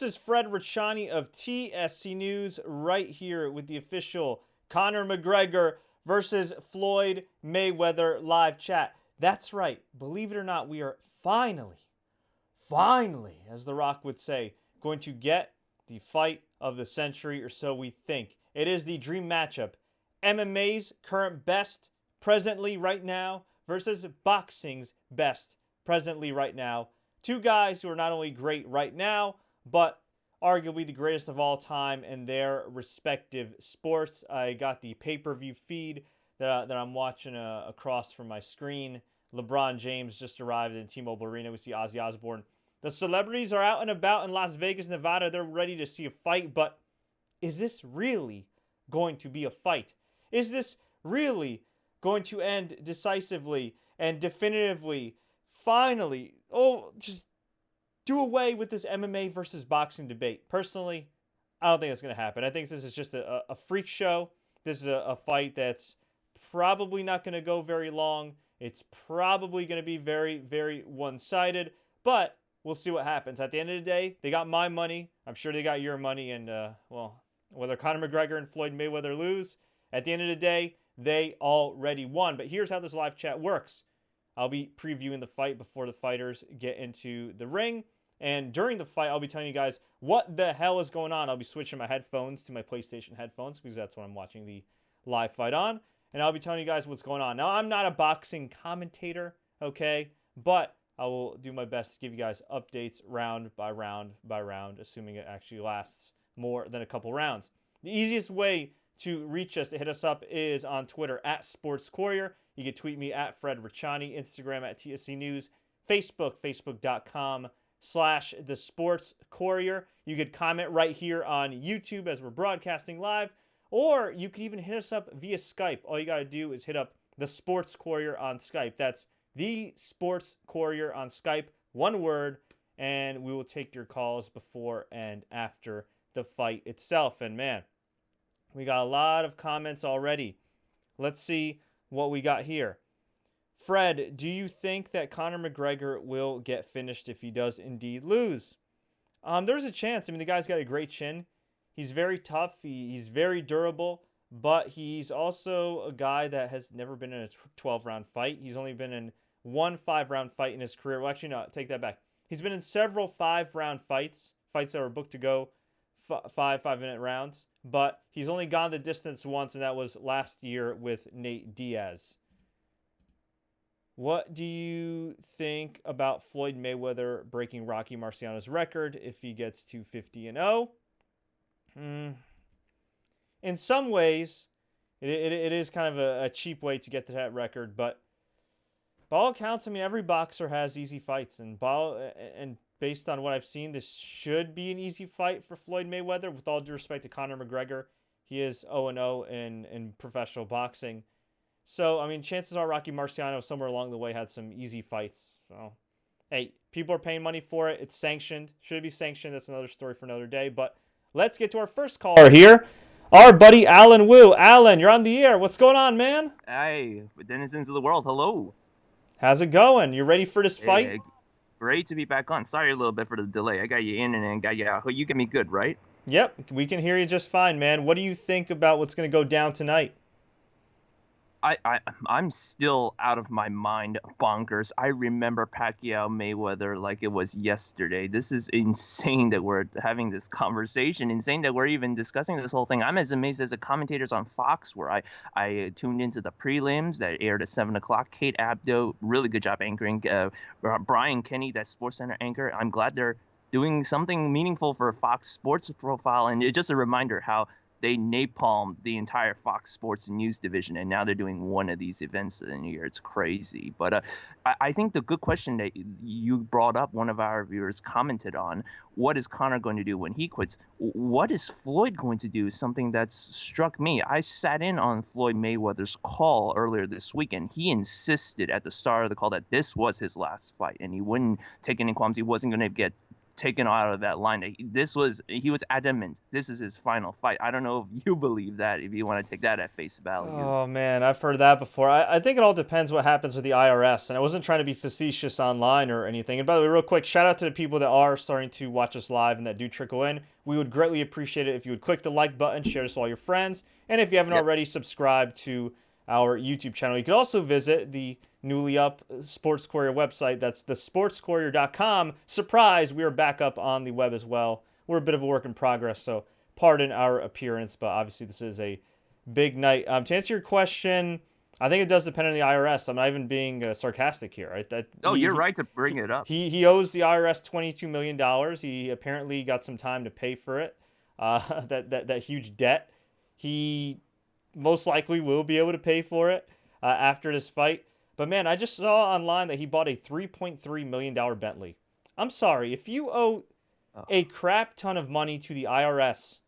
This is Fred Ricciani of TSC News right here with the official Conor McGregor versus Floyd Mayweather live chat. That's right. Believe it or not, we are finally, as The Rock would say, going to get the fight of the century, or so we think. It is the dream matchup. MMA's current best presently right now versus boxing's best presently right now. Two guys who are not only great right now, but arguably the greatest of all time in their respective sports. I got the pay-per-view feed that I'm watching across from my screen. LeBron James just arrived in T-Mobile Arena. We see Ozzy Osbourne. The celebrities are out and about in Las Vegas, Nevada. They're ready to see a fight, but is this really going to be a fight? Is this really going to end decisively and definitively, finally? Oh, just do away with this MMA versus boxing debate. Personally, I don't think it's going to happen. I think this is just a freak show. This is a fight that's probably not going to go very long. It's probably going to be very, very one-sided, but we'll see what happens. At the end of the day, they got my money. I'm sure they got your money, and, whether Conor McGregor and Floyd Mayweather lose, at the end of the day, they already won. But here's how this live chat works. I'll be previewing the fight before the fighters get into the ring. And during the fight, I'll be telling you guys what the hell is going on. I'll be switching my headphones to my PlayStation headphones because that's what I'm watching the live fight on. And I'll be telling you guys what's going on. Now, I'm not a boxing commentator, okay? But I will do my best to give you guys updates round by round by round, assuming it actually lasts more than a couple rounds. The easiest way to reach us, to hit us up, is on Twitter at Sports Courier. You can tweet me at Fred Ricciani, Instagram at TSC News, Facebook, facebook.com/The Sports Courier. You could comment right here on YouTube as we're broadcasting live, or you can even hit us up via Skype. All you got to do is hit up The Sports Courier on Skype. That's The Sports Courier on Skype, one word, and we will take your calls before and after the fight itself. And man, we got a lot of comments already. Let's see what we got here. Fred, do you think that Conor McGregor will get finished if he does indeed lose? There's a chance. I mean, the guy's got a great chin. He's very tough. He's very durable, but he's also a guy that has never been in a 12-round fight. He's only been in one 5-round fight in his career. Well, actually, no, take that back. He's been in several 5-round fights that were booked to go 5-minute rounds, but he's only gone the distance once, and that was last year with Nate Diaz. What do you think about Floyd Mayweather breaking Rocky Marciano's record if he gets to 50-0? In some ways, it is kind of a cheap way to get to that record, but by all accounts, I mean, every boxer has easy fights, and based on what I've seen, this should be an easy fight for Floyd Mayweather. With all due respect to Conor McGregor, he is 0-0 in professional boxing. So, I mean, chances are Rocky Marciano somewhere along the way had some easy fights. So, hey, people are paying money for it. It's sanctioned. Should it be sanctioned? That's another story for another day. But let's get to our first caller here. Our buddy Alan Wu. Alan, you're on the air. What's going on, man? Hey, denizens of the world, hello. How's it going? You ready for this fight? Hey, great to be back on. Sorry a little bit for the delay. I got you in and then got you out. You get me good, right? Yep, we can hear you just fine, man. What do you think about what's going to go down tonight? I'm still out of my mind bonkers. I remember Pacquiao Mayweather like it was yesterday. This is insane that we're having this conversation. Insane that we're even discussing this whole thing. I'm as amazed as the commentators on Fox, where I tuned into the prelims that aired at 7 o'clock. Kate Abdo, really good job anchoring. Brian Kenny, that SportsCenter anchor. I'm glad they're doing something meaningful for Fox Sports profile. And it's just a reminder how they napalmed the entire Fox Sports News division, and now they're doing one of these events in a year. It's crazy. But I think the good question that you brought up, one of our viewers commented on, what is Conor going to do when he quits? What is Floyd going to do? Something that's struck me. I sat in on Floyd Mayweather's call earlier this week, and he insisted at the start of the call that this was his last fight, and he wouldn't take any qualms. He wasn't going to get taken out of that line. He was adamant. This is his final fight. I don't know if you believe that, if you want to take that at face value. Oh man, I've heard that before. I think it all depends what happens with the IRS, and I wasn't trying to be facetious online or anything. And by the way, real quick, shout out to the people that are starting to watch us live and that do trickle in. We would greatly appreciate it if you would click the like button, share this with all your friends, and if you haven't Yep. already, subscribe to our YouTube channel. You could also visit the newly up Sports Courier website. That's the sportscourier.com. Surprise, we are back up on the web as well. We're a bit of a work in progress, so pardon our appearance, but obviously this is a big night. To answer your question, I think it does depend on the IRS. I'm not even being sarcastic here. Right? Oh, you're right to bring it up. He owes the IRS $22 million. He apparently got some time to pay for it. That huge debt. He most likely will be able to pay for it after this fight. But man, I just saw online that he bought a $3.3 million Bentley. I'm sorry, if you owe a crap ton of money to the IRS,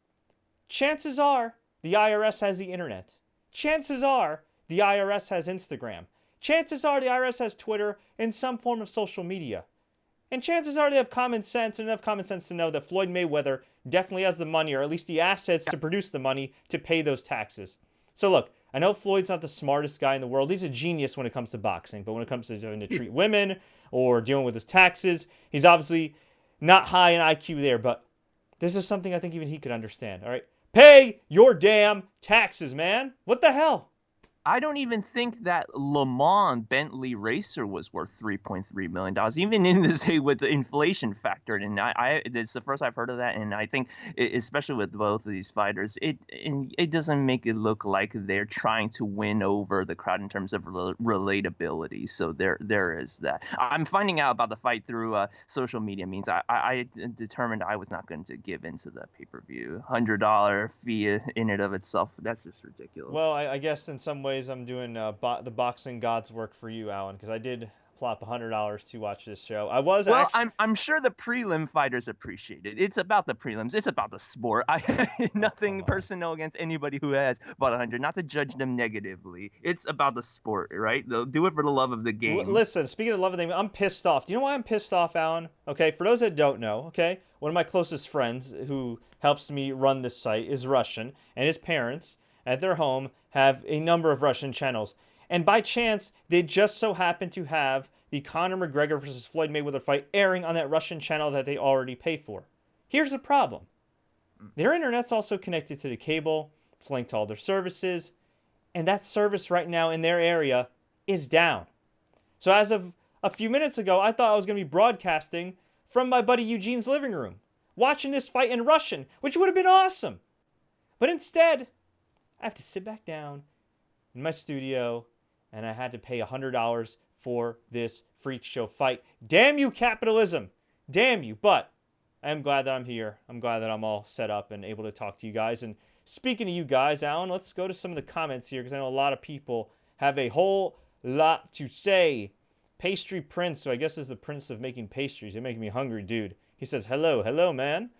chances are the IRS has the internet. Chances are the IRS has Instagram. Chances are the IRS has Twitter and some form of social media. And chances are they have common sense, and enough common sense to know that Floyd Mayweather definitely has the money, or at least the assets to produce the money to pay those taxes. So look, I know Floyd's not the smartest guy in the world. He's a genius when it comes to boxing, but when it comes to having to treat women or dealing with his taxes, he's obviously not high in IQ there, but this is something I think even he could understand, all right? Pay your damn taxes, man. What the hell? I don't even think that Le Mans Bentley Racer was worth $3.3 million, even in this with the inflation factored. And it's the first I've heard of that. And I think, especially with both of these fighters, it doesn't make it look like they're trying to win over the crowd in terms of relatability. So there is that. I'm finding out about the fight through social media means I determined I was not going to give into the pay-per-view $100 fee in and of itself. That's just ridiculous. Well, I guess in some ways I'm doing the boxing gods work for you, Alan, because I did plop $100 to watch this show. I was Well, actually... I'm sure the prelim fighters appreciate it. It's about the prelims. It's about the sport. Nothing personal against anybody who has bought 100. Not to judge them negatively. It's about the sport, right? They'll do it for the love of the game. Listen, speaking of love of the game, I'm pissed off. Do you know why I'm pissed off, Alan? Okay, for those that don't know, okay, one of my closest friends who helps me run this site is Russian, and his parents at their home have a number of Russian channels. And by chance, they just so happen to have the Conor McGregor versus Floyd Mayweather fight airing on that Russian channel that they already pay for. Here's the problem. Their internet's also connected to the cable. It's linked to all their services. And that service right now in their area is down. So as of a few minutes ago, I thought I was going to be broadcasting from my buddy Eugene's living room, watching this fight in Russian, which would have been awesome. But instead, I have to sit back down in my studio, and I had to pay $100 for this freak show fight. Damn you, capitalism. Damn you. But I am glad that I'm here. I'm glad that I'm all set up and able to talk to you guys. And speaking of you guys, Alan, let's go to some of the comments here, because I know a lot of people have a whole lot to say. Pastry Prince, who I guess is the prince of making pastries. They're making me hungry, dude. He says, hello, man.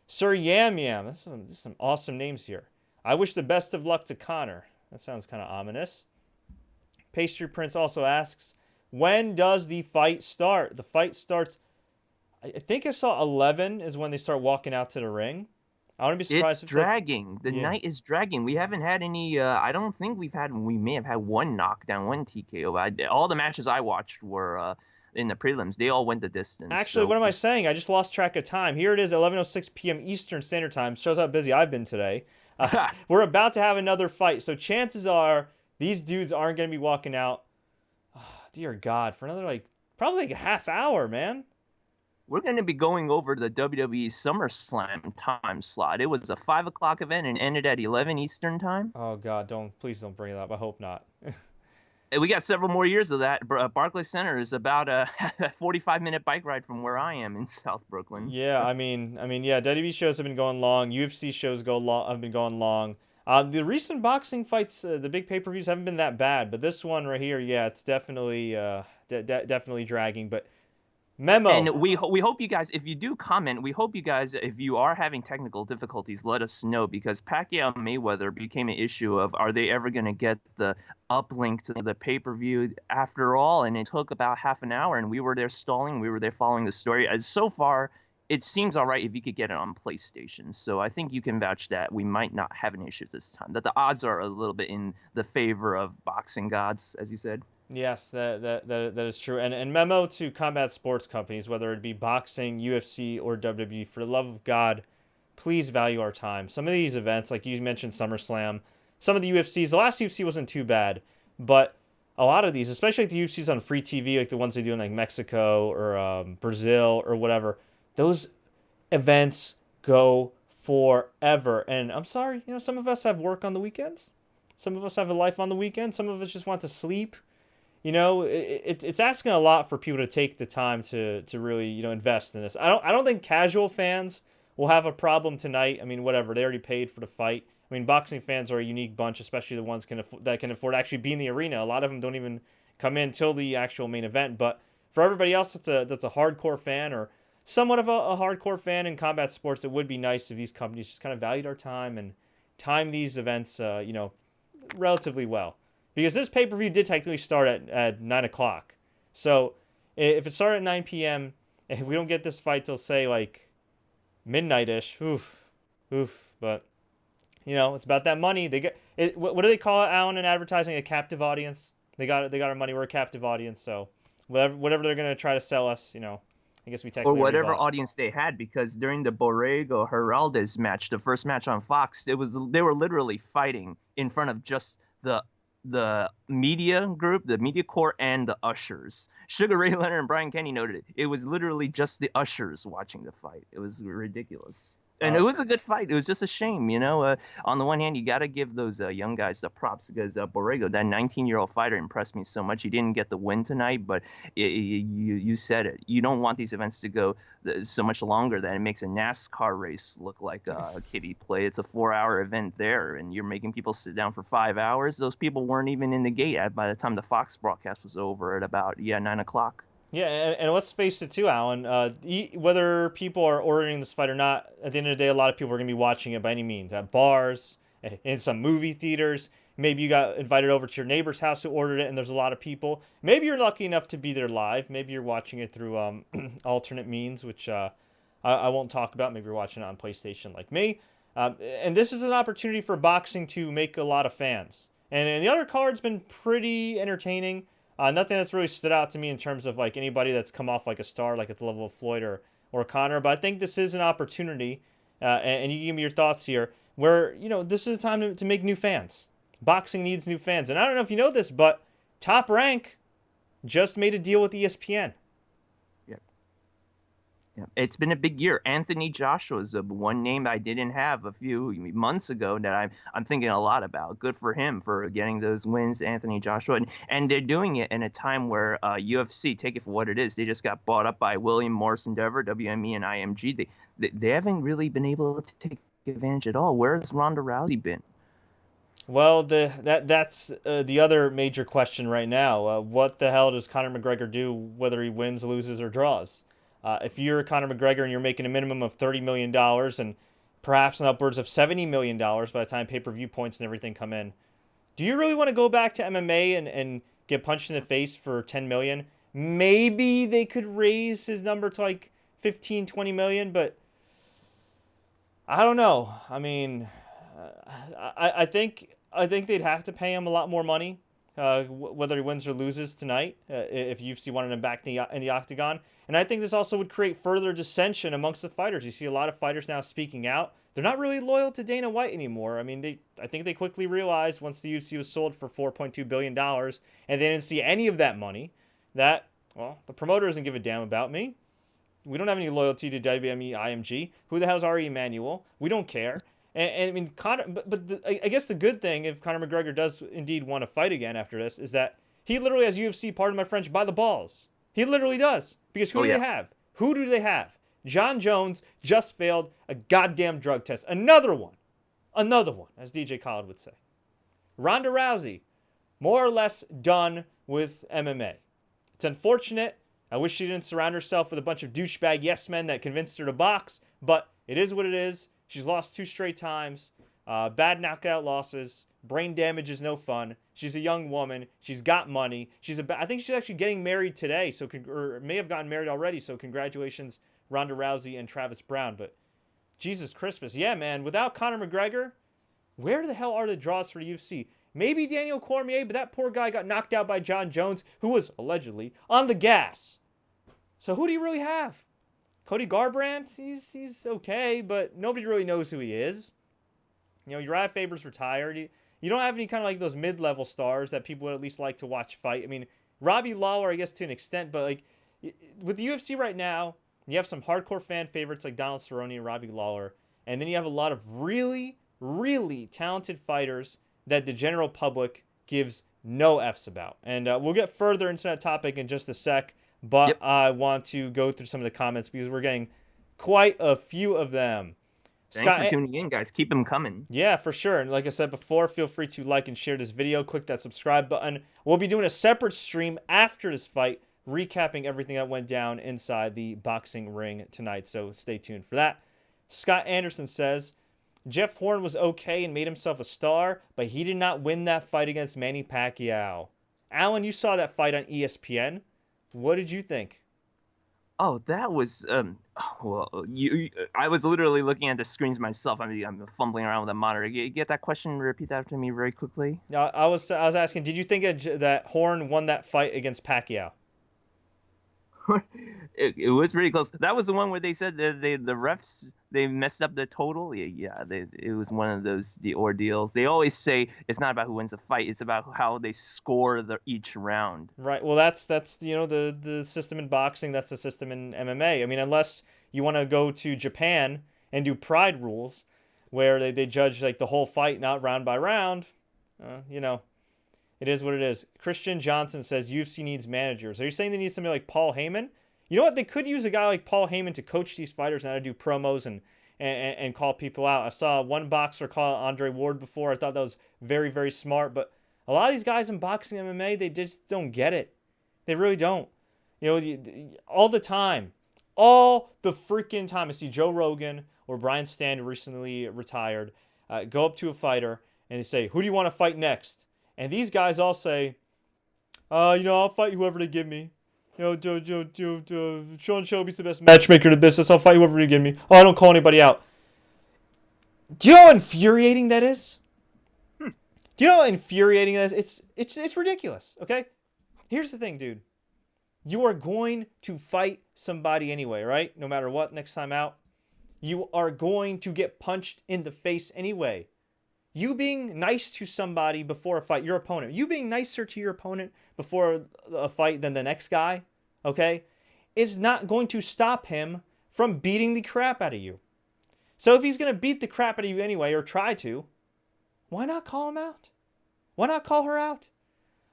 Sir Yam Yam. This is some awesome names here. I wish the best of luck to Conor. That sounds kind of ominous. Pastry Prince also asks, when does the fight start? The fight starts, I think I saw 11 is when they start walking out to the ring. I wouldn't be surprised it's dragging. The night is dragging. We haven't had any. I don't think we may have had one knockdown, one TKO. All the matches I watched were in the prelims. They all went the distance. Actually, what am I saying? I just lost track of time. Here it is, 11:06 p.m. Eastern Standard Time. Shows how busy I've been today. We're about to have another fight, so chances are these dudes aren't going to be walking out. Oh, dear God, for another probably a half hour, man. We're going to be going over the WWE SummerSlam time slot. It was a 5 o'clock event and ended at 11 Eastern time. Oh God, please don't bring it up. I hope not. We got several more years of that. Barclays Center is about a 45-minute bike ride from where I am in South Brooklyn. Yeah, I mean, yeah, WWE shows have been going long. UFC shows have been going long. The recent boxing fights, the big pay-per-views haven't been that bad, but this one right here, yeah, it's definitely definitely dragging. But memo. And we hope you guys, if you do comment, we hope you guys, if you are having technical difficulties, let us know, because Pacquiao Mayweather became an issue of, are they ever going to get the uplink to the pay-per-view after all? And it took about half an hour, and we were there stalling. We were there following the story. So far, it seems all right if you could get it on PlayStation. So I think you can vouch that we might not have an issue this time. That the odds are a little bit in the favor of boxing gods, as you said. Yes, that is true. And memo to combat sports companies, whether it be boxing, UFC, or WWE, for the love of God, please value our time. Some of these events, like you mentioned, SummerSlam, some of the UFCs, the last UFC wasn't too bad, but a lot of these, especially like the UFCs on free TV, like the ones they do in like Mexico or Brazil or whatever, those events go forever. And I'm sorry, some of us have work on the weekends. Some of us have a life on the weekend. Some of us just want to sleep. It's asking a lot for people to take the time to really invest in this. I don't think casual fans will have a problem tonight. I mean, whatever, they already paid for the fight. I mean, boxing fans are a unique bunch, especially the ones that can afford to actually be in the arena. A lot of them don't even come in till the actual main event. But for everybody else that's a hardcore fan or somewhat of a hardcore fan in combat sports, it would be nice if these companies just kind of valued our time and time these events, relatively well. Because this pay per view did technically start at 9 o'clock. So if it started at 9 p.m., if we don't get this fight till, say, like midnight ish, oof. But, it's about that money. They get it. What do they call it, Alan, in advertising? A captive audience. They got our money. We're a captive audience. So whatever they're going to try to sell us, I guess we Or technically already whatever bought. audience they had, because during the Borrego Heraldez match, the first match on Fox, they were literally fighting in front of just the media group, the media corps, and the ushers. Sugar Ray Leonard and Brian Kenny noted it. It was literally just the ushers watching the fight. It was ridiculous. And it Uh, was a good fight. It was just a shame, on the one hand, you got to give those young guys the props because Borrego, that 19-year-old fighter, impressed me so much. He didn't get the win tonight, but you said it. You don't want these events to go so much longer that it makes a NASCAR race look like a kiddie play. It's a 4-hour event there, and you're making people sit down for 5 hours. Those people weren't even in the gate by the time the Fox broadcast was over at about 9 o'clock. Yeah, and let's face it too, Alan. Whether people are ordering this fight or not, at the end of the day, a lot of people are going to be watching it by any means at bars, in some movie theaters. Maybe you got invited over to your neighbor's house who ordered it, and there's a lot of people. Maybe you're lucky enough to be there live. Maybe you're watching it through alternate means, which I won't talk about. Maybe you're watching it on PlayStation like me. And this is an opportunity for boxing to make a lot of fans. And the other card's been pretty entertaining. Nothing that's really stood out to me in terms of like anybody that's come off like a star, like at the level of Floyd or Connor. But I think this is an opportunity, and you can give me your thoughts here, where this is a time to make new fans. Boxing needs new fans, and I don't know if you know this, but Top Rank just made a deal with ESPN. Yeah, it's been a big year. Anthony Joshua is the one name I didn't have a few months ago that I'm thinking a lot about. Good for him for getting those wins, Anthony Joshua, and they're doing it in a time where UFC, take it for what it is, they just got bought up by William Morris Endeavor, WME, and IMG. They haven't really been able to take advantage at all. Where's Ronda Rousey been? Well, that's the other major question right now. What the hell does Conor McGregor do, whether he wins, loses, or draws? If you're Conor McGregor and you're making a minimum of $30 million and perhaps an upwards of $70 million by the time pay-per-view points and everything come in, do you really want to go back to MMA and get punched in the face for 10 million? Maybe they could raise his number to like 15, 20 million, but I don't know. I mean, I think they'd have to pay him a lot more money, whether he wins or loses tonight, if UFC wanted him back in the octagon. And I think this also would create further dissension amongst the fighters. You see a lot of fighters now speaking out. They're not really loyal to Dana White anymore. I mean, I think they quickly realized once the UFC was sold for $4.2 billion, and they didn't see any of that money, that, well, the promoter doesn't give a damn about me. We don't have any loyalty to WME IMG. Who the hell's Ari Emanuel? We don't care. And I mean, Conor, I guess the good thing, if Conor McGregor does indeed want to fight again after this, is that he literally has UFC, pardon my French, by the balls. He literally does. Because who Oh do yeah. they have? Who do they have? John Jones just failed a goddamn drug test. Another one. Another one, as DJ Khaled would say. Ronda Rousey, more or less done with MMA. It's unfortunate. I wish she didn't surround herself with a bunch of douchebag yes men that convinced her to box, but it is what it is. She's lost 2 straight times. Bad knockout losses. Brain damage is no fun. She's a young woman. She's got money. I think she's actually getting married today, or may have gotten married already. So congratulations Ronda Rousey and Travis Brown. But Jesus Christmas. Yeah, man. Without Conor McGregor, where the hell are the draws for the UFC? Maybe Daniel Cormier, but that poor guy got knocked out by John Jones, who was allegedly on the gas. So who do you really have? Cody Garbrandt, he's okay, but nobody really knows who he is. You know, Uriah Faber's retired. You don't have any kind of like those mid-level stars that people would at least like to watch fight. I mean, Robbie Lawler, I guess to an extent, but like with the UFC right now, you have some hardcore fan favorites like Donald Cerrone and Robbie Lawler, and then you have a lot of really, really talented fighters that the general public gives no F's about. And we'll get further into that topic in just a sec, but Yep. I want to go through some of the comments because we're getting quite a few of them. Thanks for Scott, tuning in, guys. Keep them coming. yeah, for sure. And like I said before, feel free to like and share this video. Click that subscribe button. We'll be doing a separate stream after this fight, recapping everything that went down inside the boxing ring tonight. So stay tuned for that. Scott Anderson says, Jeff Horn was okay and made himself a star, but he did not win that fight against Manny Pacquiao. Alan, you saw that fight on ESPN. What did you think? Oh, that was well, I was literally looking at the screens myself. I mean, I'm fumbling around with a monitor. Get that question? Repeat that after me very quickly. I was asking, did you think that Horn won that fight against Pacquiao? It was pretty close. That was the one where they said that the refs they messed up the total. Yeah, it was one of the ordeals. They always say it's not about who wins a fight; it's about how they score each round. Right. Well, that's the system in boxing. That's the system in MMA. I mean, unless you want to go to Japan and do pride rules, where they judge like the whole fight, not round by round. It is what it is. Christian Johnson says UFC needs managers. Are you saying they need somebody like Paul Heyman? You know what? They could use a guy like Paul Heyman to coach these fighters and how to do promos and call people out. I saw one boxer call Andre Ward before. I thought that was very, very smart. But a lot of these guys in boxing MMA, they just don't get it. They really don't. All the time. All the freaking time. I see Joe Rogan or Brian Stann, who recently retired, go up to a fighter and they say, who do you want to fight next? And these guys all say, I'll fight whoever they give me. Sean Shelby's the best matchmaker in the business. I'll fight whoever they give me. Oh, I don't call anybody out. Do you know how infuriating that is? Do you know how infuriating that is? It's ridiculous, okay? Here's the thing, dude. You are going to fight somebody anyway, right? No matter what, next time out. You are going to get punched in the face anyway. You being nice to somebody before a fight, your opponent, you being nicer to your opponent before a fight than the next guy, okay, is not going to stop him from beating the crap out of you. So if he's going to beat the crap out of you anyway, or try to, why not call him out? Why not call her out?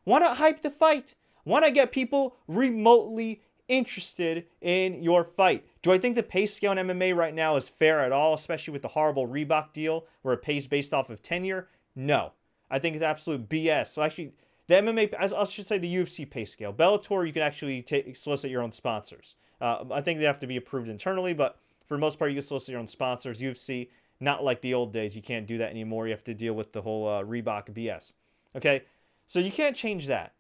Why not hype the fight? Why not get people remotely interested in your fight? Do I think the pay scale in MMA right now is fair at all, especially with the horrible Reebok deal where it pays based off of tenure? No. I think it's absolute BS. So actually, the MMA, I should say the UFC pay scale. Bellator, you can actually solicit your own sponsors. I think they have to be approved internally, but for the most part, you can solicit your own sponsors. UFC, not like the old days. You can't do that anymore. You have to deal with the whole Reebok BS. Okay? So you can't change that.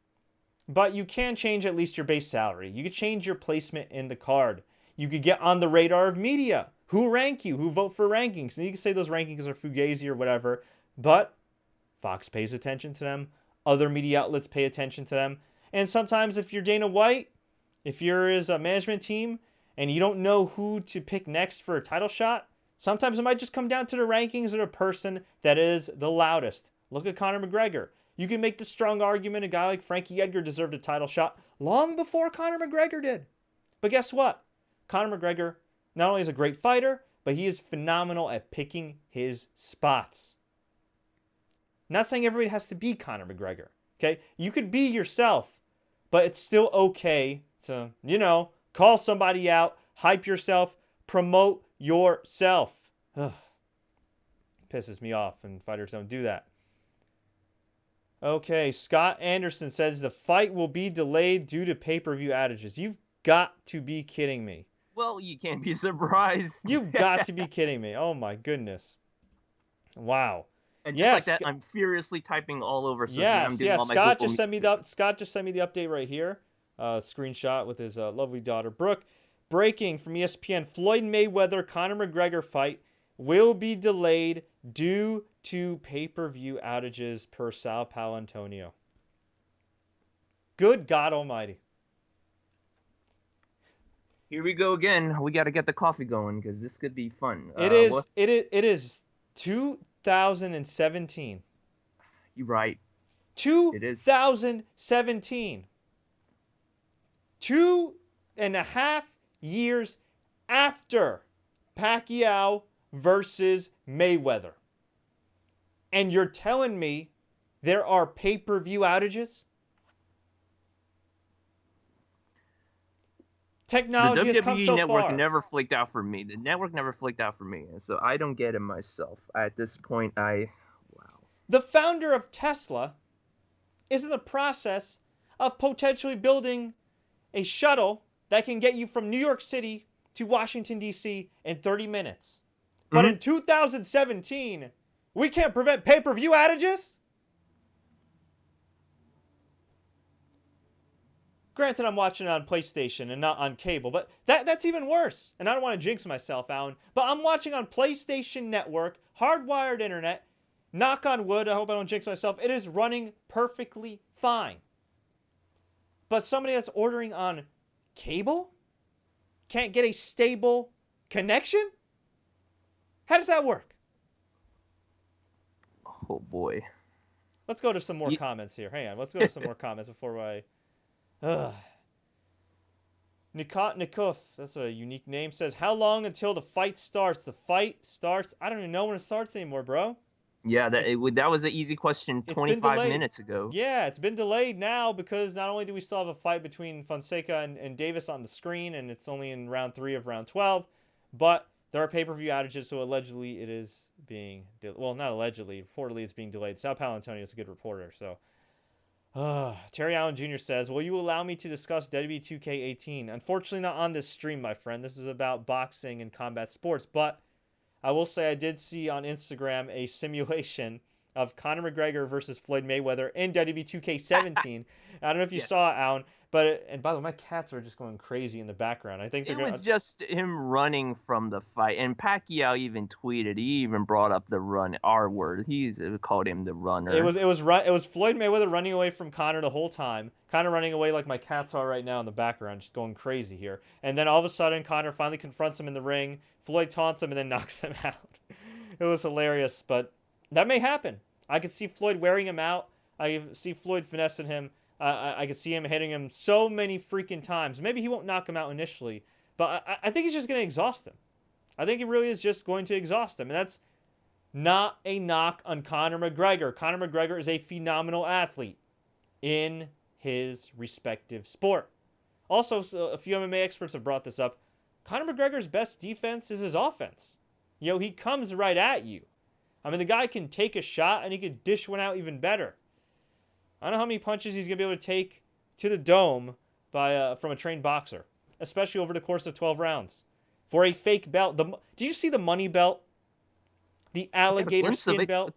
But you can change at least your base salary. You can change your placement in the card. You could get on the radar of media. Who rank you? Who vote for rankings? And you can say those rankings are fugazi or whatever. But Fox pays attention to them. Other media outlets pay attention to them. And sometimes if you're Dana White, if you're his management team, and you don't know who to pick next for a title shot, sometimes it might just come down to the rankings of the person that is the loudest. Look at Conor McGregor. You can make the strong argument a guy like Frankie Edgar deserved a title shot long before Conor McGregor did. But guess what? Conor McGregor not only is a great fighter, but he is phenomenal at picking his spots. Not saying everybody has to be Conor McGregor. Okay? You could be yourself, but it's still okay to, call somebody out, hype yourself, promote yourself. Ugh. Pisses me off when fighters don't do that. Okay, Scott Anderson says the fight will be delayed due to pay-per-view outages. You've got to be kidding me. Well, you can't be surprised. You've got to be kidding me. Oh my goodness. Wow. And just like that, I'm furiously typing all over. So I'm doing all my Scott just sent me the update right here. Screenshot with his lovely daughter Brooke. breaking from ESPN, Floyd Mayweather Conor McGregor fight will be delayed due to pay-per-view outages per Sao Paulo Antonio. Good God Almighty. Here we go again. We got to get the coffee going because this could be fun. It is 2017. You're right. It is. 2017. 2.5 years after Pacquiao versus Mayweather. And you're telling me there are pay-per-view outages? Technology has come WWE so network far. never flicked out for me. The network never flicked out for me. So I don't get it myself. At this point, wow. The founder of Tesla is in the process of potentially building a shuttle that can get you from New York City to Washington, D.C. in 30 minutes. But in 2017, we can't prevent pay-per-view outages? Granted, I'm watching it on PlayStation and not on cable, but that's even worse. And I don't want to jinx myself, Alan, but I'm watching on PlayStation Network, hardwired internet. Knock on wood, I hope I don't jinx myself. It is running perfectly fine. But somebody that's ordering on cable can't get a stable connection? How does that work? Oh, boy. Let's go to some more comments here. Hang on. Let's go to some more comments before I... Nikov, that's a unique name, says, how long until the fight starts? The fight starts... I don't even know when it starts anymore, bro. Yeah, that was an easy question 25 minutes ago. Yeah, it's been delayed now because not only do we still have a fight between Fonseca and Davis on the screen, and it's only in round 3 of round 12, but there are pay-per-view outages, so allegedly it is being... Well, not allegedly. Reportedly it's being delayed. Sao Paulo Antonio is a good reporter, so... Terry Allen Jr. says, will you allow me to discuss WWE 2K18? Unfortunately, not on this stream, my friend. This is about boxing and combat sports, but I will say I did see on Instagram a simulation of Conor McGregor versus Floyd Mayweather in WWE 2K17. I don't know if you saw it, Alan, but and by the way, my cats are just going crazy in the background. I think it was just him running from the fight, and Pacquiao even tweeted. He even brought up the run R word. He called him the runner. It was Floyd Mayweather running away from Conor the whole time, Conor running away like my cats are right now in the background, just going crazy here. And then all of a sudden, Conor finally confronts him in the ring. Floyd taunts him and then knocks him out. It was hilarious, but that may happen. I could see Floyd wearing him out. I could see Floyd finessing him. I could see him hitting him so many freaking times. Maybe he won't knock him out initially, but I think he's just going to exhaust him. I think he really is just going to exhaust him, and that's not a knock on Conor McGregor. Conor McGregor is a phenomenal athlete in his respective sport. Also, a few MMA experts have brought this up. Conor McGregor's best defense is his offense. You know, he comes right at you. I mean, the guy can take a shot, and he can dish one out even better. I don't know how many punches he's going to be able to take to the dome from a trained boxer, especially over the course of 12 rounds. For a fake belt. Did you see the money belt? The alligator skin belt?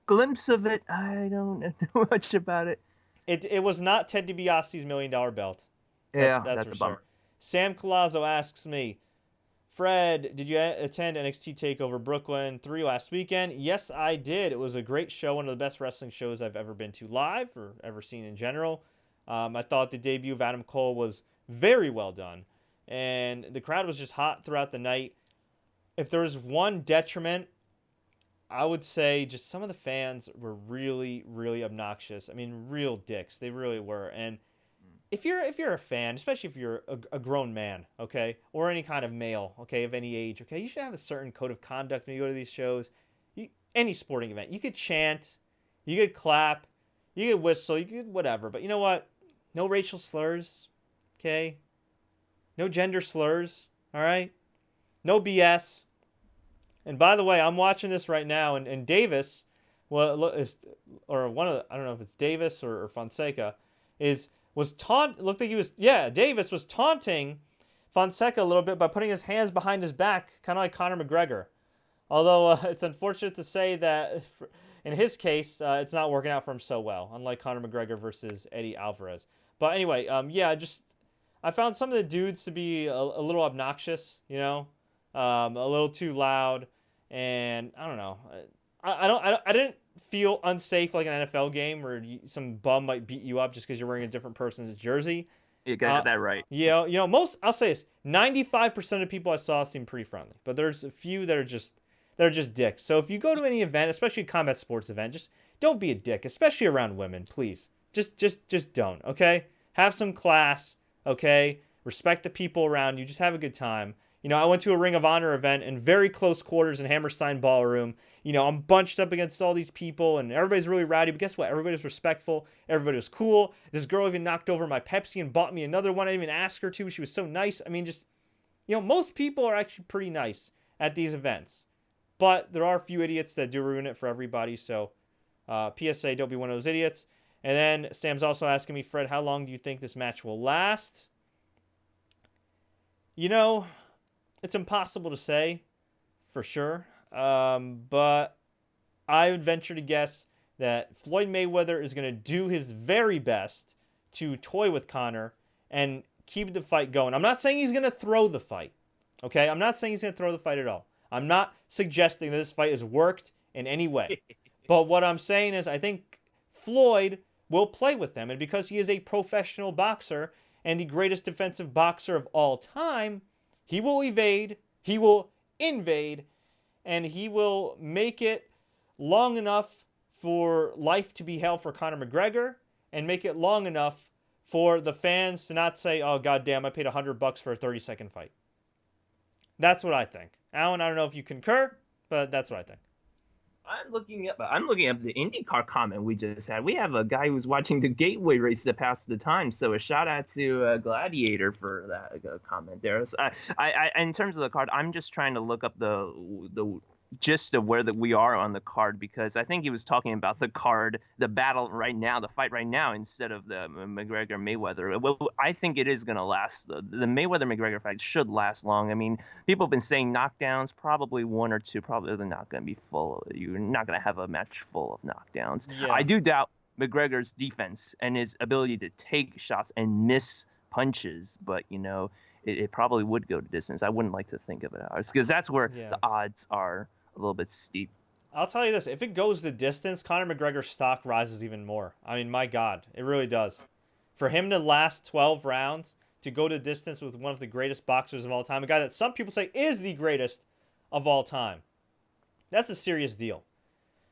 Glimpse of it. I don't know much about it. It was not Ted DiBiase's $1 million belt. That's for a bummer. Sure. Sam Colazzo asks me, Fred, did you attend NXT TakeOver Brooklyn 3 last weekend? Yes, I did. It was a great show, one of the best wrestling shows I've ever been to live or ever seen in general. I thought the debut of Adam Cole was very well done, and the crowd was just hot throughout the night. If there's one detriment, I would say just some of the fans were really, really obnoxious. I mean, real dicks. They really were. And if you're a fan, especially if you're a grown man, okay, or any kind of male, okay, of any age, okay, you should have a certain code of conduct when you go to these shows. Any sporting event, you could chant, you could clap, you could whistle, you could whatever. But you know what? No racial slurs, okay? No gender slurs, all right? No BS. And by the way, I'm watching this right now, and Davis, I don't know if it's Davis or Fonseca, Davis was taunting Fonseca a little bit by putting his hands behind his back, kind of like Conor McGregor. Although it's unfortunate to say that in his case, it's not working out for him so well, unlike Conor McGregor versus Eddie Alvarez. But anyway, I found some of the dudes to be a little obnoxious, a little too loud, and I don't know. I didn't feel unsafe like an NFL game where some bum might beat you up just because you're wearing a different person's jersey. You Uh, got that right. most I'll say this: 95% of people I saw seem pretty friendly, but there's a few that are just dicks. So if you go to any event, especially a combat sports event, just don't be a dick, especially around women, please. Just don't. Okay, have some class. Okay, respect the people around you. Just have a good time. I went to a Ring of Honor event in very close quarters in Hammerstein Ballroom. I'm bunched up against all these people, and everybody's really rowdy. But guess what? Everybody's respectful. Everybody was cool. This girl even knocked over my Pepsi and bought me another one. I didn't even ask her to. She was so nice. I mean, just, most people are actually pretty nice at these events. But there are a few idiots that do ruin it for everybody. So, PSA, don't be one of those idiots. And then Sam's also asking me, Fred, how long do you think this match will last? It's impossible to say for sure. But I would venture to guess that Floyd Mayweather is going to do his very best to toy with Conor and keep the fight going. I'm not saying he's going to throw the fight. Okay? I'm not saying he's going to throw the fight at all. I'm not suggesting that this fight has worked in any way. But what I'm saying is I think Floyd will play with them. And because he is a professional boxer and the greatest defensive boxer of all time, he will evade, he will invade, and he will make it long enough for life to be hell for Conor McGregor and make it long enough for the fans to not say, oh, goddamn, I paid $100 for a 30-second fight. That's what I think. Alan, I don't know if you concur, but that's what I think. I'm looking up the IndyCar comment we just had. We have a guy who's watching the Gateway race to pass the time. So a shout out to Gladiator for that comment there. I in terms of the card, I'm just trying to look up the gist of where we are on the card, because I think he was talking about the card, the battle right now, the fight right now, instead of the McGregor Mayweather. Well, I think it is going to last. The Mayweather McGregor fight should last long. I mean, people have been saying knockdowns, probably one or two. Probably they're not going to be full. You're not going to have a match full of knockdowns. Yeah. I do doubt McGregor's defense and his ability to take shots and miss punches, but it probably would go to distance. I wouldn't like to think of it because that's where the odds are a little bit steep. I'll tell you this. If it goes the distance, Conor McGregor's stock rises even more. I mean, my God, it really does. For him to last 12 rounds, to go to distance with one of the greatest boxers of all time, a guy that some people say is the greatest of all time, that's a serious deal.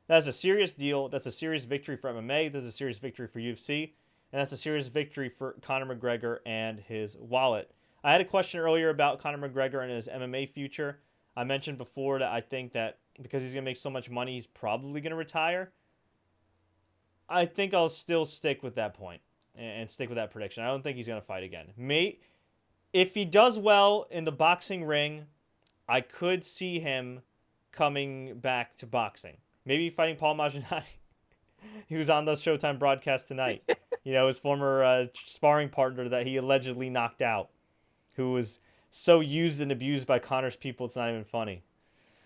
That's a serious deal. That's a serious victory for MMA. That's a serious victory for UFC. And that's a serious victory for Conor McGregor and his wallet. I had a question earlier about Conor McGregor and his MMA future. I mentioned before that I think that because he's going to make so much money, he's probably going to retire. I think I'll still stick with that point and stick with that prediction. I don't think he's going to fight again. If he does well in the boxing ring, I could see him coming back to boxing. Maybe fighting Paul Malignaggi. He was on the Showtime broadcast tonight. His former sparring partner that he allegedly knocked out, who was so used and abused by Conor's people, it's not even funny.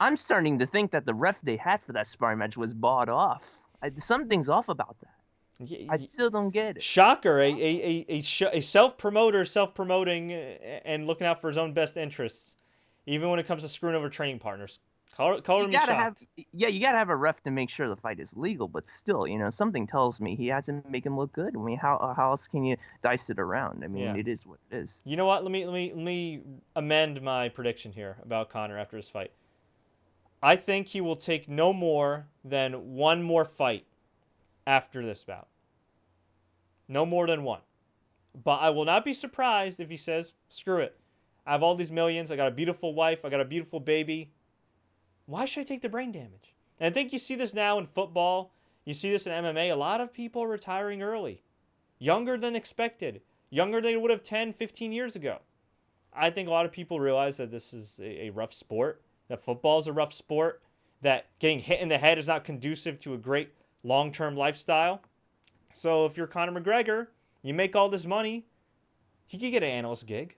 I'm starting to think that the ref they had for that sparring match was bought off. Something's off about that. I still don't get it. Shocker, a self-promoter, self-promoting and looking out for his own best interests, even when it comes to screwing over training partners. You gotta have a ref to make sure the fight is legal, but still, something tells me he has to make him look good. I mean, how else can you dice it around? I mean, It is what it is. You know what? Let me amend my prediction here about Conor after his fight. I think he will take no more than one more fight after this bout. No more than one. But I will not be surprised if he says, screw it. I have all these millions. I got a beautiful wife. I got a beautiful baby. Why should I take the brain damage? And I think you see this now in football. You see this in MMA. A lot of people are retiring early. Younger than expected. Younger than they would have 10, 15 years ago. I think a lot of people realize that this is a rough sport. That football is a rough sport. That getting hit in the head is not conducive to a great long-term lifestyle. So if you're Conor McGregor, you make all this money, he could get an analyst gig.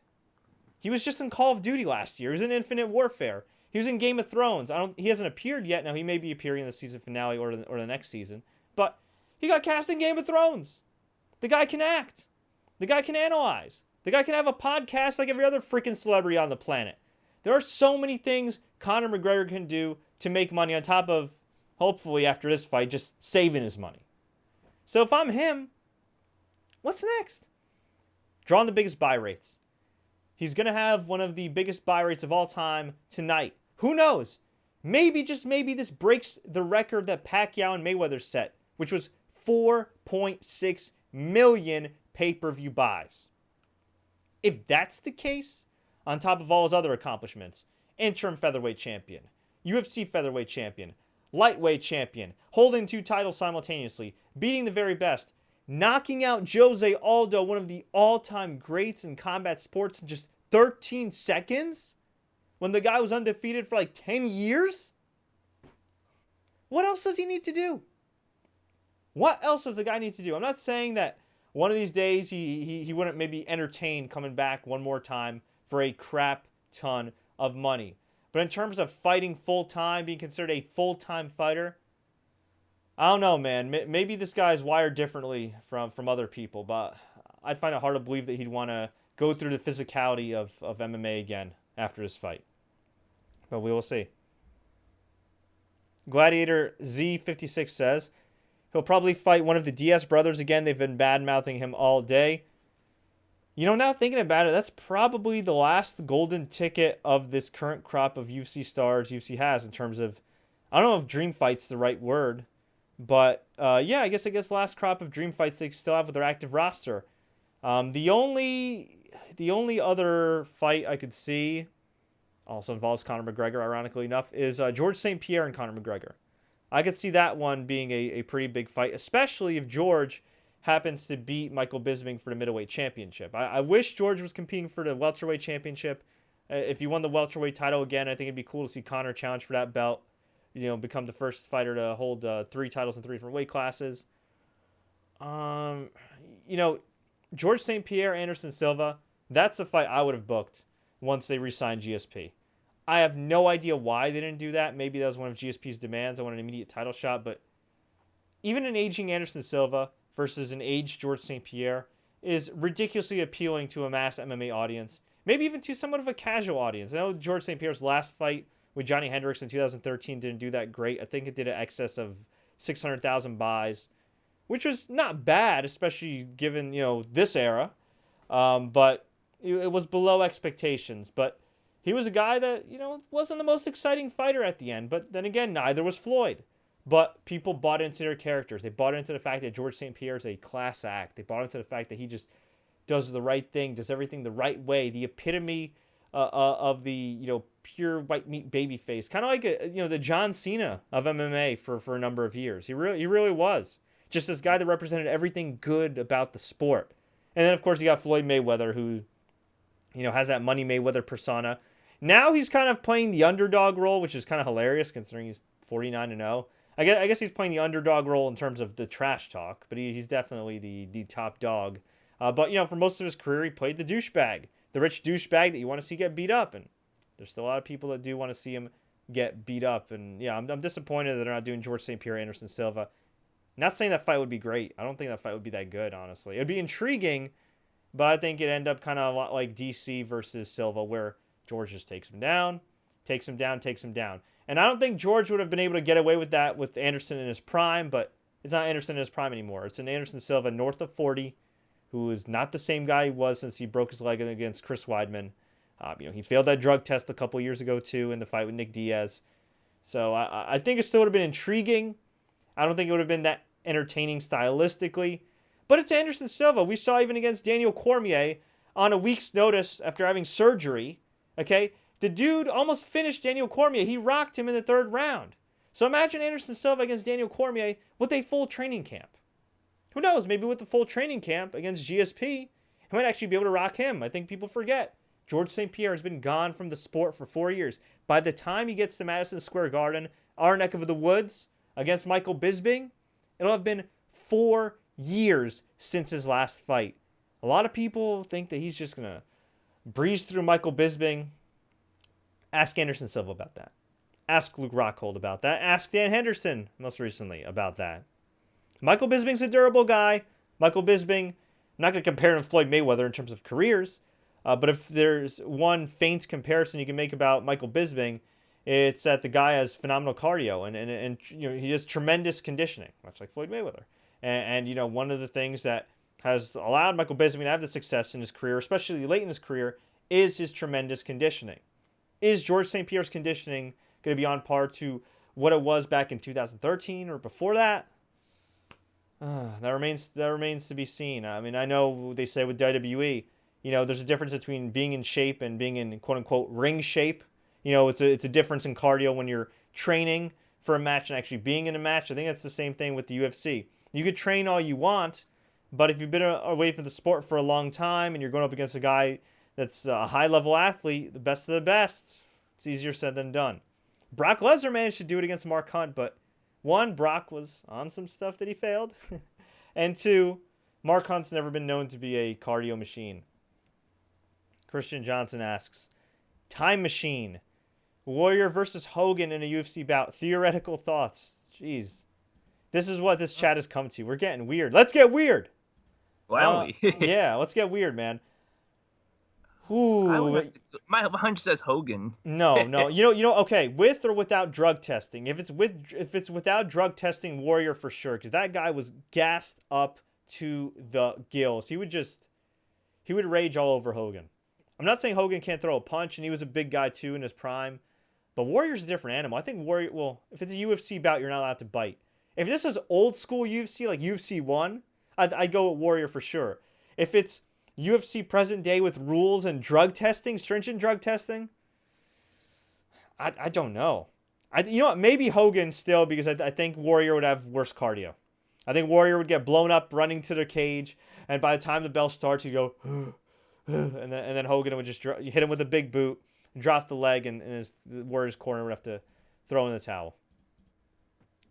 He was just in Call of Duty last year. He was in Infinite Warfare. He was in Game of Thrones. He hasn't appeared yet. Now, he may be appearing in the season finale or the next season. But he got cast in Game of Thrones. The guy can act. The guy can analyze. The guy can have a podcast like every other freaking celebrity on the planet. There are so many things Conor McGregor can do to make money on top of, hopefully after this fight, just saving his money. So if I'm him, what's next? Drawing the biggest buy rates. He's going to have one of the biggest buy rates of all time tonight. Who knows? Maybe, just maybe, this breaks the record that Pacquiao and Mayweather set, which was 4.6 million pay-per-view buys. If that's the case, on top of all his other accomplishments, interim featherweight champion, UFC featherweight champion, lightweight champion, holding 2 titles simultaneously, beating the very best, knocking out Jose Aldo, one of the all-time greats in combat sports, in just 13 seconds, when the guy was undefeated for like 10 years? What else does he need to do? What else does the guy need to do? I'm not saying that one of these days he wouldn't maybe entertain coming back one more time for a crap ton of money. But in terms of fighting full-time, being considered a full-time fighter, I don't know, man. Maybe this guy's wired differently from other people, but I'd find it hard to believe that he'd want to go through the physicality of MMA again after this fight. But we will see. Gladiator Z56 says he'll probably fight one of the Diaz brothers again. They've been bad-mouthing him all day. You know, now thinking about it, that's probably the last golden ticket of this current crop of UFC stars UFC has in terms of, I don't know if dream fight's the right word, but yeah, I guess last crop of dream fights they still have with their active roster. The only other fight I could see also involves Conor McGregor, ironically enough, is George St-Pierre and Conor McGregor. I could see that one being a pretty big fight, especially if George happens to beat Michael Bisping for the middleweight championship. I wish George was competing for the welterweight championship. If he won the welterweight title again, I think it'd be cool to see Conor challenge for that belt. You know, become the first fighter to hold 3 titles in 3 different weight classes. You know, George St-Pierre, Anderson Silva, that's a fight I would have booked once they re-signed GSP. I have no idea why they didn't do that. Maybe that was one of GSP's demands. I want an immediate title shot, but even an aging Anderson Silva versus an aged George St-Pierre is ridiculously appealing to a mass MMA audience. Maybe even to somewhat of a casual audience. I know George St-Pierre's last fight with Johnny Hendricks in 2013 didn't do that great. I think it did an excess of 600,000 buys, which was not bad, especially given, you know, this era. But it was below expectations. But he was a guy that, you know, wasn't the most exciting fighter at the end. But then again, neither was Floyd. But people bought into their characters. They bought into the fact that George St-Pierre is a class act. They bought into the fact that he just does the right thing, does everything the right way. The epitome of the, you know, pure white meat baby face. Kind of like, the John Cena of MMA for a number of years. He really was. Just this guy that represented everything good about the sport. And then, of course, you got Floyd Mayweather, who, you know, has that Money Mayweather persona. Now he's kind of playing the underdog role, which is kind of hilarious considering he's 49-0. I guess he's playing the underdog role in terms of the trash talk, but he's definitely the top dog. But, you know, for most of his career, he played the douchebag, the rich douchebag that you want to see get beat up. And there's still a lot of people that do want to see him get beat up. And, yeah, I'm disappointed that they're not doing George St. Pierre, Anderson Silva. Not saying that fight would be great. I don't think that fight would be that good, honestly. It'd be intriguing, but I think it'd end up kind of a lot like DC versus Silva, where George just takes him down. And I don't think George would have been able to get away with that with Anderson in his prime, but it's not Anderson in his prime anymore. It's an Anderson Silva north of 40, who is not the same guy he was since he broke his leg against Chris Weidman. He failed that drug test a couple years ago, too, in the fight with Nick Diaz. So I think it still would have been intriguing. I don't think it would have been that entertaining stylistically. But it's Anderson Silva. We saw even against Daniel Cormier on a week's notice after having surgery. Okay? The dude almost finished Daniel Cormier. He rocked him in the 3rd round. So imagine Anderson Silva against Daniel Cormier with a full training camp. Who knows? Maybe with the full training camp against GSP, he might actually be able to rock him. I think people forget. George St. Pierre has been gone from the sport for 4 years. By the time he gets to Madison Square Garden, our neck of the woods, against Michael Bisping, it'll have been 4 years since his last fight. A lot of people think that he's just going to breeze through Michael Bisping. Ask Anderson Silva about that. Ask Luke Rockhold about that. Ask Dan Henderson, most recently, about that. Michael Bisping's a durable guy. Michael Bisping I'm not going to compare him to Floyd Mayweather in terms of careers, but if there's one faint comparison you can make about Michael Bisping, it's that the guy has phenomenal cardio and he has tremendous conditioning, much like Floyd Mayweather. And one of the things that has allowed Michael Bisping to have the success in his career, especially late in his career, is his tremendous conditioning. Is George St. Pierre's conditioning going to be on par to what it was back in 2013 or before that? That remains to be seen. I mean, I know they say with WWE, there's a difference between being in shape and being in quote unquote ring shape. It's a difference in cardio when you're training for a match and actually being in a match. I think that's the same thing with the UFC. You could train all you want, but if you've been away from the sport for a long time and you're going up against a guy that's a high level athlete, the best of the best, it's easier said than done. Brock Lesnar managed to do it against Mark Hunt, but one, Brock was on some stuff that he failed. And two, Mark Hunt's never been known to be a cardio machine. Christian Johnson asks, time machine. Warrior versus Hogan in a UFC bout. Theoretical thoughts. Jeez. This is what this chat has come to. We're getting weird. Let's get weird. Wow. Yeah, let's get weird, man. My hunch says Hogan. No. Okay, with or without drug testing. If it's without drug testing, Warrior for sure, because that guy was gassed up to the gills. He would rage all over Hogan. I'm not saying Hogan can't throw a punch, and he was a big guy too in his prime, but Warrior's a different animal. I think Warrior. Well, if it's a UFC bout, you're not allowed to bite. If this is old school UFC, like UFC 1, I'd go with Warrior for sure. If it's UFC present day with rules and drug testing, stringent drug testing, I don't know. You know what? Maybe Hogan still, because I think Warrior would have worse cardio. I think Warrior would get blown up running to the cage, and by the time the bell starts, he'd go, and then Hogan would just hit him with a big boot, drop the leg, and the Warrior's corner would have to throw in the towel.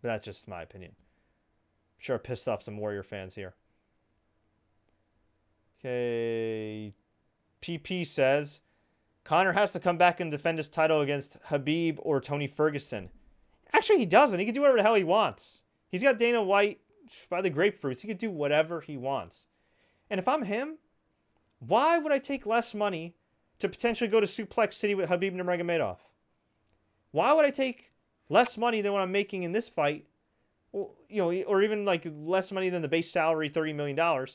But that's just my opinion. I'm sure I pissed off some Warrior fans here. Okay. PP says, Conor has to come back and defend his title against Khabib or Tony Ferguson. Actually, he doesn't. He can do whatever the hell he wants. He's got Dana White by the grapefruits. He can do whatever he wants. And if I'm him, why would I take less money to potentially go to Suplex City with Khabib Nurmagomedov? Why would I take less money than what I'm making in this fight, or even like less money than the base salary, $30 million,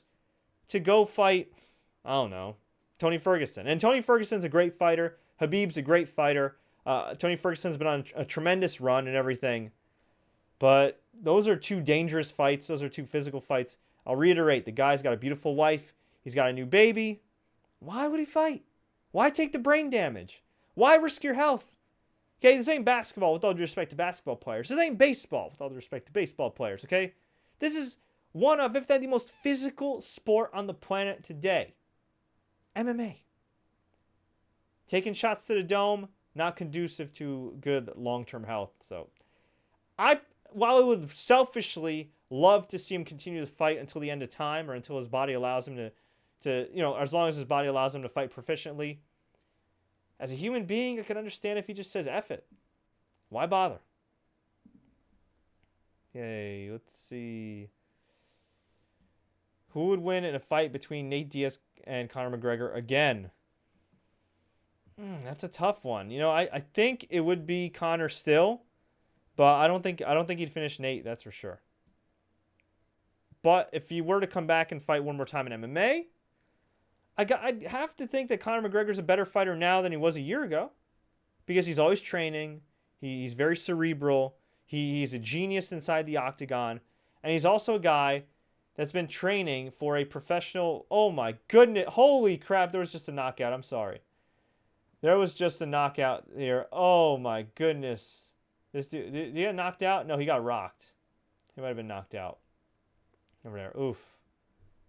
to go fight, I don't know, Tony Ferguson? And Tony Ferguson's a great fighter. Khabib's a great fighter. Tony Ferguson's been on a tremendous run and everything. But those are two dangerous fights. Those are two physical fights. I'll reiterate, the guy's got a beautiful wife. He's got a new baby. Why would he fight? Why take the brain damage? Why risk your health? Okay, this ain't basketball, with all due respect to basketball players. This ain't baseball, with all due respect to baseball players, okay? This is one of, if not the most physical sport on the planet today. MMA. Taking shots to the dome, not conducive to good long-term health. So, while I would selfishly love to see him continue to fight until the end of time, or until his body allows him to as long as his body allows him to fight proficiently, as a human being, I could understand if he just says, F it. Why bother? Okay, let's see. Who would win in a fight between Nate Diaz and Conor McGregor again? That's a tough one. I think it would be Conor still, but I don't think he'd finish Nate, that's for sure. But if he were to come back and fight one more time in MMA, I'd have to think that Conor McGregor's a better fighter now than he was a year ago, because he's always training. He's very cerebral. He's a genius inside the octagon, and he's also a guy that's been training for a professional. Oh my goodness! Holy crap! There was just a knockout. I'm sorry. There was just a knockout there. Oh my goodness! This dude, did he get knocked out? No, he got rocked. He might have been knocked out. Over there. Oof.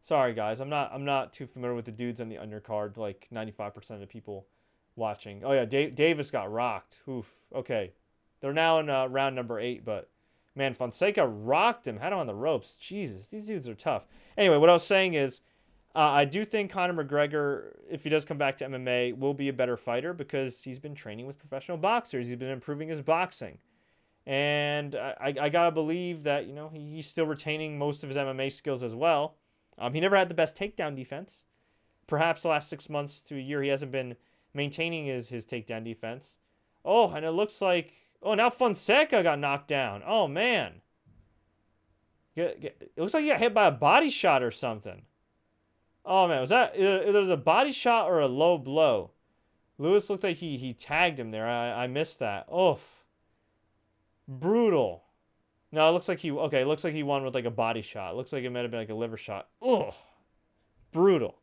Sorry, guys. I'm not too familiar with the dudes on the undercard, like 95% of the people watching. Oh, yeah. Davis got rocked. Oof. Okay. They're now in round number 8, but, man, Fonseca rocked him. Had him on the ropes. Jesus. These dudes are tough. Anyway, what I was saying is, I do think Conor McGregor, if he does come back to MMA, will be a better fighter because he's been training with professional boxers. He's been improving his boxing. And I got to believe that, he's still retaining most of his MMA skills as well. He never had the best takedown defense. Perhaps the last 6 months to a year, he hasn't been maintaining his takedown defense. Oh, and it looks like... Oh, now Fonseca got knocked down. Oh, man. It looks like he got hit by a body shot or something. Oh, man. Was that either a body shot or a low blow? Lewis looked like he tagged him there. I missed that. Oof. Brutal. No, it looks like he... Okay, it looks like he won with like a body shot. It looks like it might have been like a liver shot. Ugh. Brutal.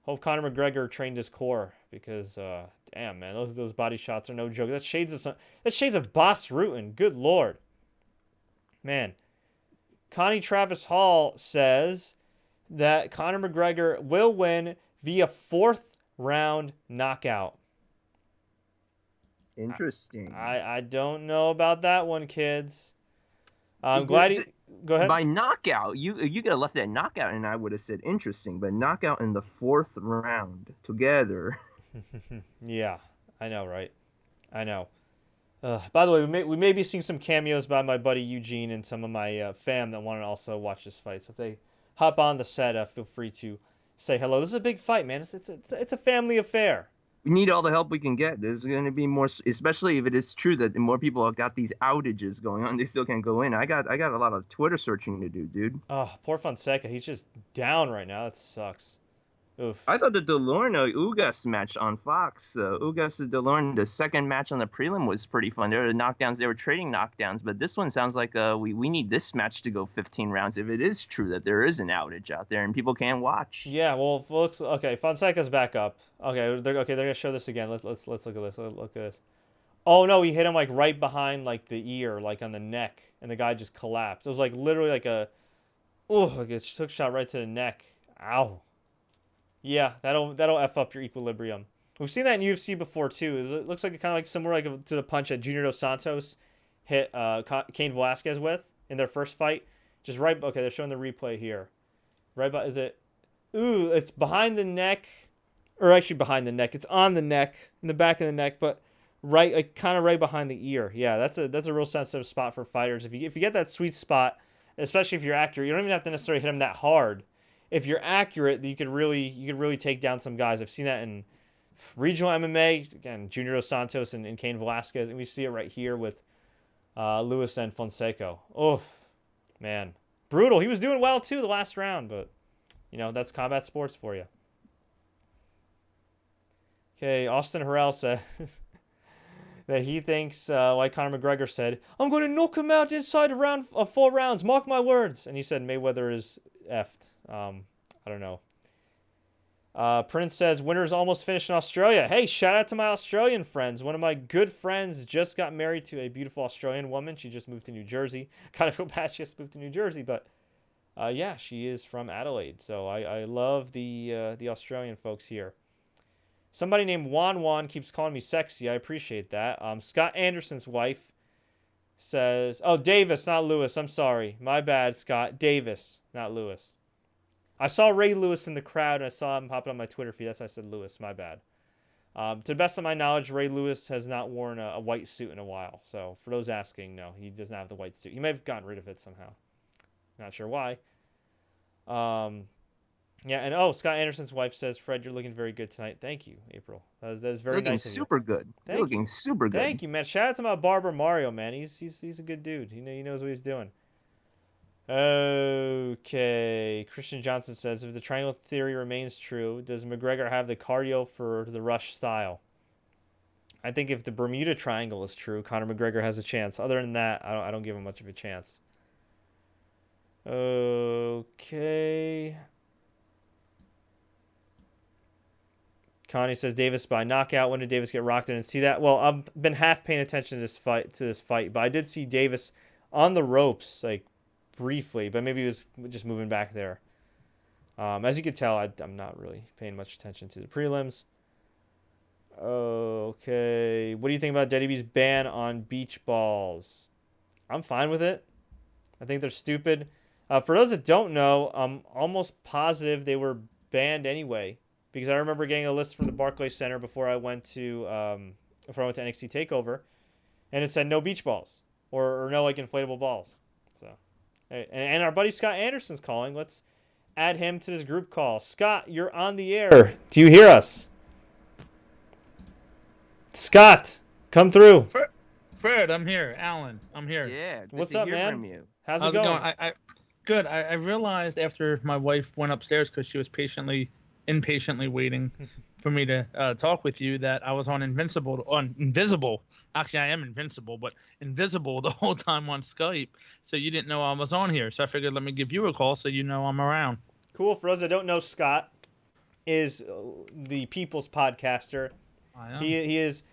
Hope Conor McGregor trained his core because, damn, man, those body shots are no joke. That's shades of Boss Rutan. Good Lord. Man. Connie Travis Hall says that Conor McGregor will win via 4th round knockout. Interesting. I don't know about that one, kids. I'm glad he... Go ahead. By knockout, you could have left that knockout, and I would have said interesting. But knockout in the 4th round together. Yeah, I know, right? I know. By the way, we may be seeing some cameos by my buddy Eugene and some of my fam that want to also watch this fight. So if they hop on the set, feel free to say hello. This is a big fight, man. It's a family affair. We need all the help we can get. There's going to be more, especially if it is true that more people have got these outages going on. They still can't go in. I got a lot of Twitter searching to do, dude. Oh, poor Fonseca. He's just down right now. That sucks. Oof. I thought the Delorno-Ugas match on Fox, Ugas and Delorno, the second match on the prelim was pretty fun. There were knockdowns. They were trading knockdowns, but this one sounds like we need this match to go 15 rounds if it is true that there is an outage out there and people can't watch. Yeah, well, looks okay. Fonseca's back up. Okay, they're gonna show this again. Let's look at this. Look at this. Oh no, he hit him like right behind like the ear, like on the neck, and the guy just collapsed. It was like literally like a took shot right to the neck. Ow. Yeah, that'll F up your equilibrium. We've seen that in UFC before too. It looks like kind of like similar to the punch that Junior Dos Santos hit Cain Velasquez with in their first fight. Just right. Okay, they're showing the replay here. Right, but is it? Ooh, it's behind the neck, or actually behind the neck. It's on the neck, in the back of the neck, but right, like kind of right behind the ear. Yeah, that's a real sensitive spot for fighters. If you get that sweet spot, especially if you're accurate, you don't even have to necessarily hit them that hard. If you're accurate, you could really take down some guys. I've seen that in regional MMA. Again, Junior Dos Santos and Cain Velasquez, and we see it right here with Lewis and Fonseca. Oof, man, brutal. He was doing well too the last round, but that's combat sports for you. Okay, Austin Harrell says that he thinks, like Conor McGregor said, I'm going to knock him out inside of 4 rounds. Mark my words. And he said Mayweather is effed. I don't know. Prince says, winter's almost finished in Australia. Hey, shout out to my Australian friends. One of my good friends just got married to a beautiful Australian woman. She just moved to New Jersey. Kind of feel bad she just moved to New Jersey, but yeah, she is from Adelaide. So I love the Australian folks here. Somebody named Juan keeps calling me sexy. I appreciate that. Scott Anderson's wife says, oh, Davis, not Lewis. I'm sorry. My bad, Scott. Davis, not Lewis. I saw Ray Lewis in the crowd, and I saw him popping on my Twitter feed. That's why I said Lewis. My bad. To the best of my knowledge, Ray Lewis has not worn a white suit in a while. So for those asking, no, he does not have the white suit. He may have gotten rid of it somehow. Not sure why. Yeah, and Scott Anderson's wife says, Fred, you're looking very good tonight. Thank you, April. That is very nice of you. Super good. You're looking super good. Thank you, man. Shout out to my barber Mario, man. He's a good dude. He knows what he's doing. Okay. Christian Johnson says, if the triangle theory remains true, does McGregor have the cardio for the Rush style? I think if the Bermuda Triangle is true, Conor McGregor has a chance. Other than that, I don't give him much of a chance. Okay. Connie says Davis by knockout. When did Davis get rocked? I didn't see that. Well, I've been half paying attention to this fight, but I did see Davis on the ropes, like briefly, but maybe he was just moving back there. As you could tell, I'm not really paying much attention to the prelims. Okay, what do you think about Deddy's ban on beach balls? I'm fine with it. I think they're stupid. For those that don't know, I'm almost positive they were banned anyway. Because I remember getting a list from the Barclays Center before I went to NXT Takeover, and it said no beach balls or no like inflatable balls. So, and our buddy Scott Anderson's calling. Let's add him to this group call. Scott, you're on the air. Do you hear us? Scott, come through. Fred, I'm here. Alan, I'm here. Yeah, good What's to up, hear man? from you. How's it How's it going? going? Good. I realized after my wife went upstairs because she was impatiently waiting for me to talk with you that I was on invisible. Actually, I am invincible, but invisible the whole time on Skype. So you didn't know I was on here. So I figured let me give you a call so you know I'm around. Cool. For those that don't know, Scott is the People's Podcaster. I am. He is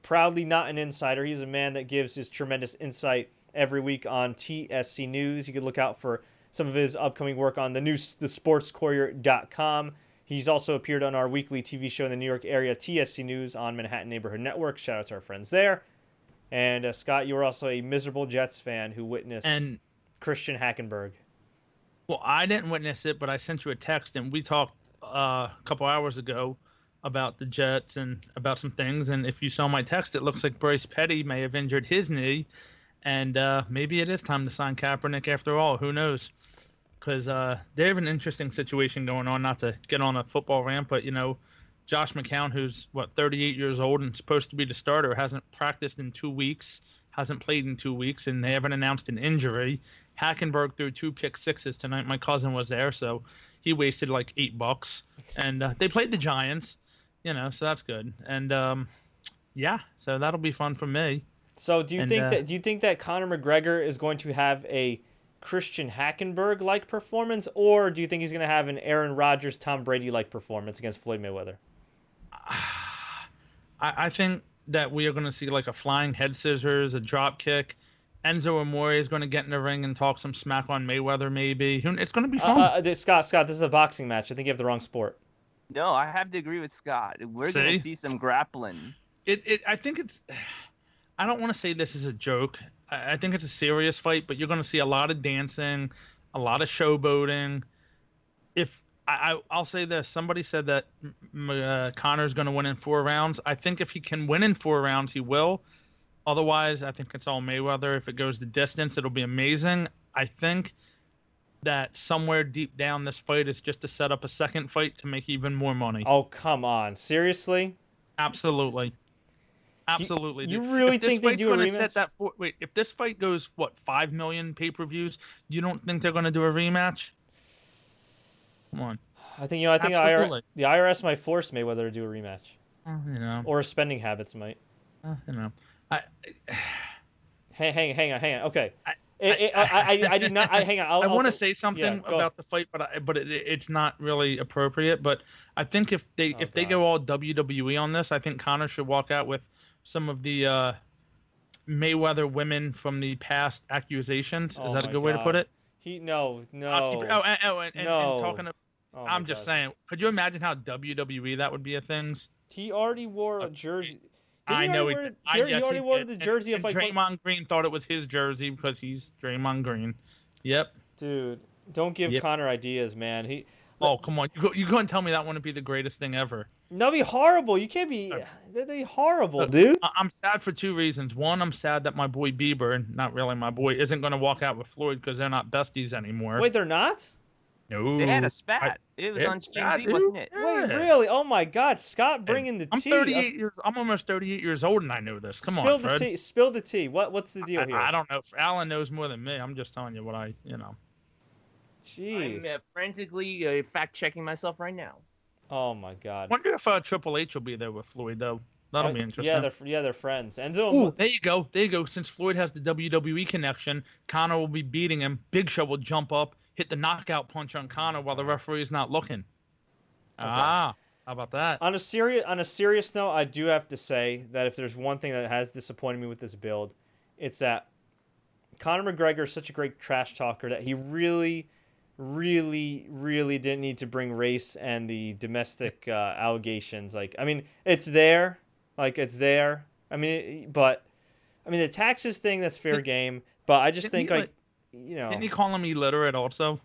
proudly not an insider. He's a man that gives his tremendous insight every week on TSC News. You can look out for some of his upcoming work on thesportscourier.com. He's also appeared on our weekly TV show in the New York area, TSC News on Manhattan Neighborhood Network. Shout out to our friends there. And Scott, you were also a miserable Jets fan who witnessed Christian Hackenberg. Well, I didn't witness it, but I sent you a text, and we talked a couple hours ago about the Jets and about some things. And if you saw my text, it looks like Bryce Petty may have injured his knee, and maybe it is time to sign Kaepernick after all. Who knows? Because they have an interesting situation going on. Not to get on a football rant, but Josh McCown, who's 38 years old and supposed to be the starter, hasn't practiced in 2 weeks, hasn't played in 2 weeks, and they haven't announced an injury. Hackenberg threw 2 pick sixes tonight. My cousin was there, so he wasted like $8. And they played the Giants, so that's good. And yeah, so that'll be fun for me. So do you think that Conor McGregor is going to have a Christian Hackenberg-like performance, or do you think he's going to have an Aaron Rodgers, Tom Brady-like performance against Floyd Mayweather? I think that we are going to see like a flying head scissors, a drop kick. Enzo Amore is going to get in the ring and talk some smack on Mayweather, maybe. It's going to be fun. Scott, this is a boxing match. I think you have the wrong sport. No, I have to agree with Scott. We're going to see some grappling. I think it's... I don't want to say this is a joke. I think it's a serious fight, but you're going to see a lot of dancing, a lot of showboating. I'll say this. Somebody said that Conor's going to win in 4 rounds. I think if he can win in 4 rounds, he will. Otherwise, I think it's all Mayweather. If it goes the distance, it'll be amazing. I think that somewhere deep down this fight is just to set up a second fight to make even more money. Oh, come on. Seriously? Absolutely. Absolutely. You really think they do a rematch? Wait, if this fight goes, 5 million pay-per-views, you don't think they're going to do a rematch? Come on. I think the IRS might force Mayweather to do a rematch. Or spending habits might. Hang on. Okay. I did not. Hang on. I want to say something about the fight, but it's not really appropriate. But I think if they go all WWE on this, I think Conor should walk out with some of the Mayweather women from the past accusations. Is that a good way to put it? No. I'm just saying. Could you imagine how WWE that would be a thing? He already wore a jersey. I know he already wore the jersey of like Draymond Green thought it was his jersey because he's Draymond Green. Yep. Dude, don't give Conor ideas, man. Oh, come on. You go and tell me that wouldn't be the greatest thing ever. That'd be horrible. You can't be. That'd be horrible, dude. I'm sad for 2 reasons. One, I'm sad that my boy Bieber, and not really my boy, isn't going to walk out with Floyd because they're not besties anymore. Wait, they're not? No. They had a spat. It was on TMZ, wasn't it? Yeah. Wait, really? Oh my God, Scott, bringing the tea. I'm almost 38 years old, and I know this. Come on, Fred. Spill the tea. What's the deal here? I don't know. Alan knows more than me. I'm just telling you what Jeez. I'm frantically fact-checking myself right now. Oh my God. Wonder if Triple H will be there with Floyd though. That'll be interesting. They're friends. Ooh, there you go. Since Floyd has the WWE connection, Conor will be beating him. Big Show will jump up, hit the knockout punch on Conor while the referee's not looking. Okay. How about that? On a serious note, I do have to say that if there's one thing that has disappointed me with this build, it's that Conor McGregor is such a great trash talker that he really didn't need to bring race and the domestic allegations. It's there. The taxes thing, that's fair game. But I just think Didn't he call him illiterate also?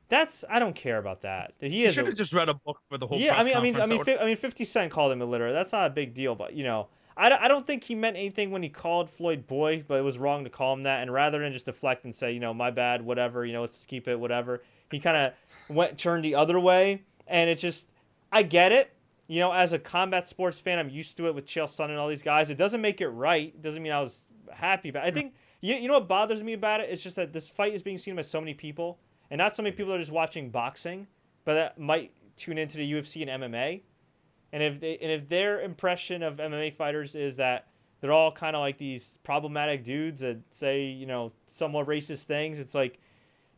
I don't care about that. He should have just read a book for the whole. Yeah, 50 Cent called him illiterate. That's not a big deal, but I don't think he meant anything when he called Floyd boy, but it was wrong to call him that. And rather than just deflect and say, my bad, whatever, let's keep it, whatever. He kind of turned the other way, and it's just I get it. You know, as a combat sports fan, I'm used to it with Chael Sonnen and all these guys. It doesn't make it right. It doesn't mean I was happy about it. I think you know what bothers me about it? It's just that this fight is being seen by so many people, and not so many people are just watching boxing, but that might tune into the UFC and MMA. And if their impression of MMA fighters is that they're all kind of like these problematic dudes that say, you know, somewhat racist things, it's like,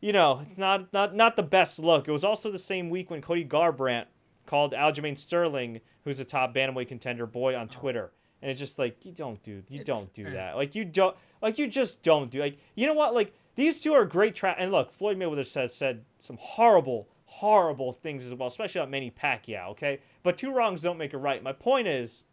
you know, it's not the best look. It was also the same week when Cody Garbrandt called Aljamain Sterling, who's a top bantamweight contender, boy on Twitter. And it's just like, you don't do that. Like you just don't do, like, you know what? Like, these two are great and look, Floyd Mayweather said some horrible things as well, especially about Manny Pacquiao, okay? But two wrongs don't make a right. My point is,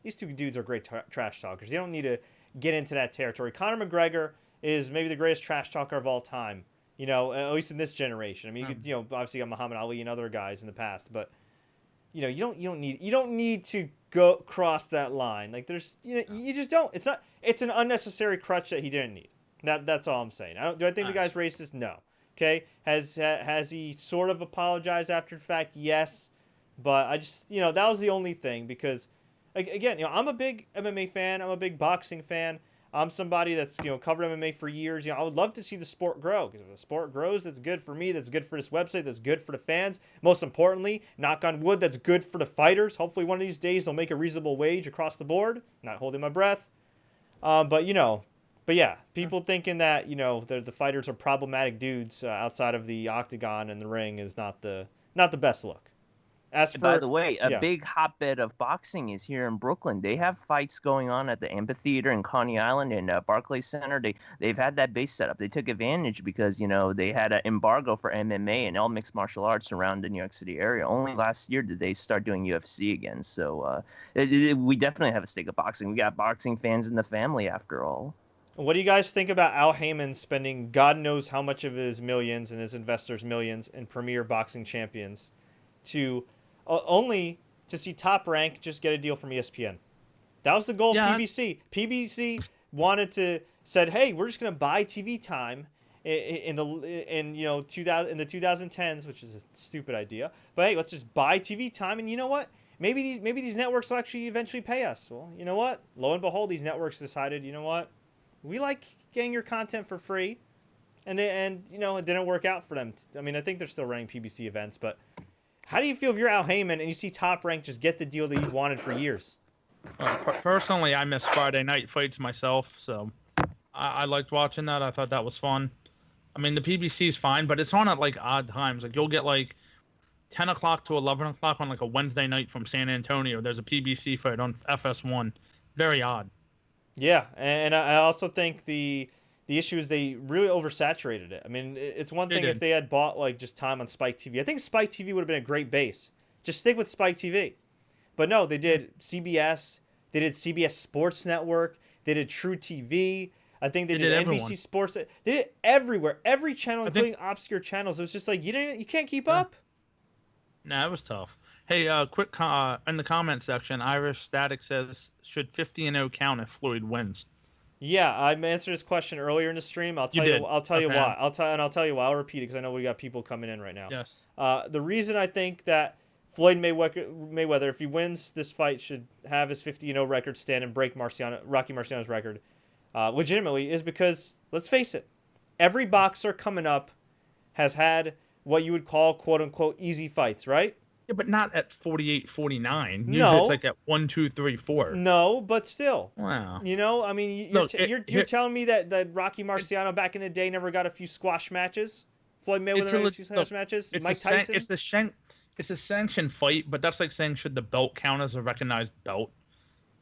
these two dudes are great trash talkers. You don't need to get into that territory. Conor McGregor is maybe the greatest trash talker of all time, you know, at least in this generation. I mean, you could, you know, obviously got Muhammad Ali and other guys in the past, but you know, you don't need to go cross that line. Like, there's, you know, you just don't. It's an unnecessary crutch that he didn't need. That's all I'm saying. Do I think the guy's racist? No. Okay, has he sort of apologized after the fact? Yes, but I just, you know, that was the only thing, because again, you know, I'm a big MMA fan. I'm a big boxing fan. I'm somebody that's, you know, covered MMA for years. You know, I would love to see the sport grow, because if the sport grows, that's good for me. That's good for this website. That's good for the fans. Most importantly, knock on wood, that's good for the fighters. Hopefully, one of these days they'll make a reasonable wage across the board. Not holding my breath, but you know. But yeah, people thinking that, you know, the fighters are problematic dudes outside of the octagon and the ring is not the best look. As for, by the way, a yeah. big hotbed of boxing is here in Brooklyn. They have fights going on at the Amphitheater in Coney Island and Barclays Center. They've had that base set up. They took advantage because, you know, they had an embargo for MMA and all mixed martial arts around the New York City area. Only last year did they start doing UFC again. So we definitely have a stake of boxing. We got boxing fans in the family, after all. What do you guys think about Al Heyman spending God knows how much of his millions and his investors' millions in premier boxing champions to only to see Top Rank just get a deal from ESPN? That was the goal of PBC. PBC said, hey, we're just going to buy TV time in the 2010s, which is a stupid idea. But hey, let's just buy TV time, and you know what? Maybe these networks will actually eventually pay us. Well, you know what? Lo and behold, these networks decided, you know what? We like getting your content for free, and you know, it didn't work out for them. I mean, I think they're still running PBC events, but how do you feel if you're Al Heyman and you see Top Rank just get the deal that you've wanted for years? Personally, I miss Friday night fights myself, so I liked watching that. I thought that was fun. I mean, the PBC is fine, but it's on at like odd times. Like, you'll get like 10 o'clock to 11 o'clock on like a Wednesday night from San Antonio. There's a PBC fight on FS1. Very odd. Yeah, and I also think the issue is they really oversaturated it. I mean, it's one thing if they had bought like just time on Spike TV. I think Spike TV would have been a great base. Just stick with Spike TV. But no, they did CBS. They did CBS Sports Network. They did True TV. I think they did NBC Sports. They did it everywhere. Every channel, including obscure channels. It was just like, you can't keep up. Nah, it was tough. Hey, quick in the comment section, Irish Static says, should 50-0 count if Floyd wins? Yeah, I answered this question earlier in the stream. I'll tell you why. I'll tell you why. I'll repeat it because I know we got people coming in right now. Yes. The reason I think that Floyd Mayweather, if he wins this fight, should have his 50-0 record stand and break Rocky Marciano's record, legitimately, is because, let's face it, every boxer coming up has had what you would call quote-unquote easy fights, right? Yeah, but not at 48, 49. Usually No. It's like at 1, 2, 3, 4. No, but still. Wow. You know, I mean, you're telling me that Rocky Marciano back in the day never got a few squash matches? Floyd Mayweather had a few squash matches? Mike Tyson? It's a sanctioned fight, but that's like saying, should the belt count as a recognized belt?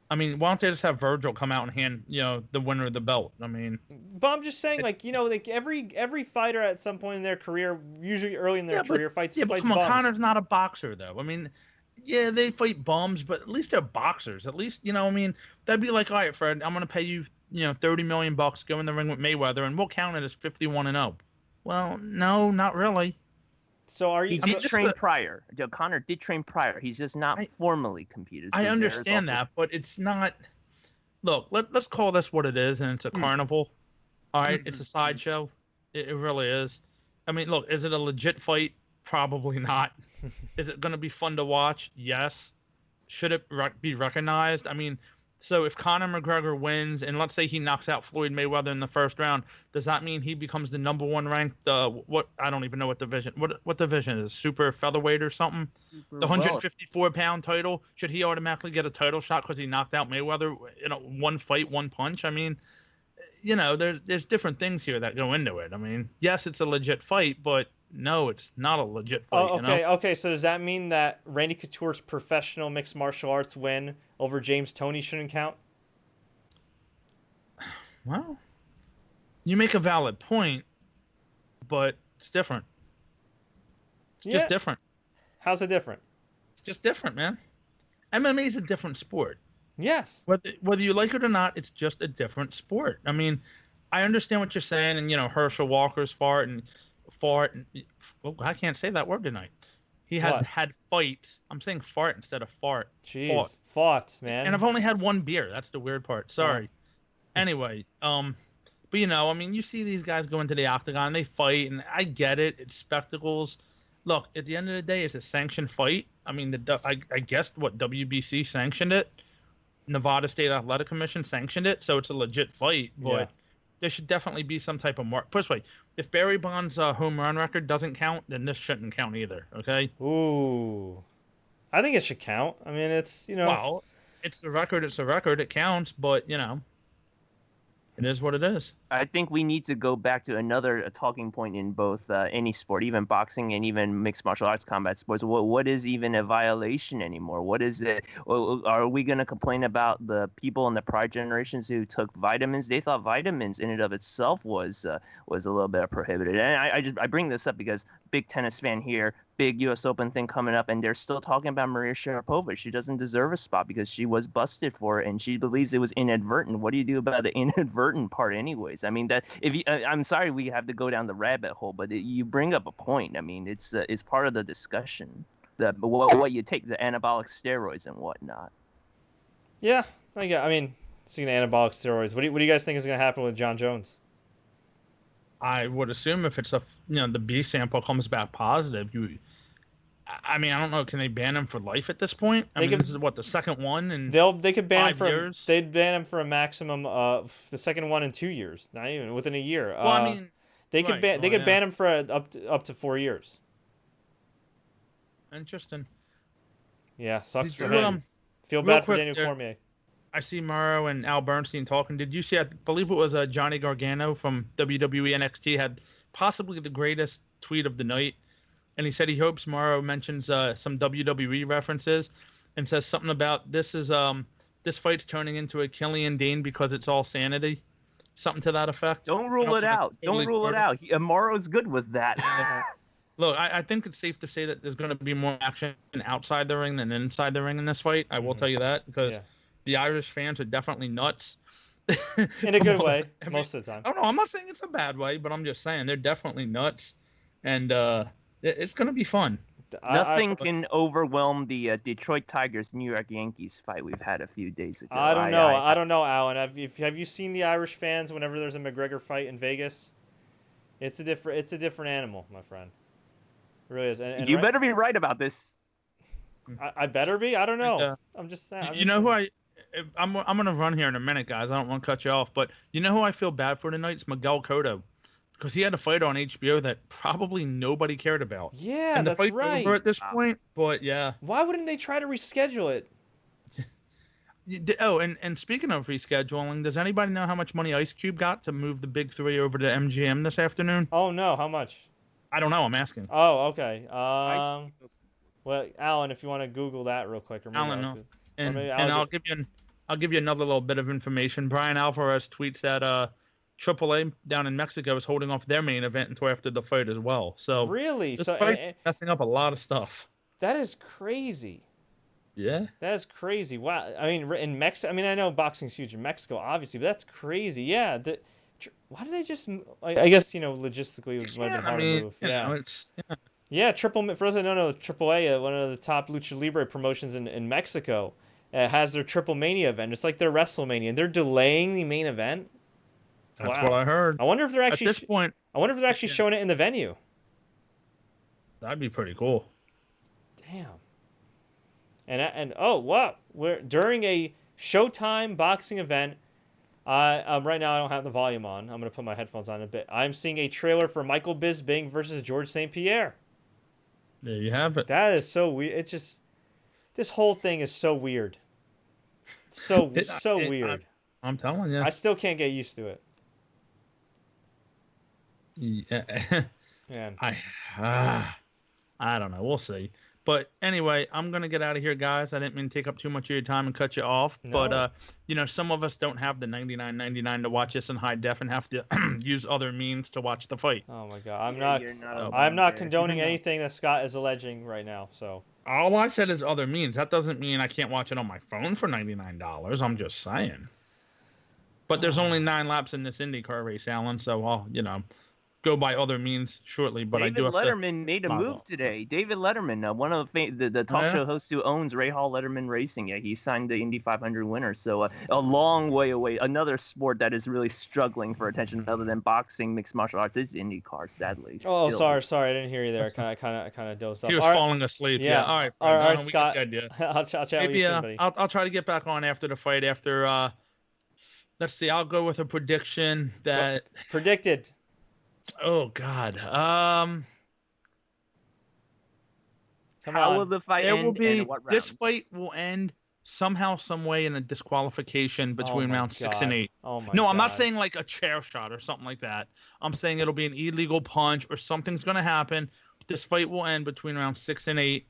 I mean, why don't they just have Virgil come out and hand, you know, the winner of the belt? I mean, but I'm just saying, like, you know, like every fighter at some point in their career, usually early in their career, fights. Yeah, but come on, Conor's not a boxer though. I mean, yeah, they fight bums, but at least they're boxers. At least, you know, I mean, that'd be like, all right, Fred, I'm gonna pay you, you know, $30 million, go in the ring with Mayweather, and we'll count it as 51-0. Well, no, not really. So are you? He did train prior. Conor did train prior. He's just not formally competed. So I understand that, but it's not. Look, let's call this what it is, and it's a carnival. All right, it's a sideshow. It really is. I mean, look, is it a legit fight? Probably not. Is it going to be fun to watch? Yes. Should it be recognized? I mean, so if Conor McGregor wins, and let's say he knocks out Floyd Mayweather in the first round, does that mean he becomes the number one ranked? What I don't even know what division. What division is super featherweight or something? The Well, 154-pound title. Should he automatically get a title shot because he knocked out Mayweather in one fight, one punch? I mean, there's different things here that go into it. I mean, yes, it's a legit fight, but no, it's not a legit fight. Oh, okay. So does that mean that Randy Couture's professional mixed martial arts win over James Toney shouldn't count? Well, you make a valid point, but it's different. It's just different. How's it different? It's just different, man. MMA is a different sport. Yes. Whether you like it or not, it's just a different sport. I mean, I understand what you're saying, and Herschel Walker's fart. Well, I can't say that word tonight. He has had fights. I'm saying fart instead of fart. Jeez, fought, man. And I've only had one beer. That's the weird part. Sorry. Anyway, but I mean, you see these guys go into the octagon, they fight, and I get it. It's spectacles. Look, at the end of the day, it's a sanctioned fight. I mean, I guess what WBC sanctioned it. Nevada State Athletic Commission sanctioned it, so it's a legit fight. But there should definitely be some type of mark. Put this way, if Barry Bonds' home run record doesn't count, then this shouldn't count either. Okay. Ooh, I think it should count. I mean, it's Well, it's the record. It's a record. It counts, but it is what it is. I think we need to go back to another talking point in both any sport, even boxing and even mixed martial arts combat sports. What is even a violation anymore? What is it? Are we going to complain about the people in the prior generations who took vitamins? They thought vitamins in and of itself was a little bit prohibited. And I bring this up because big tennis fan here, big U.S. Open thing coming up, and they're still talking about Maria Sharapova. She doesn't deserve a spot because she was busted for it, and she believes it was inadvertent. What do you do about the inadvertent part, anyways? I mean, that I'm sorry we have to go down the rabbit hole, but you bring up a point. I mean, it's part of the discussion. What you take, the anabolic steroids and whatnot. Yeah, I mean, speaking of anabolic steroids, what do you guys think is going to happen with John Jones? I would assume if it's the B sample comes back positive, I mean, I don't know. Can they ban him for life at this point? I mean, this is what, the second one, and they could ban him for 5 years. They'd ban him for a maximum of the second one in 2 years, not even within a year. Well, I mean, they could ban him for up to 4 years. Interesting. Yeah, sucks for him. Feel bad for Daniel Cormier. I see Morrow and Al Bernstein talking. Did you see? I believe it was Johnny Gargano from WWE NXT had possibly the greatest tweet of the night, and he said he hopes Morrow mentions some WWE references, and says something about this fight's turning into a Killian Dane because it's all sanity, something to that effect. Don't rule it out. Don't rule it out. Morrow's good with that. Look, I think it's safe to say that there's going to be more action outside the ring than inside the ring in this fight. I will tell you that because. Yeah. The Irish fans are definitely nuts. In a good way, most of the time. I don't know. I'm not saying it's a bad way, but I'm just saying they're definitely nuts. And it's going to be fun. Nothing can overwhelm the Detroit Tigers New York Yankees fight we've had a few days ago. I don't know, Alan. Have you seen the Irish fans whenever there's a McGregor fight in Vegas? It's a different animal, my friend. It really is. And you better be right about this. I better be. I don't know. I'm just saying. You know who I'm going to run here in a minute, guys. I don't want to cut you off, but you know who I feel bad for tonight? It's Miguel Cotto, because he had a fight on HBO that probably nobody cared about. Yeah, and that's right. Over at this point, but yeah. Why wouldn't they try to reschedule it? Oh, and speaking of rescheduling, does anybody know how much money Ice Cube got to move the Big Three over to MGM this afternoon? Oh no, how much? I don't know. I'm asking. Oh, okay. Well, Alan, if you want to Google that real quick, or maybe Alan, no. I'll give you another little bit of information. Brian Alvarez tweets that AAA down in Mexico is holding off their main event until after the fight as well. So really, this fight's messing up a lot of stuff. That is crazy. Yeah, that is crazy. Wow. I mean, in Mexico, I mean, I know boxing's huge in Mexico, obviously, but that's crazy. Yeah. Why do they just? I guess logistically it might have been hard to move. Yeah, for those that don't know, AAA, one of the top lucha libre promotions in Mexico, has their Triple Mania event. It's like their WrestleMania, and they're delaying the main event. That's what I heard. I wonder if they're actually at this point. I wonder if they're actually showing it in the venue. That'd be pretty cool. Damn. And oh wow, we're during a Showtime boxing event. Right now I don't have the volume on. I'm gonna put my headphones on a bit. I'm seeing a trailer for Michael Bisping versus George St-Pierre. There you have it. That is so weird. It just this whole thing is so weird. So weird. I'm telling you. I still can't get used to it. Yeah. Man. I don't know. We'll see. But anyway, I'm gonna get out of here, guys. I didn't mean to take up too much of your time and cut you off. No. But some of us don't have the $99.99 to watch this in high def and have to use other means to watch the fight. Oh my god. I'm not condoning anything that Scott is alleging right now, so All I said is other means. That doesn't mean I can't watch it on my phone for $99. I'm just saying. But there's only 9 laps in this IndyCar race, Alan. So I'll, go by other means shortly. But David I do have Letterman made a move today. David Letterman, one of the talk show hosts who owns Ray Hall Letterman Racing, he signed the Indy 500 winner. So a long way away. Another sport that is really struggling for attention other than boxing, mixed martial arts. It's IndyCar, sadly. Oh, still. sorry, I didn't hear you there. I kind of dozed off. He was falling asleep. Yeah. All right. All right, we Scott. get the idea. I'll chat with Maybe you soon, buddy. I'll try to get back on after the fight. After let's see. I'll go with a prediction that. Predicted. Oh God. Come How on. will the fight There end? will be and what this rounds? fight will end somehow, some way in a disqualification between my rounds 6 and God. 8. Oh my No, I'm not God. saying like a chair shot or something like that. I'm saying it'll be an illegal punch or something's gonna happen. This fight will end between rounds 6 and 8.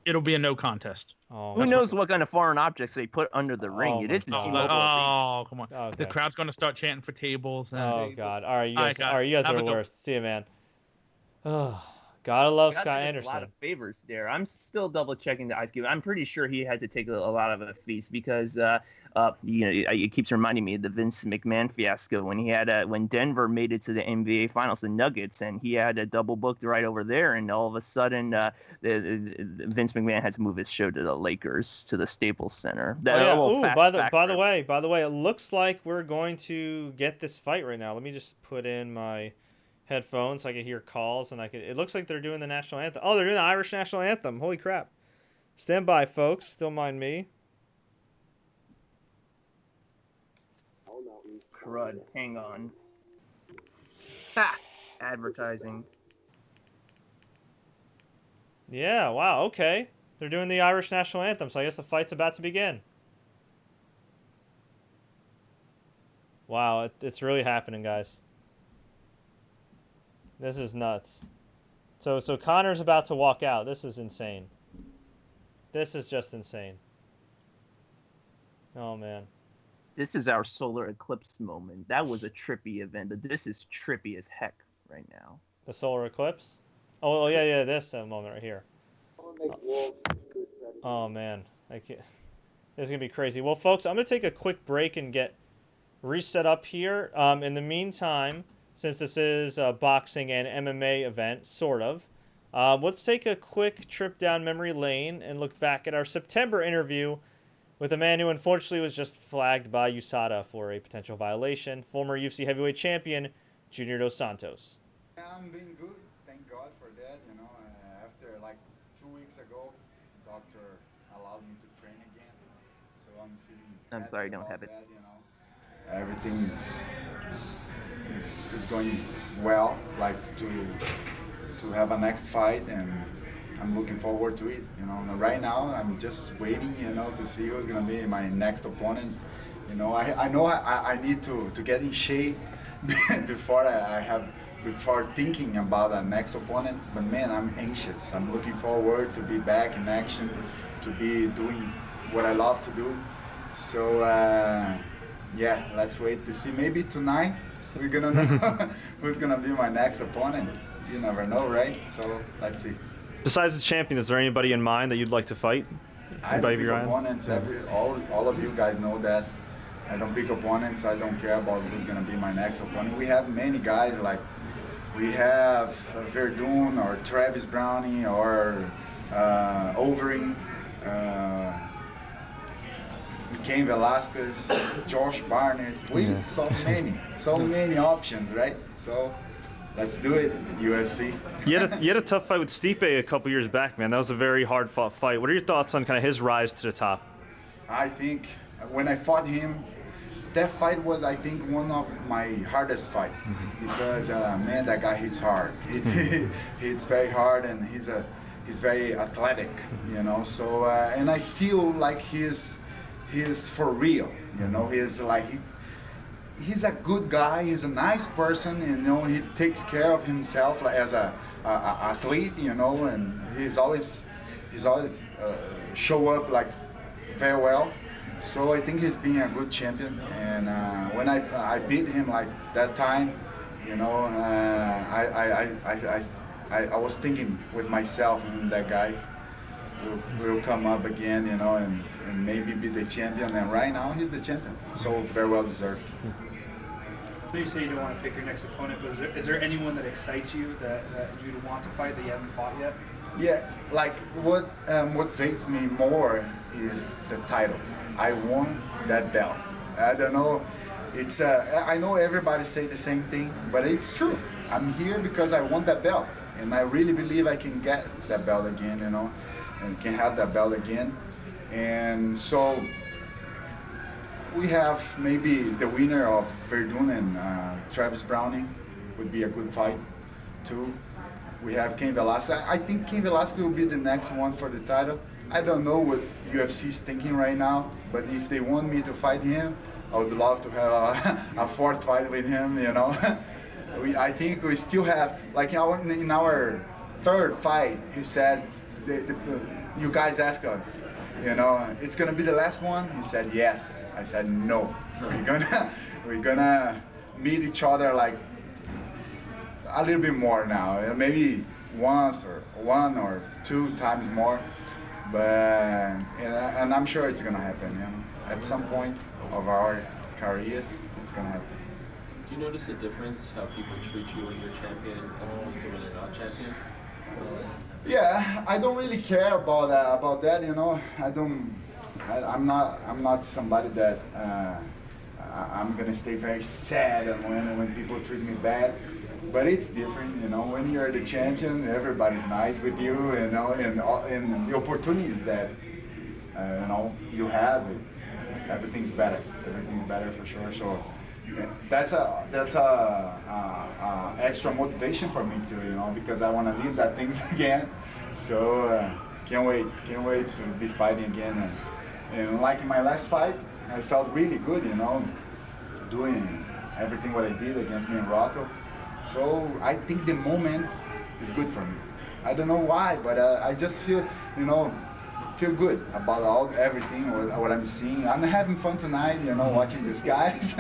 It'll be a no contest. Oh, Who knows what kind of foreign objects they put under the ring? Oh It my is the God. T-Mobile. Oh, come on. Okay. The crowd's gonna start chanting for tables. And Oh God. All right, you All guys. right, All right, you guys have are a the good- worst. See you, man. Oh, gotta love God, Scott there's Anderson. A lot of favors there. I'm still double checking the Ice Cube. I'm pretty sure he had to take a lot of a feast because it keeps reminding me of the Vince McMahon fiasco when he had when Denver made it to the NBA Finals, the Nuggets, and he had a double booked right over there, and all of a sudden Vince McMahon had to move his show to the Lakers to the Staples Center. Oh, yeah. Ooh, by the way. way, it looks like we're going to get this fight right now. Let me just put in my headphones so I can hear calls, and it looks like they're doing the national anthem. Oh, they're doing the Irish national anthem. Holy crap. Stand by, folks. Don't mind me. Crud. Hang on. Ha! Advertising. Yeah, wow, okay. They're doing the Irish national anthem, so I guess the fight's about to begin. Wow, it's really happening, guys. This is nuts. So Connor's about to walk out. This is insane. This is just insane. Oh, man. This is our solar eclipse moment. That was a trippy event, but this is trippy as heck right now. The solar eclipse? Oh yeah, this moment right here. Oh, man. I can't. This is going to be crazy. Well, folks, I'm going to take a quick break and get reset up here. In the meantime, since this is a boxing and MMA event, sort of, let's take a quick trip down memory lane and look back at our September interview with a man who unfortunately was just flagged by USADA for a potential violation, former UFC heavyweight champion, Junior Dos Santos. I'm being good, thank God for that, after like 2 weeks ago, doctor allowed me to train again, so I'm feeling I'm sorry, I don't have it. That, everything is going well, like to have a next fight, and I'm looking forward to it. Right now I'm just waiting, to see who's gonna be my next opponent. I know I need to get in shape before thinking about a next opponent. But man, I'm anxious. I'm looking forward to be back in action, to be doing what I love to do. So yeah, let's wait to see. Maybe tonight we're gonna know who's gonna be my next opponent. You never know, right? So let's see. Besides the champion, is there anybody in mind that you'd like to fight? I don't pick opponents. All of you guys know that. I don't pick opponents. I don't care about who's gonna be my next opponent. We have many guys, like we have Verdun or Travis Brownie or Overing, Cain Velasquez, Josh Barnett. We have so many options, right? So let's do it, UFC. You had a tough fight with Stipe a couple years back, man. That was a very hard fought fight. What are your thoughts on kind of his rise to the top? I think when I fought him, that fight was, I think, one of my hardest fights because man, that guy hits hard. He hits very hard, and he's very athletic, you know. So and I feel like he's for real, you know. He's a good guy. He's a nice person, you know. He takes care of himself like, as a athlete, you know, and he's always show up like very well. So I think he's being a good champion, and when I beat him like that time, you know, I was thinking with myself, that guy will come up again, you know, and maybe be the champion. And right now he's the champion, so very well deserved. You say you don't want to pick your next opponent, but is there anyone that excites you that you'd want to fight that you haven't fought yet? Yeah, like what motivates me more is the title. I want that belt. I don't know. It's I know everybody say the same thing, but it's true. I'm here because I want that belt, and I really believe I can get that belt again. You know, and can have that belt again. And so we have maybe the winner of Verdun and Travis Browning would be a good fight too. We have Cain Velasquez. I think Cain Velasquez will be the next one for the title. I don't know what UFC is thinking right now, but if they want me to fight him, I would love to have a fourth fight with him, you know. I think we still have, like in our third fight, he said, you guys asked us, you know, it's gonna be the last one? He said yes. I said no. We're gonna meet each other like a little bit more now, maybe once or one or two times more. But and I'm sure it's gonna happen. You know? At some point of our careers, it's gonna happen. Do you notice a difference how people treat you when you're champion as opposed to when they're not champion? Yeah, I don't really care about that. You know, I'm not somebody that I'm gonna stay very sad when people treat me bad. But it's different, you know. When you're the champion, everybody's nice with you, you know, and the opportunities that you know you have, everything's better. Everything's better for sure. So that's a extra motivation for me too, you know, because I want to live that things again. So can't wait to be fighting again. And like in my last fight, I felt really good, you know, doing everything what I did against me and Rothel. So I think the moment is good for me. I don't know why, but I just feel, you know, feel good about everything, what I'm seeing. I'm having fun tonight, you know, watching these guys.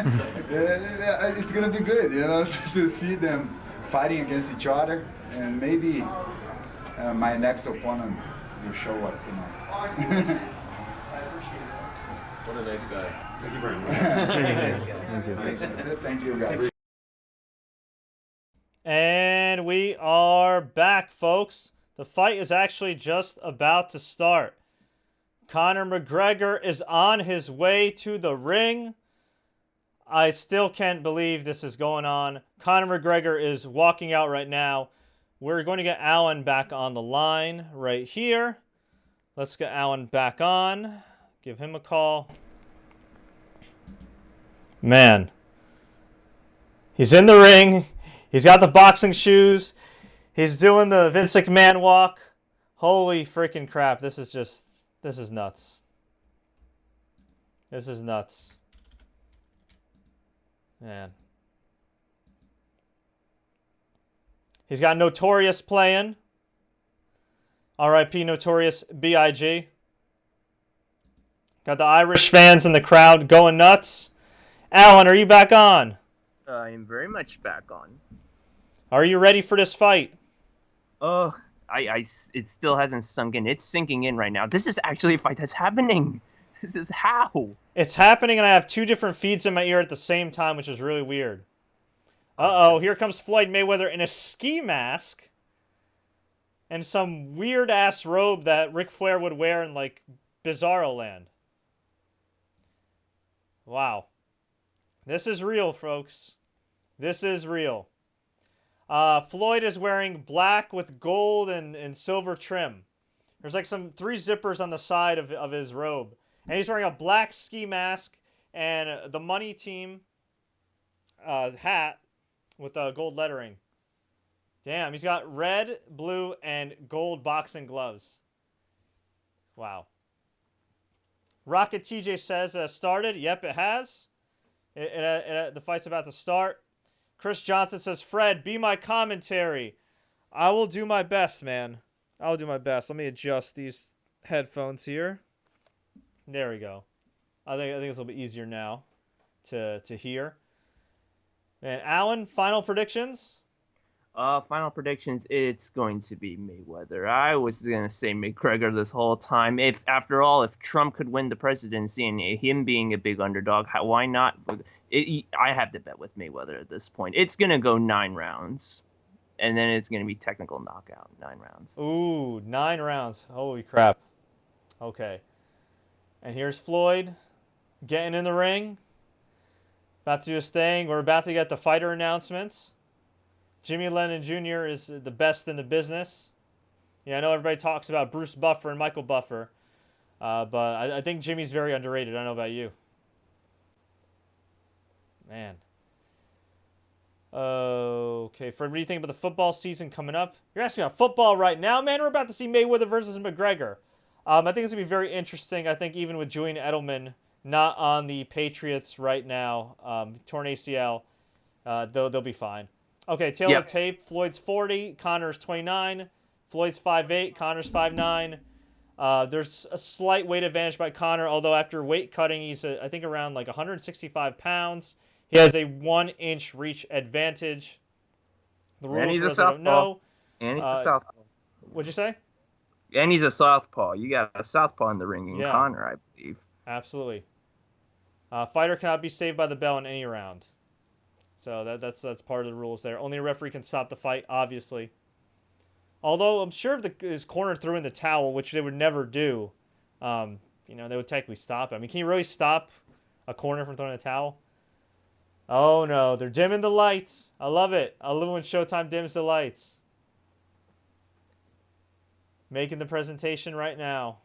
It's gonna be good, you know, to see them fighting against each other, and maybe my next opponent will show up tonight. What a nice guy. Thank you very much. Thank you. That's it. Thank you, guys. And we are back, folks. The fight is actually just about to start. Conor McGregor is on his way to the ring. I still can't believe this is going on. Conor McGregor is walking out right now. We're going to get Alan back on the line right here. Let's get Alan back on. Give him a call. Man. He's in the ring. He's got the boxing shoes. He's doing the Vince McMahon walk. Holy freaking crap. This is nuts. This is nuts. Man. He's got Notorious playing. R.I.P. Notorious B.I.G. Got the Irish fans in the crowd going nuts. Alan, are you back on? I am very much back on. Are you ready for this fight? Oh, it still hasn't sunk in. It's sinking in right now. This is actually a fight that's happening. This is how. It's happening, and I have two different feeds in my ear at the same time, which is really weird. Uh-oh, here comes Floyd Mayweather in a ski mask and some weird-ass robe that Ric Flair would wear in, like, Bizarro Land. Wow. This is real, folks. This is real. Floyd is wearing black with gold and silver trim. There's like some 3 zippers on the side of his robe. And he's wearing a black ski mask and the Money Team hat with gold lettering. Damn, he's got red, blue, and gold boxing gloves. Wow. Rocket TJ says started. Yep, it has. The fight's about to start. Chris Johnson says, Fred, be my commentary. I will do my best, man. I'll do my best. Let me adjust these headphones here. There we go. I think it's a little bit easier now to hear. And Alan, final predictions? Final predictions, it's going to be Mayweather. I was going to say McGregor this whole time. After all, if Trump could win the presidency and him being a big underdog, why not? I have to bet with Mayweather at this point. It's going to go 9 rounds, and then it's going to be technical knockout, 9 rounds. Ooh, 9 rounds. Holy crap. Okay. And here's Floyd getting in the ring. About to do his thing. We're about to get the fighter announcements. Jimmy Lennon Jr. is the best in the business. Yeah, I know everybody talks about Bruce Buffer and Michael Buffer, but I think Jimmy's very underrated. I don't know about you. Man. Okay, Fred, what do you think about the football season coming up? You're asking about football right now? Man, we're about to see Mayweather versus McGregor. I think it's going to be very interesting. I think even with Julian Edelman not on the Patriots right now, torn ACL, they'll be fine. Okay, tail of the tape. Floyd's 40, Connor's 29. Floyd's 5'8", Connor's 5'9". There's a slight weight advantage by Connor, although after weight cutting, he's, I think, around like 165 pounds. He has a 1-inch reach advantage. The rules, and he's for a those that don't know. And he's a southpaw. What'd you say? And he's a southpaw. You got a southpaw in the ring in Connor, I believe. Absolutely. Fighter cannot be saved by the bell in any round. So that's part of the rules there. Only a referee can stop the fight, obviously. Although I'm sure if his corner threw in the towel, which they would never do, they would technically stop it. I mean, can you really stop a corner from throwing a towel? Oh, no. They're dimming the lights. I love it. I love when Showtime dims the lights. Making the presentation right now.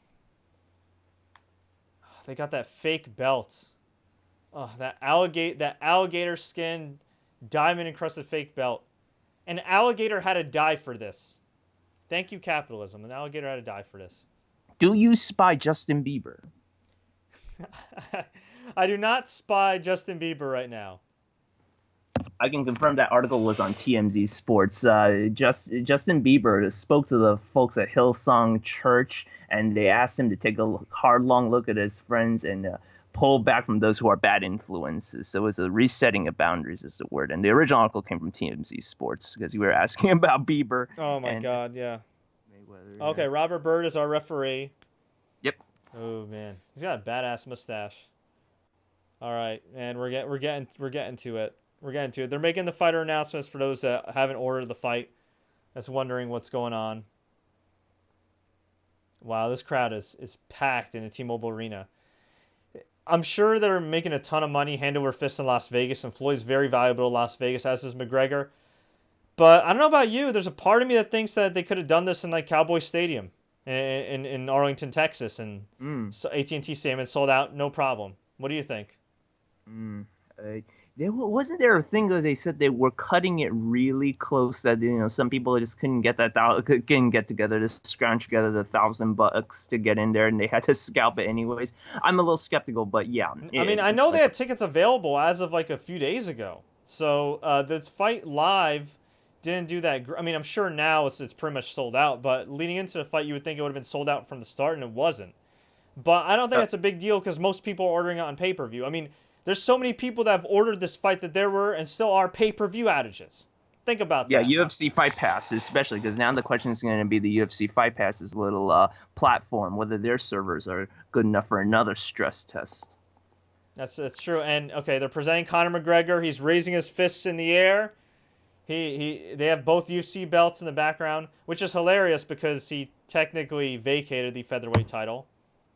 They got that fake belt. Oh, that alligator skin, diamond encrusted fake belt. An alligator had to die for this. Thank you, capitalism. An alligator had to die for this. Do you spy Justin Bieber? I do not spy Justin Bieber right now. I can confirm that article was on TMZ Sports. Justin Bieber spoke to the folks at Hillsong Church, and they asked him to take a hard, long look at his friends and pull back from those who are bad influences. So it was a resetting of boundaries is the word. And the original article came from TMZ Sports because you were asking about Bieber. Oh, my God, yeah. Mayweather, okay, Robert Byrd is our referee. Yep. Oh, man. He's got a badass mustache. All right, and we're getting to it. We're getting to it. They're making the fighter announcements for those that haven't ordered the fight, that's wondering what's going on. Wow, this crowd is packed in a T-Mobile Arena. I'm sure they're making a ton of money hand over fist in Las Vegas, and Floyd's very valuable to Las Vegas, as is McGregor. But I don't know about you. There's a part of me that thinks that they could have done this in like Cowboy Stadium in Arlington, Texas, and so AT&T Stadium and sold out, no problem. What do you think? Wasn't there a thing that they said they were cutting it really close that some people just couldn't get together to scrounge together the $1,000 to get in there, and they had to scalp it anyways. I'm a little skeptical, but yeah. I know they had tickets available as of like a few days ago. So this fight live didn't do that. I mean, I'm sure now it's pretty much sold out, but leading into the fight, you would think it would have been sold out from the start, and it wasn't. But I don't think that's a big deal because most people are ordering it on pay-per-view. I mean, there's so many people that have ordered this fight that there were and still are pay-per-view outages. Think about that. Yeah, UFC Fight Pass especially, because now the question is going to be the UFC Fight Pass's little platform, whether their servers are good enough for another stress test. That's true. And okay, they're presenting Conor McGregor. He's raising his fists in the air. They have both UFC belts in the background, which is hilarious because he technically vacated the featherweight title.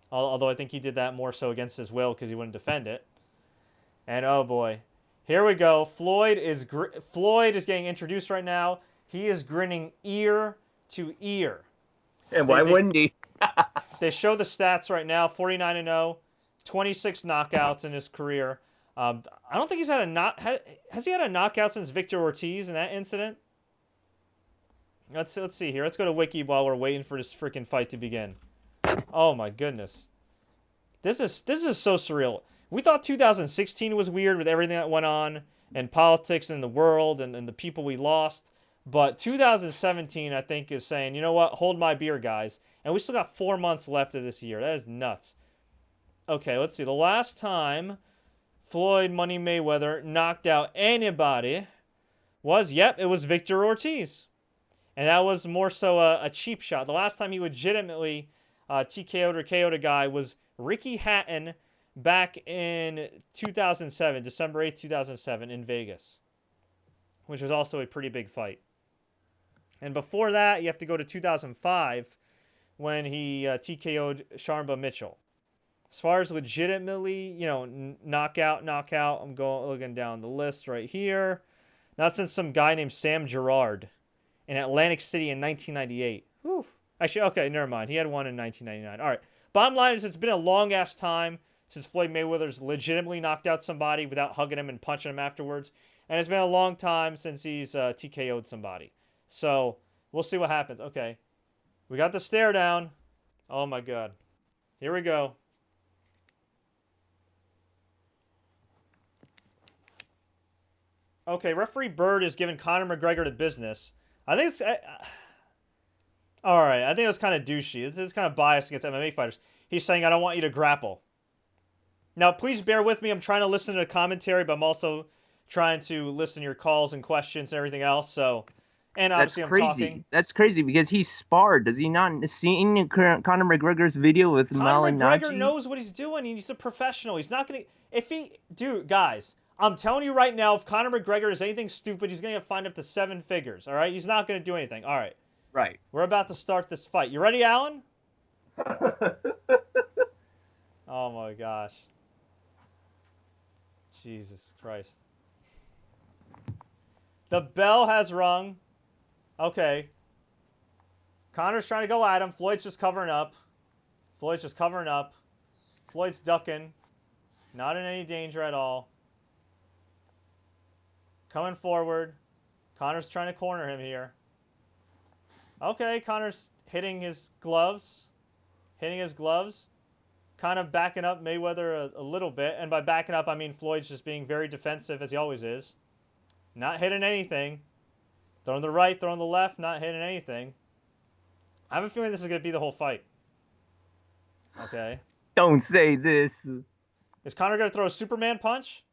Although I think he did that more so against his will because he wouldn't defend it. And oh boy, Here we go. Floyd is getting introduced right now. He is grinning ear to ear. And why wouldn't he? They show the stats right now: 49-0, 26 knockouts in his career. I don't think he's had has he had a knockout since Victor Ortiz in that incident? Let's see here. Let's go to Wiki while we're waiting for this freaking fight to begin. Oh my goodness. This is so surreal. We thought 2016 was weird with everything that went on and politics in the world and the people we lost. But 2017, I think, is saying, you know what? Hold my beer, guys. And we still got 4 months left of this year. That is nuts. Okay, let's see. The last time Floyd Money Mayweather knocked out anybody was, it was Victor Ortiz. And that was more so a cheap shot. The last time he legitimately TKO'd or KO'd a guy was Ricky Hatton back in 2007, December 8th, 2007 in Vegas, which was also a pretty big fight. And before that, you have to go to 2005 when he TKO'd Sharmba Mitchell. As far as legitimately, knockout, I'm looking down the list right here. Not since some guy named Sam Gerard in Atlantic City in 1998. Whew. Actually, okay, never mind. He had one in 1999. All right. Bottom line is it's been a long-ass time since Floyd Mayweather's legitimately knocked out somebody without hugging him and punching him afterwards. And it's been a long time since he's TKO'd somebody. So, we'll see what happens. Okay. We got the stare down. Oh, my God. Here we go. Okay, referee Bird is giving Conor McGregor the business. I think it's... all right, I think it was kind of douchey. It's kind of biased against MMA fighters. He's saying, I don't want you to grapple. Now, please bear with me. I'm trying to listen to the commentary, but I'm also trying to listen to your calls and questions and everything else. So, and obviously I'm talking. That's crazy because he sparred. Does he not see Conor McGregor's video with Malinaji? Conor McGregor knows what he's doing. He's a professional. He's not going to... Dude, guys... I'm telling you right now, if Conor McGregor is anything stupid, he's going to get fined up to 7 figures, all right? He's not going to do anything. All right. Right. We're about to start this fight. You ready, Alan? Oh, my gosh. Jesus Christ. The bell has rung. Okay. Conor's trying to go at him. Floyd's just covering up. Floyd's ducking. Not in any danger at all. Coming forward. Conor's trying to corner him here. Okay, Conor's hitting his gloves. Kind of backing up Mayweather a little bit. And by backing up, I mean Floyd's just being very defensive, as he always is. Not hitting anything. Throwing the right, throwing the left, not hitting anything. I have a feeling this is going to be the whole fight. Okay. Don't say this. Is Conor going to throw a Superman punch?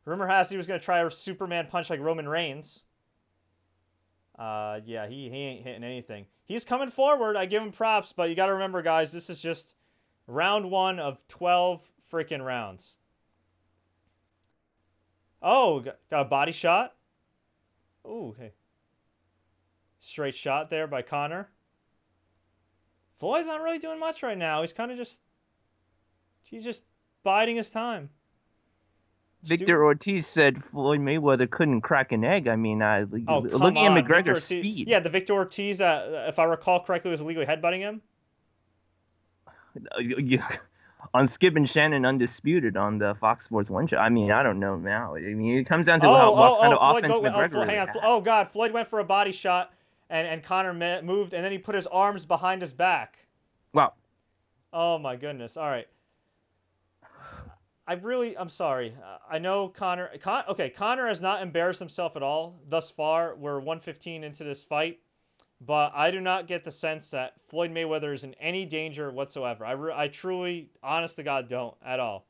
Rumor has he was going to try a Superman punch like Roman Reigns. Yeah, he ain't hitting anything. He's coming forward. I give him props, but you got to remember, guys, this is just round 1 of 12 freaking rounds. Oh, got a body shot. Ooh, hey. Straight shot there by Conor. Floyd's not really doing much right now. He's kind of just biding his time. Victor Ortiz said Floyd Mayweather couldn't crack an egg. I mean, looking at McGregor's speed. Yeah, the Victor Ortiz, if I recall correctly, was illegally headbutting him. On Skip and Shannon Undisputed on the Fox Sports 1 show. I mean, I don't know now. I mean, it comes down to what kind of offense McGregor hang on. Oh, God. Floyd went for a body shot, and Conor moved, and then he put his arms behind his back. Wow. Oh, my goodness. All right. I'm sorry. I know Conor has not embarrassed himself at all thus far. We're 115 into this fight. But I do not get the sense that Floyd Mayweather is in any danger whatsoever. I truly, honest to God, don't at all.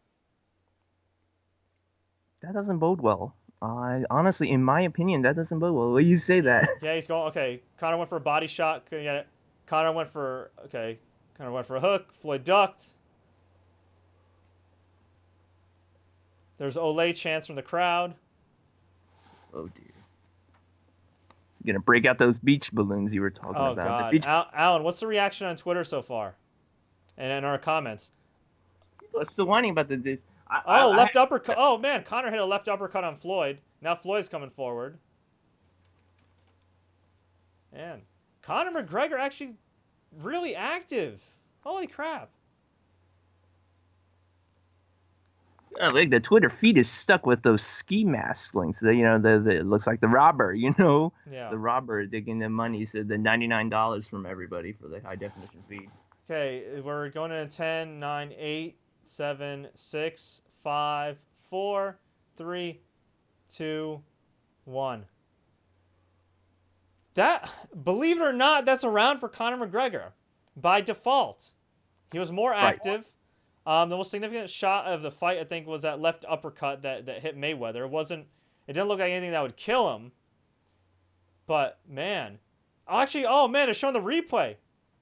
That doesn't bode well. Honestly, in my opinion, that doesn't bode well. What do you say that? Yeah, he's going, okay. Conor went for a body shot. Couldn't get it. Conor went for a hook. Floyd ducked. There's Olay chants from the crowd. Oh, dear. You're going to break out those beach balloons you were talking about. Oh, God. Alan, what's the reaction on Twitter so far? And in our comments? People are still whining about this. Oh, left uppercut. Oh, man. Conor hit a left uppercut on Floyd. Now Floyd's coming forward. Man. Conor McGregor actually really active. Holy crap. Like the Twitter feed is stuck with those ski mask links. It looks like the robber, Yeah. the robber digging the money. So the $99 from everybody for the high definition feed. Okay, we're going to 10, 9, 8, 7, 6, 5, 4, 3, 2, 1. That, believe it or not, that's a round for Conor McGregor by default. He was more active. The most significant shot of the fight, I think, was that left uppercut that hit Mayweather. It didn't look like anything that would kill him. But, man. Oh, man, it's showing the replay.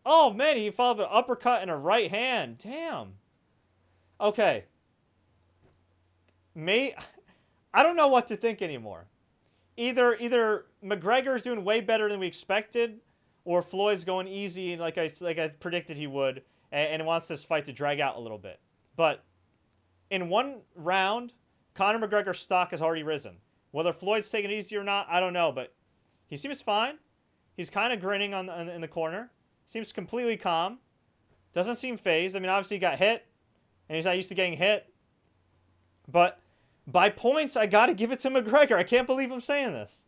Oh, man, he followed with an uppercut and a right hand. Damn. Okay. I don't know what to think anymore. Either McGregor's doing way better than we expected, or Floyd's going easy like I predicted he would, and wants this fight to drag out a little bit. But in one round, Conor McGregor's stock has already risen. Whether Floyd's taking it easy or not, I don't know, but he seems fine. He's kind of grinning in the corner. Seems completely calm. Doesn't seem phased. I mean, obviously he got hit, and he's not used to getting hit. But by points, I got to give it to McGregor. I can't believe I'm saying this.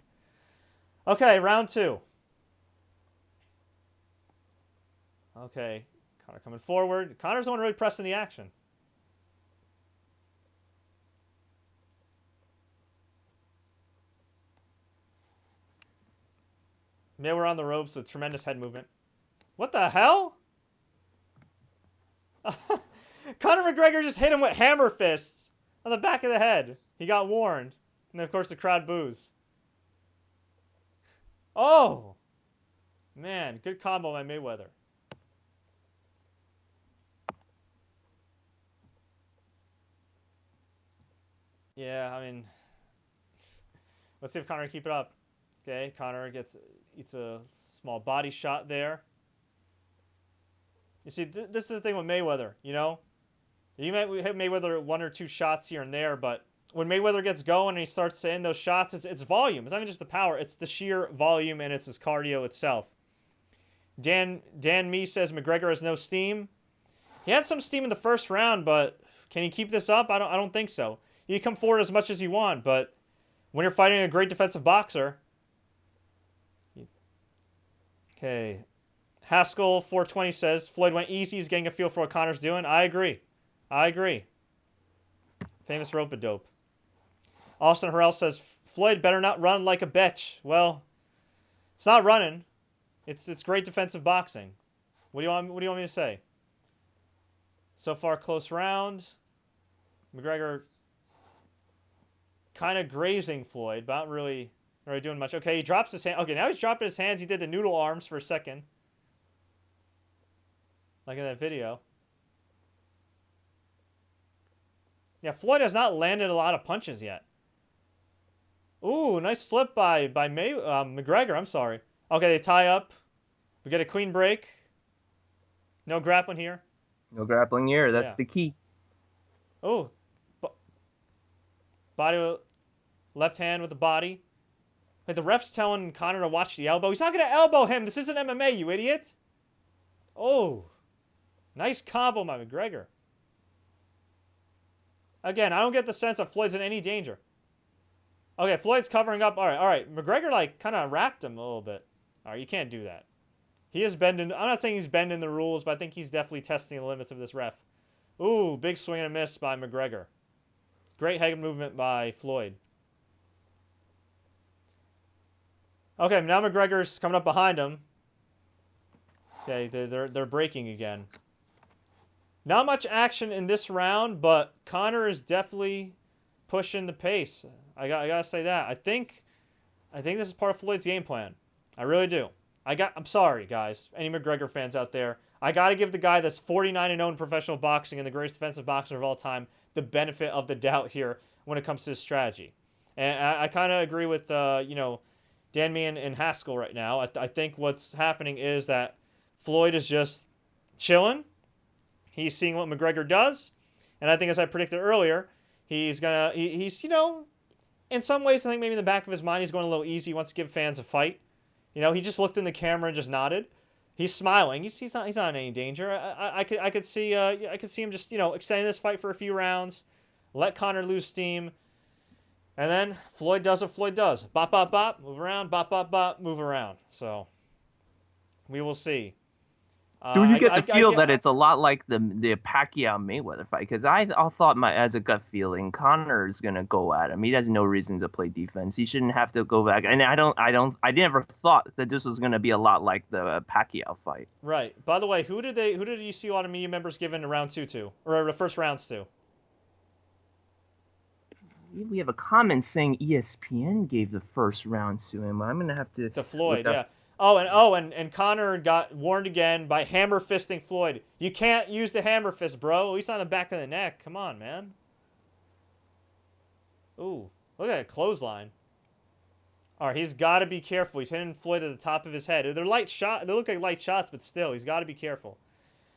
Okay, round 2. Okay, Conor coming forward. Conor's the one really pressing the action. Mayweather on the ropes with tremendous head movement. What the hell? Conor McGregor just hit him with hammer fists on the back of the head. He got warned. And of course the crowd boos. Oh! Man, good combo by Mayweather. Yeah, I mean, let's see if Conor can keep it up. Okay, Conor eats a small body shot there. You see, this is the thing with Mayweather, you know? You might hit Mayweather 1 or 2 shots here and there, but when Mayweather gets going and he starts to end those shots, it's volume. It's not even just the power. It's the sheer volume, and it's his cardio itself. Dan Me says McGregor has no steam. He had some steam in the first round, but can he keep this up? I don't think so. You can come forward as much as you want, but when you're fighting a great defensive boxer... Okay. Haskell 420 says Floyd went easy. He's getting a feel for what Conor's doing. I agree. Famous rope-a-dope. Austin Harrell says Floyd better not run like a bitch. Well, it's not running. It's great defensive boxing. What do you want me to say? So far, close round. McGregor kind of grazing Floyd, but not really doing much. Okay, he drops his hand. Okay, now he's dropping his hands. He did the noodle arms for a second. Like in that video. Yeah, Floyd has not landed a lot of punches yet. Ooh, nice flip by McGregor. I'm sorry. Okay, they tie up. We get a clean break. No grappling here. No grappling here. That's the key. Oh. Body, left hand with the body. Like the ref's telling Conor to watch the elbow. He's not going to elbow him. This isn't MMA, you idiot. Oh. Nice combo by McGregor. Again, I don't get the sense that Floyd's in any danger. Okay, Floyd's covering up. All right. McGregor, like, kind of wrapped him a little bit. All right, you can't do that. He is bending. I'm not saying he's bending the rules, but I think he's definitely testing the limits of this ref. Ooh, big swing and a miss by McGregor. Great head movement by Floyd. Okay, now McGregor's coming up behind him. Okay, they're breaking again. Not much action in this round, but Conor is definitely pushing the pace. I gotta say that. I think this is part of Floyd's game plan. I really do. I'm sorry, guys. Any McGregor fans out there, I gotta give the guy that's 49-0 in professional boxing and the greatest defensive boxer of all time the benefit of the doubt here when it comes to his strategy. And I kind of agree with Dan Meehan and Haskell right now. I think what's happening is that Floyd is just chilling. He's seeing what McGregor does, And I think, as I predicted earlier, he's in some ways, I think maybe in the back of his mind, he's going a little easy. He wants to give fans a fight. He just looked in the camera and just nodded. He's smiling. He's not in any danger. I could see him just extending this fight for a few rounds, let Conor lose steam, and then Floyd does what Floyd does. Bop bop bop, move around. Bop bop bop, move around. So we will see. Do you get the feel that it's a lot like the Pacquiao Mayweather fight? Because I thought as a gut feeling, Conor is gonna go at him. He has no reason to play defense. He shouldn't have to go back. And I never thought that this was gonna be a lot like the Pacquiao fight. Right. By the way, who did you see a lot of media members giving the round 2 to, or the first rounds to? We have a comment saying ESPN gave the first round to him. I'm gonna have to Floyd, yeah. And Conor got warned again by hammer fisting Floyd. You can't use the hammer fist, bro. At least on the back of the neck. Come on, man. Ooh, look at that clothesline. All right, he's got to be careful. He's hitting Floyd at the top of his head. They're light shot. They look like light shots, but still, he's got to be careful.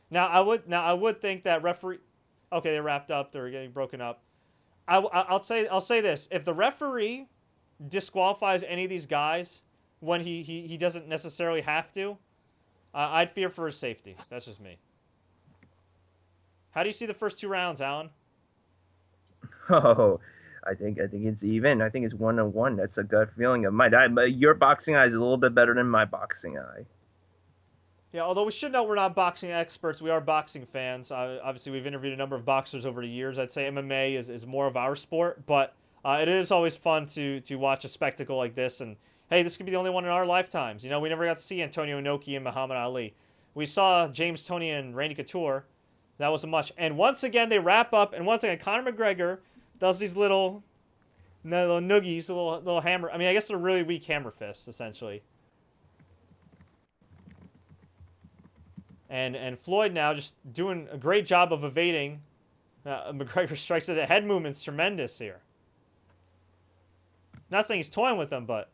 Now, I would think that referee. Okay, they wrapped up. They're getting broken up. I'll say this: if the referee disqualifies any of these guys when he doesn't necessarily have to, I'd fear for his safety. That's just me. How do you see the first 2 rounds, Alan? Oh, I think it's even. I think it's 1-1. That's a gut feeling of mine. But your boxing eye is a little bit better than my boxing eye. Yeah, although we should know we're not boxing experts, we are boxing fans. Obviously, we've interviewed a number of boxers over the years. I'd say MMA is more of our sport, but it is always fun to watch a spectacle like this. And hey, this could be the only one in our lifetimes. We never got to see Antonio Inoki and Muhammad Ali. We saw James Toney and Randy Couture. That wasn't much. And once again, they wrap up. And once again, Conor McGregor does these little noogies, little hammer. I mean, I guess they're really weak hammer fists, essentially. And Floyd now just doing a great job of evading McGregor strikes. The head movement's tremendous here. Not saying he's toying with them, but...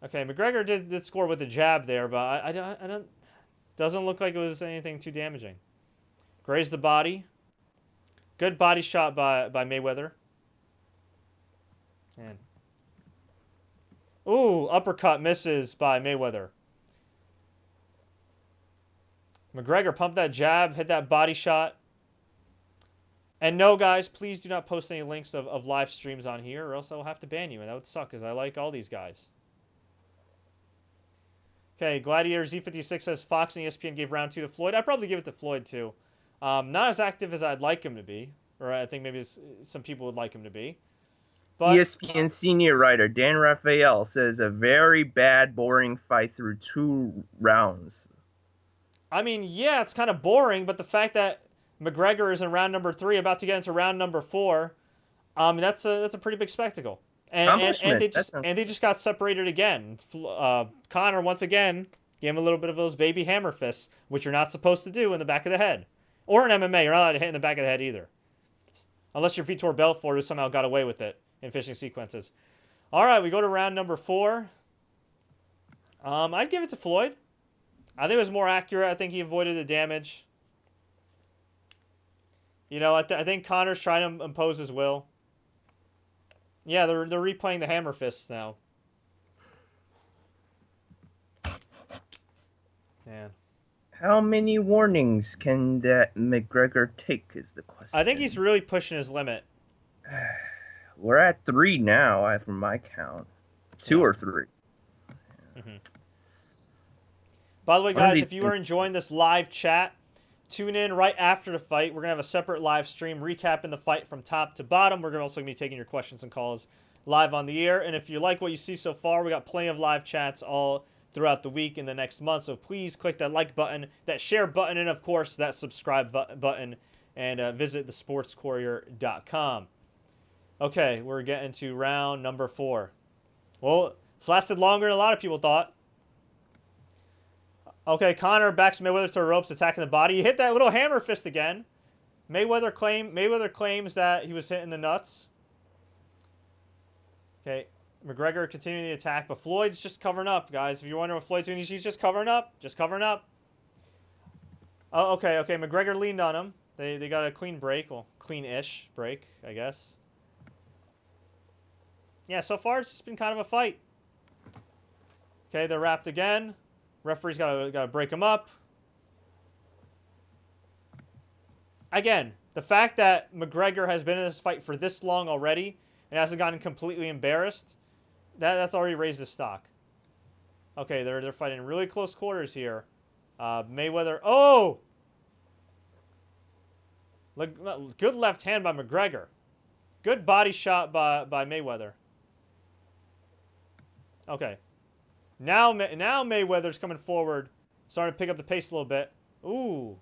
Okay, McGregor did score with the jab there, but I don't... Doesn't look like it was anything too damaging. Grazed the body. Good body shot by Mayweather. And... Ooh, uppercut misses by Mayweather. McGregor pumped that jab, hit that body shot. And no, guys, please do not post any links of live streams on here, or else I will have to ban you, and that would suck, because I like all these guys. Okay, Gladiator Z56 says Fox and ESPN gave round 2 to Floyd. I'd probably give it to Floyd, too. Not as active as I'd like him to be, or I think maybe some people would like him to be. But ESPN senior writer Dan Raphael says a very bad, boring fight through 2 rounds. I mean, yeah, it's kind of boring, but the fact that McGregor is in round number 3, about to get into round number 4, that's a pretty big spectacle. And they just got separated again. Conor once again gave him a little bit of those baby hammer fists, which you're not supposed to do in the back of the head, or in MMA. You're not allowed to hit in the back of the head either, unless you're Vitor Belfort, who somehow got away with it in fishing sequences. All right, we go to round number 4. I'd give it to Floyd. I think it was more accurate. I think he avoided the damage. I think Conor's trying to impose his will. Yeah, they're replaying the hammer fists now. Man. How many warnings can that McGregor take is the question. I think he's really pushing his limit. We're at 3 now, from my count. 2 or 3. Mm-hmm. By the way, guys, if you are enjoying this live chat, tune in right after the fight. We're going to have a separate live stream recapping the fight from top to bottom. We're also going to be taking your questions and calls live on the air. And if you like what you see so far, we got plenty of live chats all throughout the week and the next month. So please click that like button, that share button, and, of course, that subscribe button, and visit thesportscourier.com. Okay, we're getting to round number 4. Well, it's lasted longer than a lot of people thought. Okay, Conor backs Mayweather to the ropes, attacking the body. He hit that little hammer fist again. Mayweather claims that he was hitting the nuts. Okay, McGregor continuing the attack, but Floyd's just covering up, guys. If you're wondering what Floyd's doing, he's just covering up. Just covering up. Oh, okay, okay. McGregor leaned on him. They got a clean break. Well, clean-ish break, I guess. Yeah, so far it's just been kind of a fight. Okay, they're wrapped again. Referee's gotta break them up. Again, the fact that McGregor has been in this fight for this long already and hasn't gotten completely embarrassed, that's already raised the stock. Okay, they're fighting in really close quarters here. Mayweather. Oh! Good left hand by McGregor. Good body shot by Mayweather. Okay. Now Mayweather's coming forward. Starting to pick up the pace a little bit. Ooh.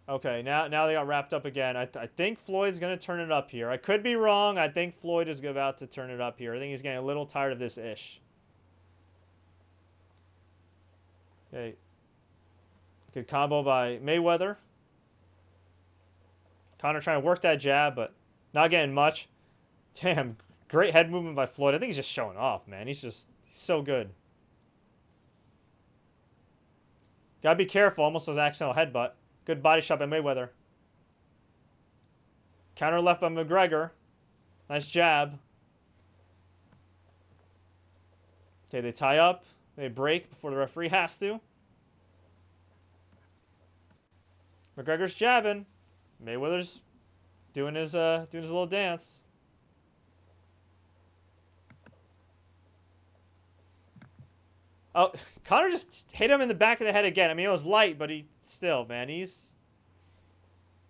Okay, now they got wrapped up again. I think Floyd's going to turn it up here. I could be wrong. I think Floyd is about to turn it up here. I think he's getting a little tired of this ish. Okay. Good combo by Mayweather. Conor trying to work that jab, but not getting much. Damn, great head movement by Floyd. I think he's just showing off, man. He's so good. Gotta be careful. Almost an accidental headbutt. Good body shot by Mayweather. Counter left by McGregor. Nice jab. Okay, they tie up. They break before the referee has to. McGregor's jabbing. Mayweather's doing his little dance. Oh, Conor just hit him in the back of the head again. I mean, it was light, but man, he's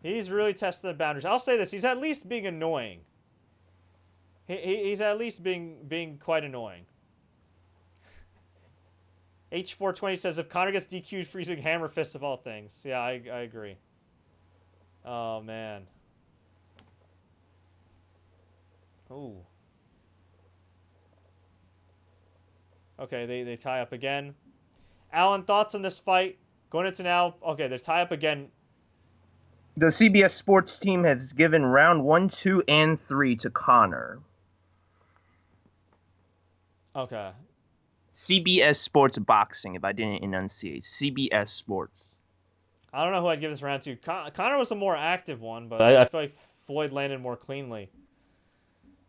really testing the boundaries. I'll say this: he's at least being annoying. He's at least being quite annoying. H420 says if Conor gets DQ'd for using hammer fists of all things. Yeah, I agree. Oh man. Ooh. Okay, they tie up again. Alan, thoughts on this fight? Going into now. Okay, there's tie up again. The CBS Sports team has given round 1, 2, and 3 to Conor. Okay. CBS Sports Boxing, if I didn't enunciate. CBS Sports. I don't know who I'd give this round to. Conor was a more active one, but I feel like Floyd landed more cleanly.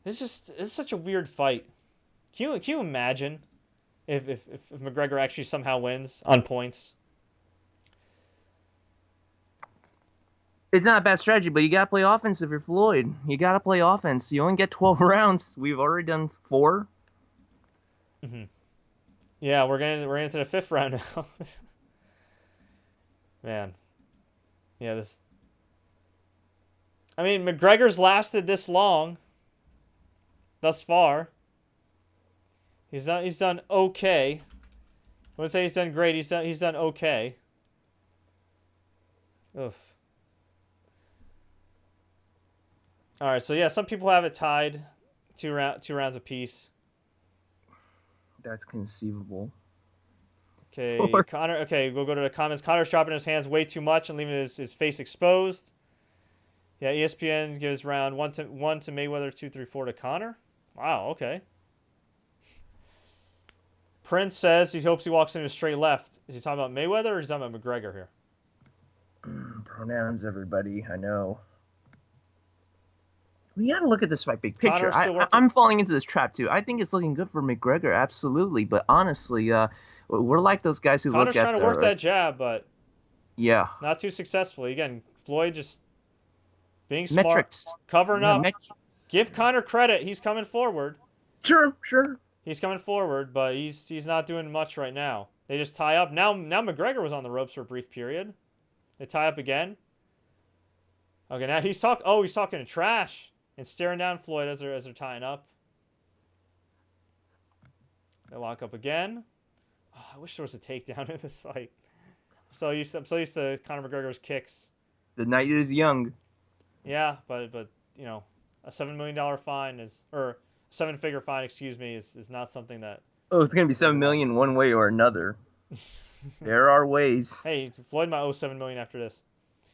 It's such a weird fight. Can you imagine if McGregor actually somehow wins on points? It's not a bad strategy, but you gotta play offense if you're Floyd. You gotta play offense. You only get 12 rounds. We've already done 4. Mm-hmm. Yeah, we're into the 5th round now. Man. Yeah, this. I mean, McGregor's lasted this long. Thus far. He's done okay. I wouldn't say he's done great. He's done okay. Oof. All right, so yeah, some people have it tied, two rounds apiece. That's conceivable. Okay, Conor. Okay, we'll go to the comments. Conor's dropping his hands way too much and leaving his face exposed. Yeah, ESPN gives round 1 to Mayweather, 2, 3, 4 to Conor. Wow. Okay. Prince says he hopes he walks into a straight left. Is he talking about Mayweather or is he talking about McGregor here? Pronouns, everybody. I know. We gotta look at this fight big picture. I'm falling into this trap too. I think it's looking good for McGregor, absolutely. But honestly, we're like those guys who Conor's look at trying to work that jab, but yeah, not too successfully. Again, Floyd just being smart, metrics, covering up. Give Conor credit. He's coming forward. Sure. He's coming forward, but he's not doing much right now. They just tie up. Now McGregor was on the ropes for a brief period. They tie up again. Okay, now he's talking trash and staring down Floyd as they're tying up. They lock up again. Oh, I wish there was a takedown in this fight. I'm so used to Conor McGregor's kicks. The night is young. Yeah, but you know, a $7 million fine or 7-figure fine, excuse me, is not something that. Oh, it's gonna be $7 million one way or another. There are ways. Hey, Floyd might owe $7 million after this.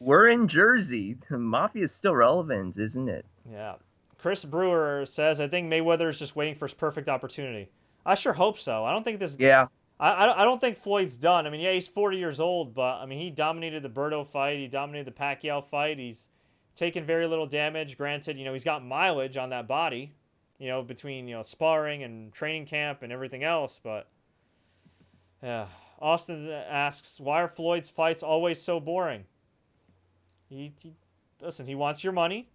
We're in Jersey. The mafia is still relevant, isn't it? Yeah. Chris Brewer says, I think Mayweather is just waiting for his perfect opportunity. I sure hope so. I don't think this. Yeah. I don't think Floyd's done. I mean, yeah, he's 40 years old, but I mean, he dominated the Berto fight. He dominated the Pacquiao fight. He's taken very little damage. Granted, he's got mileage on that body, between sparring and training camp and everything else. But yeah, Austin asks, why are Floyd's fights always so boring? Listen, he wants your money.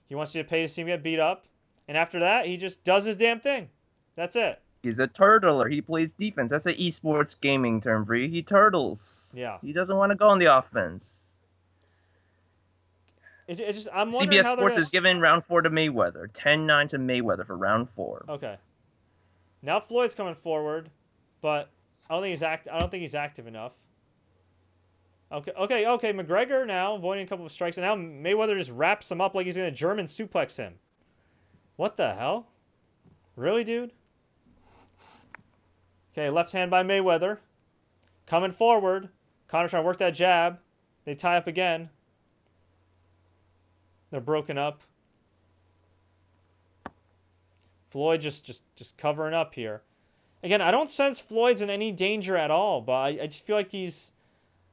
He wants you to pay to see him get beat up. And after that, he just does his damn thing. That's it. He's a turtler. He plays defense. That's an esports gaming term for you. He turtles. Yeah. He doesn't want to go on the offense. I'm wondering CBS how Sports is giving round 4 to Mayweather. 10-9 to Mayweather for round 4. Okay. Now Floyd's coming forward, but I don't think he's active enough. Okay. McGregor now avoiding a couple of strikes, and now Mayweather just wraps him up like he's gonna German suplex him. What the hell? Really, dude? Okay, left hand by Mayweather. Coming forward. Conor trying to work that jab. They tie up again. They're broken up. Floyd just covering up here. Again, I don't sense Floyd's in any danger at all, but I just feel like he's...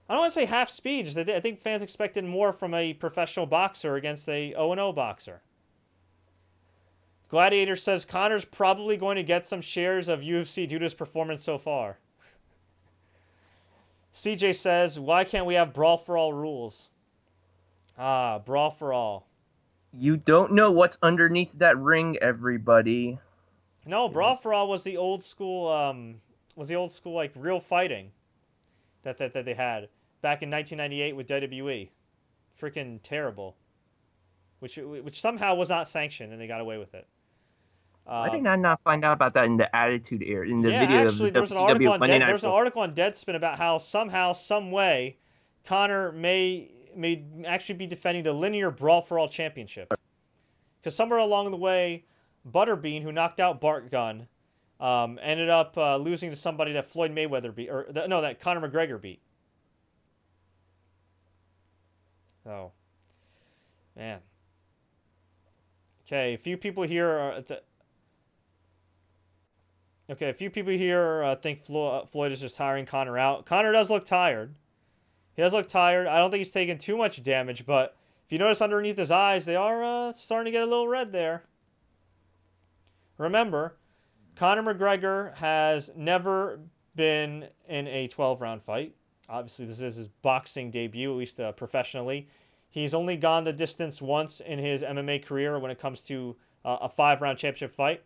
I don't want to say half speed. I think fans expected more from a professional boxer against a 0-0 boxer. Gladiator says Conor's probably going to get some shares of UFC due to his performance so far. CJ says, why can't we have Brawl for All rules? Brawl for All. You don't know what's underneath that ring, everybody. No, Brawl for All was the old school like real fighting that they had back in 1998 with WWE. Freaking terrible. Which somehow was not sanctioned and they got away with it. Why did I not find out about that in the Attitude Era, in the video actually, of the there was an article on WCW an article on Deadspin about how somehow, some way, Conor may actually be defending the linear Brawl for All championship. Because somewhere along the way, Butterbean, who knocked out Bart Gunn, ended up losing to somebody that Floyd Mayweather beat, that Conor McGregor beat. Oh, man. Okay, a few people here think Floyd is just tiring Conor out. Conor does look tired. He does look tired. I don't think he's taking too much damage, but if you notice underneath his eyes, they are starting to get a little red there. Remember, Conor McGregor has never been in a 12-round fight. Obviously, this is his boxing debut, at least professionally. He's only gone the distance once in his MMA career when it comes to a 5-round championship fight.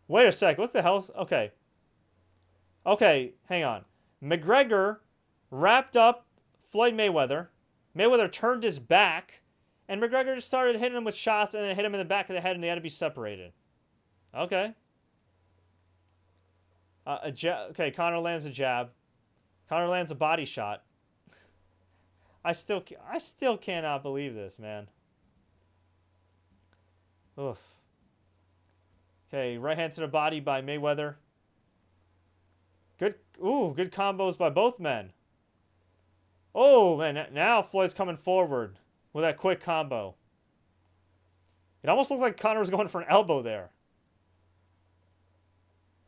Wait a sec. What the hell? Okay. Okay, hang on. McGregor wrapped up Floyd Mayweather. Mayweather turned his back, and McGregor just started hitting him with shots and then hit him in the back of the head, and they had to be separated. Okay. Okay, Conor lands a jab. Conor lands a body shot. I still cannot believe this, man. Oof. Okay, right hand to the body by Mayweather. Good combos by both men. Oh, man, now Floyd's coming forward with that quick combo. It almost looked like Conor was going for an elbow there.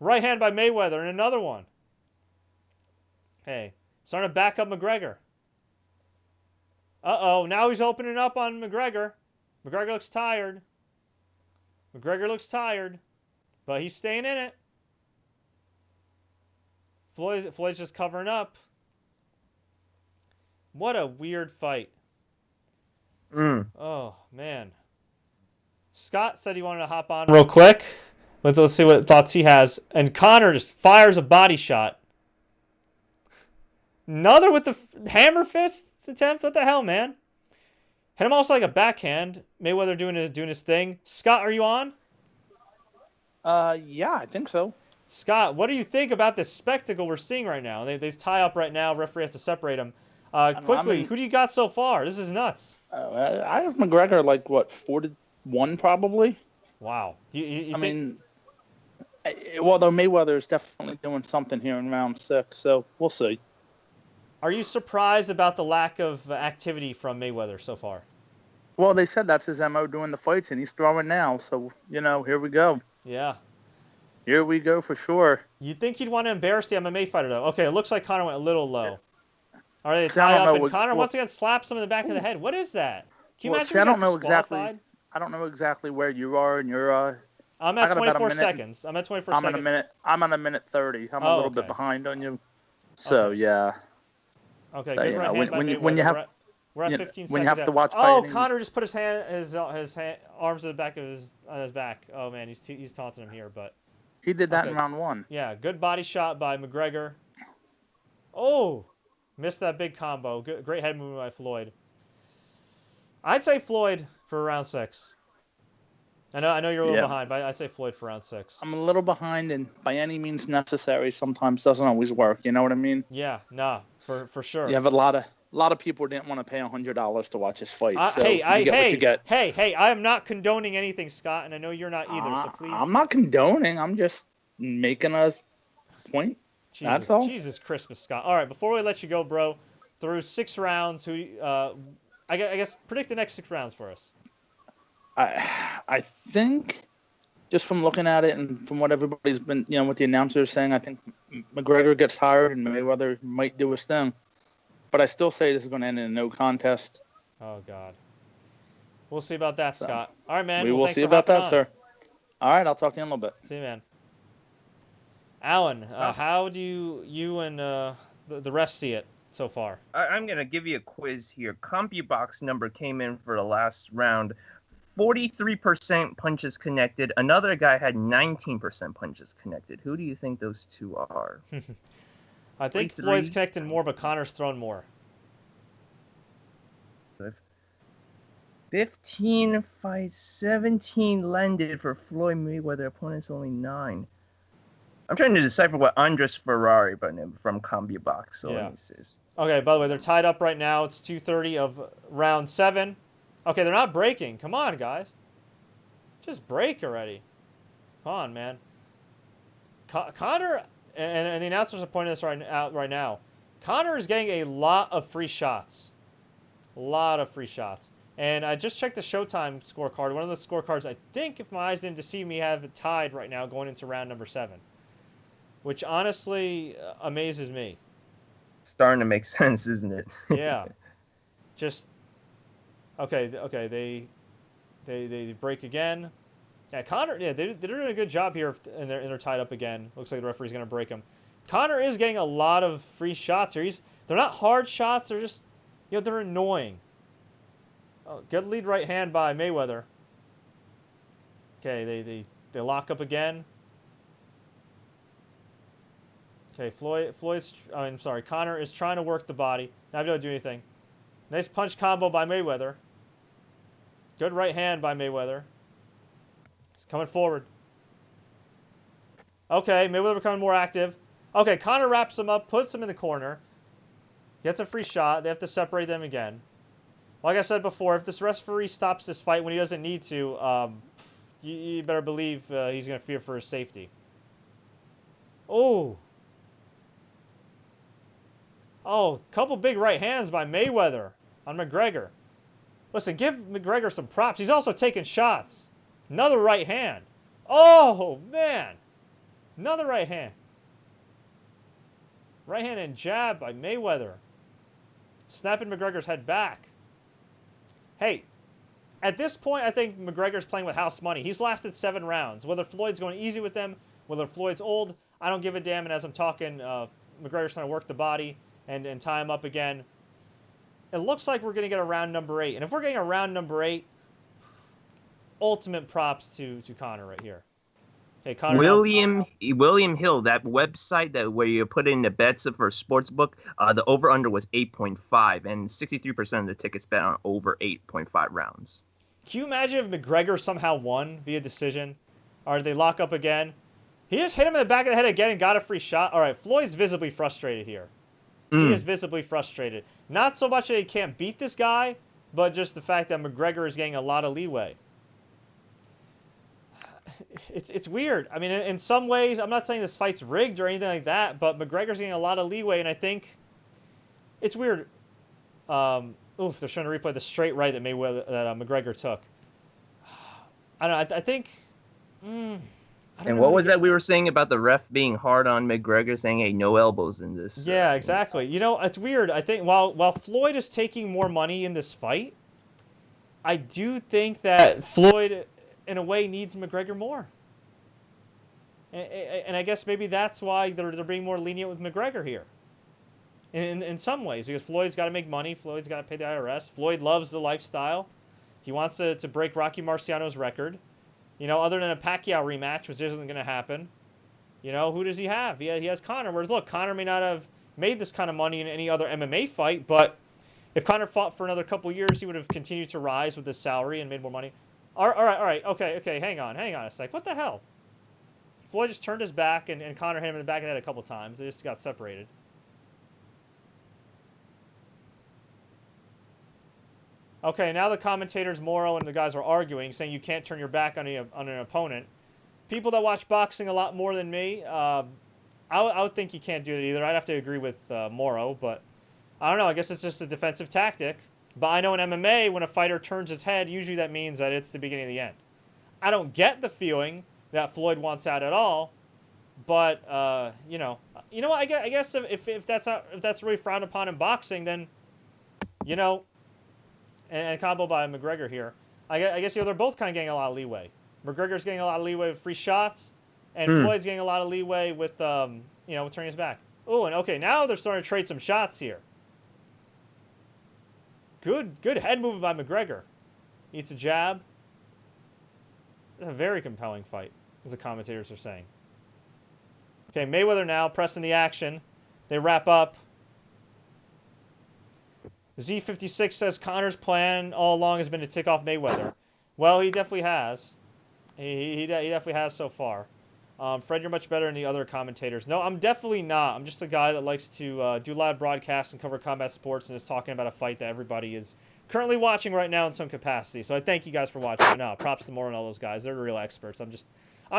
Right hand by Mayweather and another one. Hey, starting to back up McGregor. Uh-oh, now he's opening up on McGregor. McGregor looks tired. But he's staying in it. Floyd's just covering up. What a weird fight. Oh, man. Scott said he wanted to hop on real quick. Let's see what thoughts he has. And Conor just fires a body shot. Another with the hammer fist attempt? What the hell, man? Hit him also like a backhand. Mayweather doing his thing. Scott, are you on? Yeah, I think so. Scott, what do you think about this spectacle we're seeing right now? They tie up right now. Referee has to separate them. Quickly, who do you got so far? This is nuts. I have McGregor 4-1 probably. Wow. I mean, although Mayweather is definitely doing something here in round 6, so we'll see. Are you surprised about the lack of activity from Mayweather so far? Well, they said that's his MO doing the fights, and he's throwing now. So, here we go. Yeah. Here we go for sure. You'd think he'd want to embarrass the MMA fighter, though. Okay, it looks like Connor went a little low. All right, they See, I tie don't up, know and what- Connor well- once again slaps him in the back of the head. What is that? Can you Well, imagine see, I we got don't know exactly. disqualified? I don't know exactly where you are in your. I'm I at got about a 24 minute. seconds. I'm at 24 I'm seconds. on a minute. I'm on a minute 30. I'm Oh, a little bit okay. behind on you. So Okay. yeah. Okay, So, good right hand by when you Mayweather. have We're at you know, 15 when you seconds. have to watch Oh, fighting- Connor just put his arms to the back of his back. Oh man, he's taunting him here, but he did that okay. in round 1. Yeah, good body shot by McGregor. Oh, missed that big combo. Good, great head movement by Floyd. I'd say Floyd for round 6. I know you're a little Yeah. behind, but I'd say Floyd for round 6. I'm a little behind, and by any means necessary sometimes doesn't always work. You know what I mean? Yeah, nah, for sure. You have a lot of people didn't want to pay $100 to watch his fight. So Hey, you get what you get. Hey, I am not condoning anything, Scott, and I know you're not either, so please. I'm not condoning. I'm just making a point. That's all. Jesus Christmas, Scott. All right, before we let you go, bro, through 6 rounds, I guess predict the next 6 rounds for us. I think, just from looking at it and from what everybody's been, what the announcers saying, I think McGregor gets tired and Mayweather might do his thing. But I still say this is going to end in a no contest. Oh, God. We'll see about that, Scott. All right, man. We Well, will thanks see for about hopping that, on. sir. All right, I'll talk to you in a little bit. See you, man. Alan, how do you and the rest see it so far? I'm going to give you a quiz here. CompuBox number came in for the last round. 43% punches connected. Another guy had 19% punches connected. Who do you think those two are? I think 43. Floyd's connecting more, but Connor's thrown more. 15 fights, 17 landed for Floyd Mayweather. Opponents only 9. I'm trying to decipher what Andres Ferrari from CompuBox. So Yeah. let me see. Okay, by the way, they're tied up right now. It's 2:30 of round 7. Okay, they're not breaking. Come on, guys. Just break already. Come on, man. Connor, and the announcers are pointing this out right now. Connor is getting a lot of free shots. A lot of free shots. And I just checked the Showtime scorecard. One of the scorecards, I think, if my eyes didn't deceive me, have it tied right now going into round number 7. Which honestly amazes me. Starting to make sense, isn't it? Yeah. Just okay. They break again. Yeah, Connor. Yeah, they're doing a good job here, and they're tied up again. Looks like the referee's gonna break them. Connor is getting a lot of free shots here. They're not hard shots. They're just they're annoying. Oh, good lead right hand by Mayweather. Okay, they lock up again. Okay, Connor is trying to work the body. Not able to do anything. Nice punch combo by Mayweather. Good right hand by Mayweather. He's coming forward. Okay, Mayweather becoming more active. Okay, Connor wraps him up, puts him in the corner. Gets a free shot. They have to separate them again. Like I said before, if this referee stops this fight when he doesn't need to, you better believe he's going to fear for his safety. Oh. Oh, couple big right hands by Mayweather on McGregor. Listen, give McGregor some props. He's also taking shots. Another right hand. Oh, man. Another right hand. Right hand and jab by Mayweather. Snapping McGregor's head back. Hey, at this point, I think McGregor's playing with house money. He's lasted 7 rounds. Whether Floyd's going easy with them, whether Floyd's old, I don't give a damn. And as I'm talking, McGregor's trying to work the body and tie him up again. It looks like we're going to get a round number 8. And if we're getting a round number 8, ultimate props to Connor right here. Okay, Connor. William Hill, that website where you put in the bets for a sports book, the over-under was 8.5, and 63% of the tickets bet on over 8.5 rounds. Can you imagine if McGregor somehow won via decision? Or they lock up again? He just hit him in the back of the head again and got a free shot. All right, Floyd's visibly frustrated here. He is visibly frustrated. Not so much that he can't beat this guy, but just the fact that McGregor is getting a lot of leeway. It's weird. I mean, in some ways, I'm not saying this fight's rigged or anything like that, but McGregor's getting a lot of leeway, and I think it's weird. Well, Oof, they're trying to replay the straight right that McGregor took. I don't know. I think. I don't And know what who to was get- that we were saying about the ref being hard on McGregor, saying, "Hey, no elbows in this"? Yeah, exactly. You know, it's weird. I think while Floyd is taking more money in this fight, I do think that Floyd, in a way, needs McGregor more. And I guess maybe that's why they're being more lenient with McGregor here. In some ways, because Floyd's got to make money. Floyd's got to pay the IRS. Floyd loves the lifestyle. He wants to break Rocky Marciano's record. You know, other than a Pacquiao rematch, which isn't going to happen. You know, who does he have? He has Conor. Whereas, look, Conor may not have made this kind of money in any other MMA fight, but if Conor fought for another couple years, he would have continued to rise with his salary and made more money. All right. Okay, hang on a sec. What the hell? Floyd just turned his back, and Conor hit him in the back of the head a couple times. They just got separated. Okay, now the commentators, Morrow and the guys are arguing, saying you can't turn your back on an opponent. People that watch boxing a lot more than me, I would think you can't do it either. I'd have to agree with Morrow, but I don't know. I guess it's just a defensive tactic. But I know in MMA, when a fighter turns his head, usually that means that it's the beginning of the end. I don't get the feeling that Floyd wants out at all, but you know what? I guess if that's really frowned upon in boxing, then you know. And combo by McGregor here. I guess they're both kind of getting a lot of leeway. McGregor's getting a lot of leeway with free shots, and Floyd's getting a lot of leeway with with turning his back. Oh, and okay, now they're starting to trade some shots here. Good head movement by McGregor. Eats a jab. It's a very compelling fight, as the commentators are saying. Okay, Mayweather now pressing the action. They wrap up. Z56 says Conor's plan all along has been to tick off Mayweather. Well, he definitely has. He definitely has so far. Fred, you're much better than the other commentators. No, I'm definitely not. I'm just a guy that likes to do live broadcasts and cover combat sports and is talking about a fight that everybody is currently watching right now in some capacity. So I thank you guys for watching. No, props to Morrow and all those guys. They're the real experts. I'm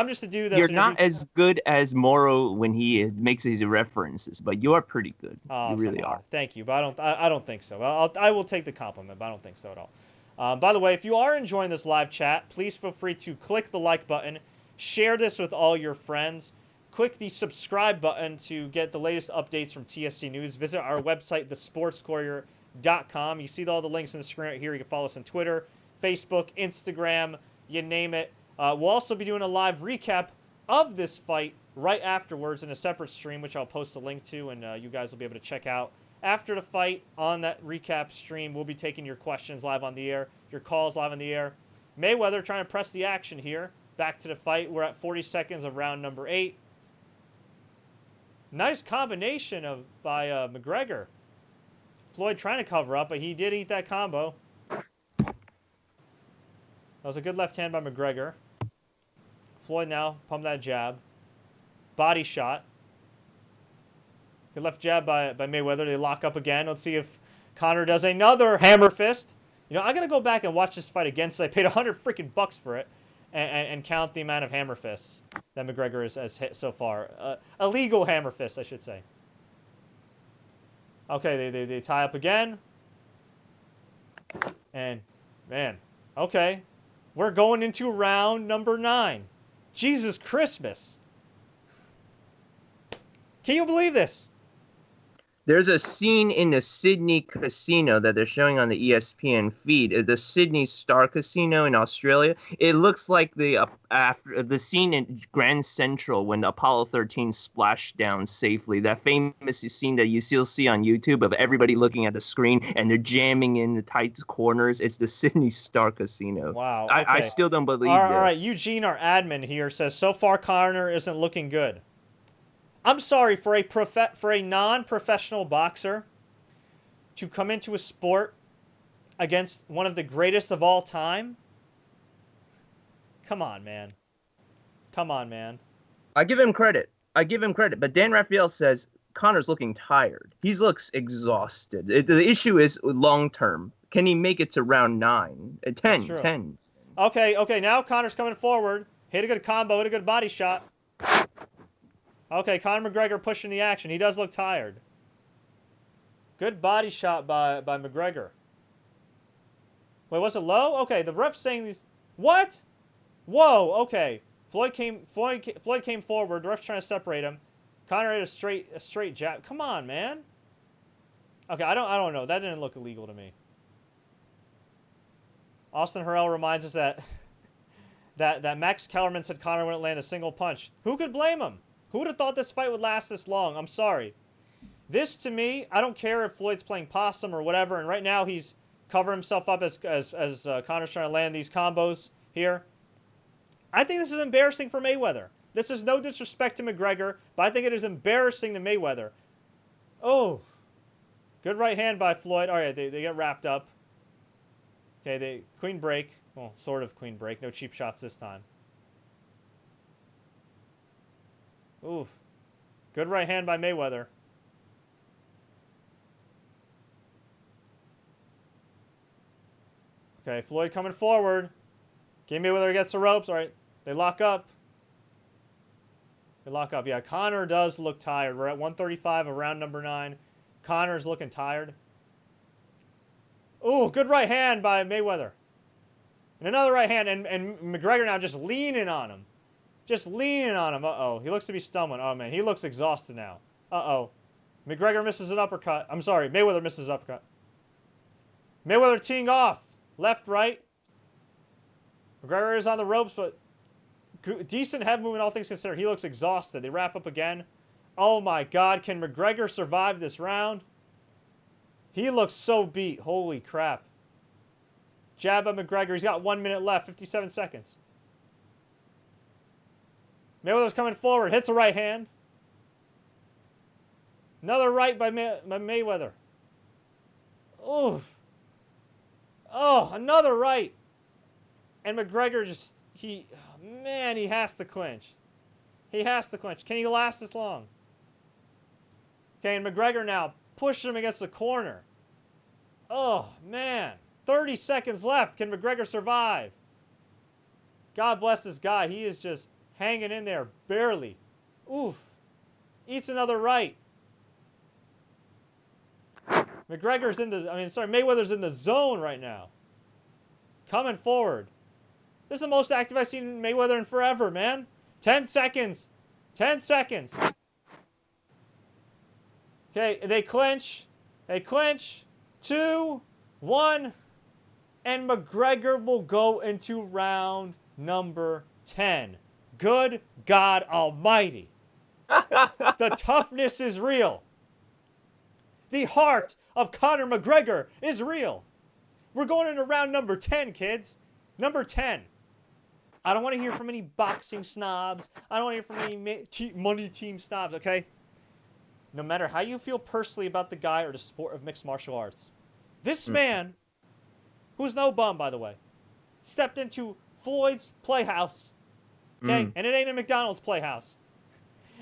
just a dude that's... You're not as good as Morrow when he makes his references, but you are pretty good. Oh, you really are. Thank you, but I don't think so. I will take the compliment, but I don't think so at all. By the way, if you are enjoying this live chat, please feel free to click the like button, share this with all your friends, click the subscribe button to get the latest updates from TSC News. Visit our website, thesportscourier.com. You see all the links on the screen right here. You can follow us on Twitter, Facebook, Instagram, you name it. We'll also be doing a live recap of this fight right afterwards in a separate stream, which I'll post a link to, and you guys will be able to check out after the fight on that recap stream. We'll be taking your questions live on the air, your calls live on the air. Mayweather trying to press the action here. Back to the fight. We're at 40 seconds of round number 8. Nice combination by McGregor. Floyd trying to cover up, but he did eat that combo. That was a good left hand by McGregor. Floyd now pump that jab. Body shot. Good left jab by Mayweather. They lock up again. Let's see if Conor does another hammer fist. You know, I got to go back and watch this fight again since I paid $100 freaking bucks for it and count the amount of hammer fists that McGregor has hit so far. Illegal hammer fists, I should say. Okay, they tie up again. And, man, okay. We're going into round number 9. Jesus Christmas. Can you believe this? There's a scene in the Sydney casino that they're showing on the ESPN feed. The Sydney Star Casino in Australia. It looks like the after the scene in Grand Central when Apollo 13 splashed down safely. That famous scene that you still see on YouTube of everybody looking at the screen and they're jamming in the tight corners. It's the Sydney Star Casino. Wow. Okay. I still don't believe this. All right, Eugene, our admin here, says so far Conor isn't looking good. I'm sorry, for a non-professional boxer to come into a sport against one of the greatest of all time. Come on, man. Come on, man. I give him credit. But Dan Raphael says Conor's looking tired. He looks exhausted. The issue is long-term. Can he make it to round 9? 10. Okay. Now Conor's coming forward. Hit a good combo. Hit a good body shot. Okay, Conor McGregor pushing the action. He does look tired. Good body shot by McGregor. Wait, was it low? Okay, the ref's saying these. What? Whoa. Okay. Floyd came forward. The ref's trying to separate him. Conor hit a straight jab. Come on, man. Okay, I don't know. That didn't look illegal to me. Austin Harrell reminds us that that Max Kellerman said Conor wouldn't land a single punch. Who could blame him? Who would have thought this fight would last this long? I'm sorry. This, to me, I don't care if Floyd's playing possum or whatever, and right now he's covering himself up as Conor's trying to land these combos here. I think this is embarrassing for Mayweather. This is no disrespect to McGregor, but I think it is embarrassing to Mayweather. Oh, good right hand by Floyd. All right, they get wrapped up. Okay, they clean break. Well, sort of clean break. No cheap shots this time. Oof. Good right hand by Mayweather. Okay, Floyd coming forward. Okay, Mayweather gets the ropes. All right, they lock up. They lock up. Yeah, Conor does look tired. We're at 135 of round number 9. Conor's looking tired. Ooh, good right hand by Mayweather. And another right hand, and McGregor now just leaning on him. Just leaning on him. Uh-oh. He looks to be stumbling. Oh, man. He looks exhausted now. Uh-oh. McGregor misses an uppercut. I'm sorry. Mayweather misses an uppercut. Mayweather teeing off. Left, right. McGregor is on the ropes, but decent head movement, all things considered. He looks exhausted. They wrap up again. Oh, my God. Can McGregor survive this round? He looks so beat. Holy crap. Jab by McGregor. He's got 1 minute left. 57 seconds. Mayweather's coming forward. Hits a right hand. Another right by Mayweather. Oof. Oh, another right. And McGregor just, man, he has to clinch. He has to clinch. Can he last this long? Okay, and McGregor now pushing him against the corner. Oh, man. 30 seconds left. Can McGregor survive? God bless this guy. He is just hanging in there, barely. Oof. Eats another right. Mayweather's in the zone right now. Coming forward. This is the most active I've seen Mayweather in forever, man. 10 seconds. 10 seconds. Okay, they clinch. They clinch. 2, 1. And McGregor will go into round number 10. Good God Almighty. The toughness is real. The heart of Conor McGregor is real. We're going into round number 10, kids. Number 10. I don't want to hear from any boxing snobs. I don't want to hear from any money team snobs, okay? No matter how you feel personally about the guy or the sport of mixed martial arts, this man, who's no bum, by the way, stepped into Floyd's playhouse, okay? And it ain't a McDonald's playhouse.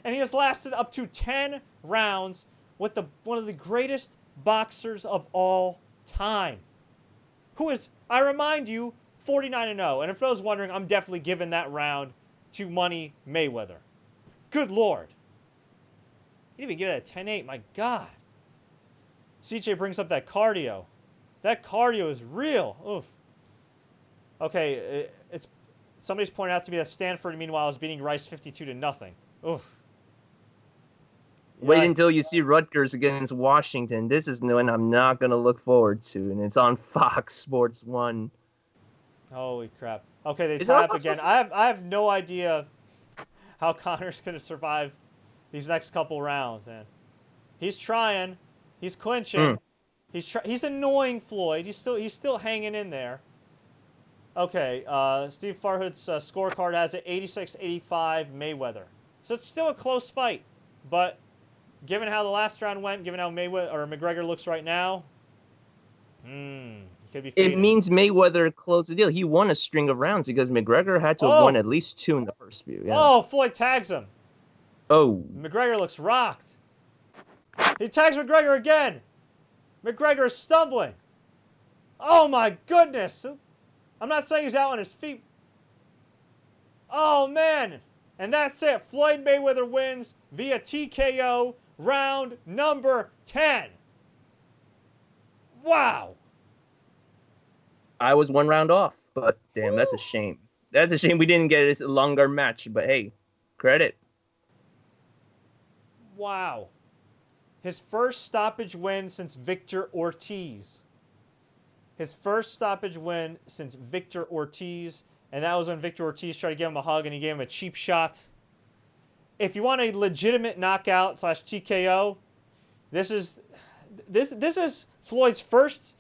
And he has lasted up to 10 rounds with one of the greatest boxers of all time, who is, I remind you, 49-0. And if I was wondering, I'm definitely giving that round to Money Mayweather. Good Lord. He didn't even give it a 10-8. My God. CJ brings up that cardio. That cardio is real. Oof. Okay, somebody's pointed out to me that Stanford, meanwhile, is beating Rice 52-0. Oof. Wait until you see Rutgers against Washington. This is one I'm not going to look forward to, and it's on Fox Sports 1. Holy crap. Okay, they tie up again. I have no idea how Conor's going to survive these next couple rounds, man. He's trying. He's clinching. He's annoying Floyd. He's still hanging in there. Okay, Steve Farhood's scorecard has it 86-85 Mayweather. So it's still a close fight, but given how the last round went, given how McGregor looks right now, he could be faded. It means Mayweather closed the deal. He won a string of rounds because McGregor had to have won at least 2 in the first few. Yeah. Oh, Floyd tags him. Oh. McGregor looks rocked. He tags McGregor again. McGregor is stumbling. Oh, my goodness. I'm not saying he's out on his feet. Oh, man. And that's it. Floyd Mayweather wins via TKO round number 10. Wow. I was 1 round off, but damn, that's a shame. That's a shame we didn't get a longer match, but hey, credit. Wow. His first stoppage win since Victor Ortiz. His first stoppage win since Victor Ortiz. And that was when Victor Ortiz tried to give him a hug and he gave him a cheap shot. If you want a legitimate knockout / TKO, this is Floyd's first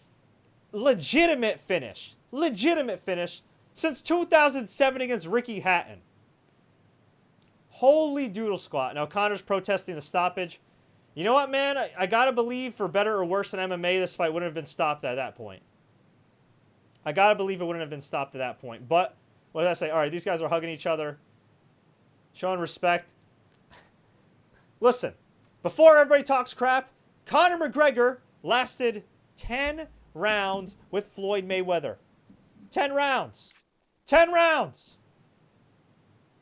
legitimate finish. Legitimate finish since 2007 against Ricky Hatton. Holy doodle squat. Now Conor's protesting the stoppage. You know what, man? I gotta believe, for better or worse in MMA, this fight wouldn't have been stopped at that point. I gotta believe it wouldn't have been stopped at that point. But, what did I say? All right, these guys are hugging each other, showing respect. Listen, before everybody talks crap, Conor McGregor lasted 10 rounds with Floyd Mayweather. 10 rounds. 10 rounds.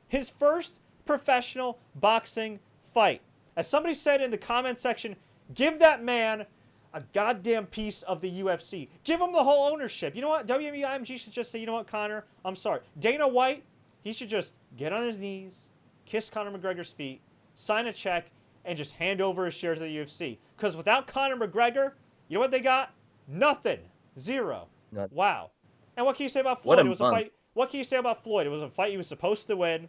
His first professional boxing fight. As somebody said in the comment section, give that man a goddamn piece of the UFC. Give him the whole ownership. You know what? WME should just say, you know what, Conor? I'm sorry. Dana White, he should just get on his knees, kiss Conor McGregor's feet, sign a check, and just hand over his shares of the UFC. Because without Conor McGregor, you know what they got? Nothing. Zero. Nothing. Wow. And what can you say about Floyd? What a It was a month. fight. What can you say about Floyd? It was a fight he was supposed to win.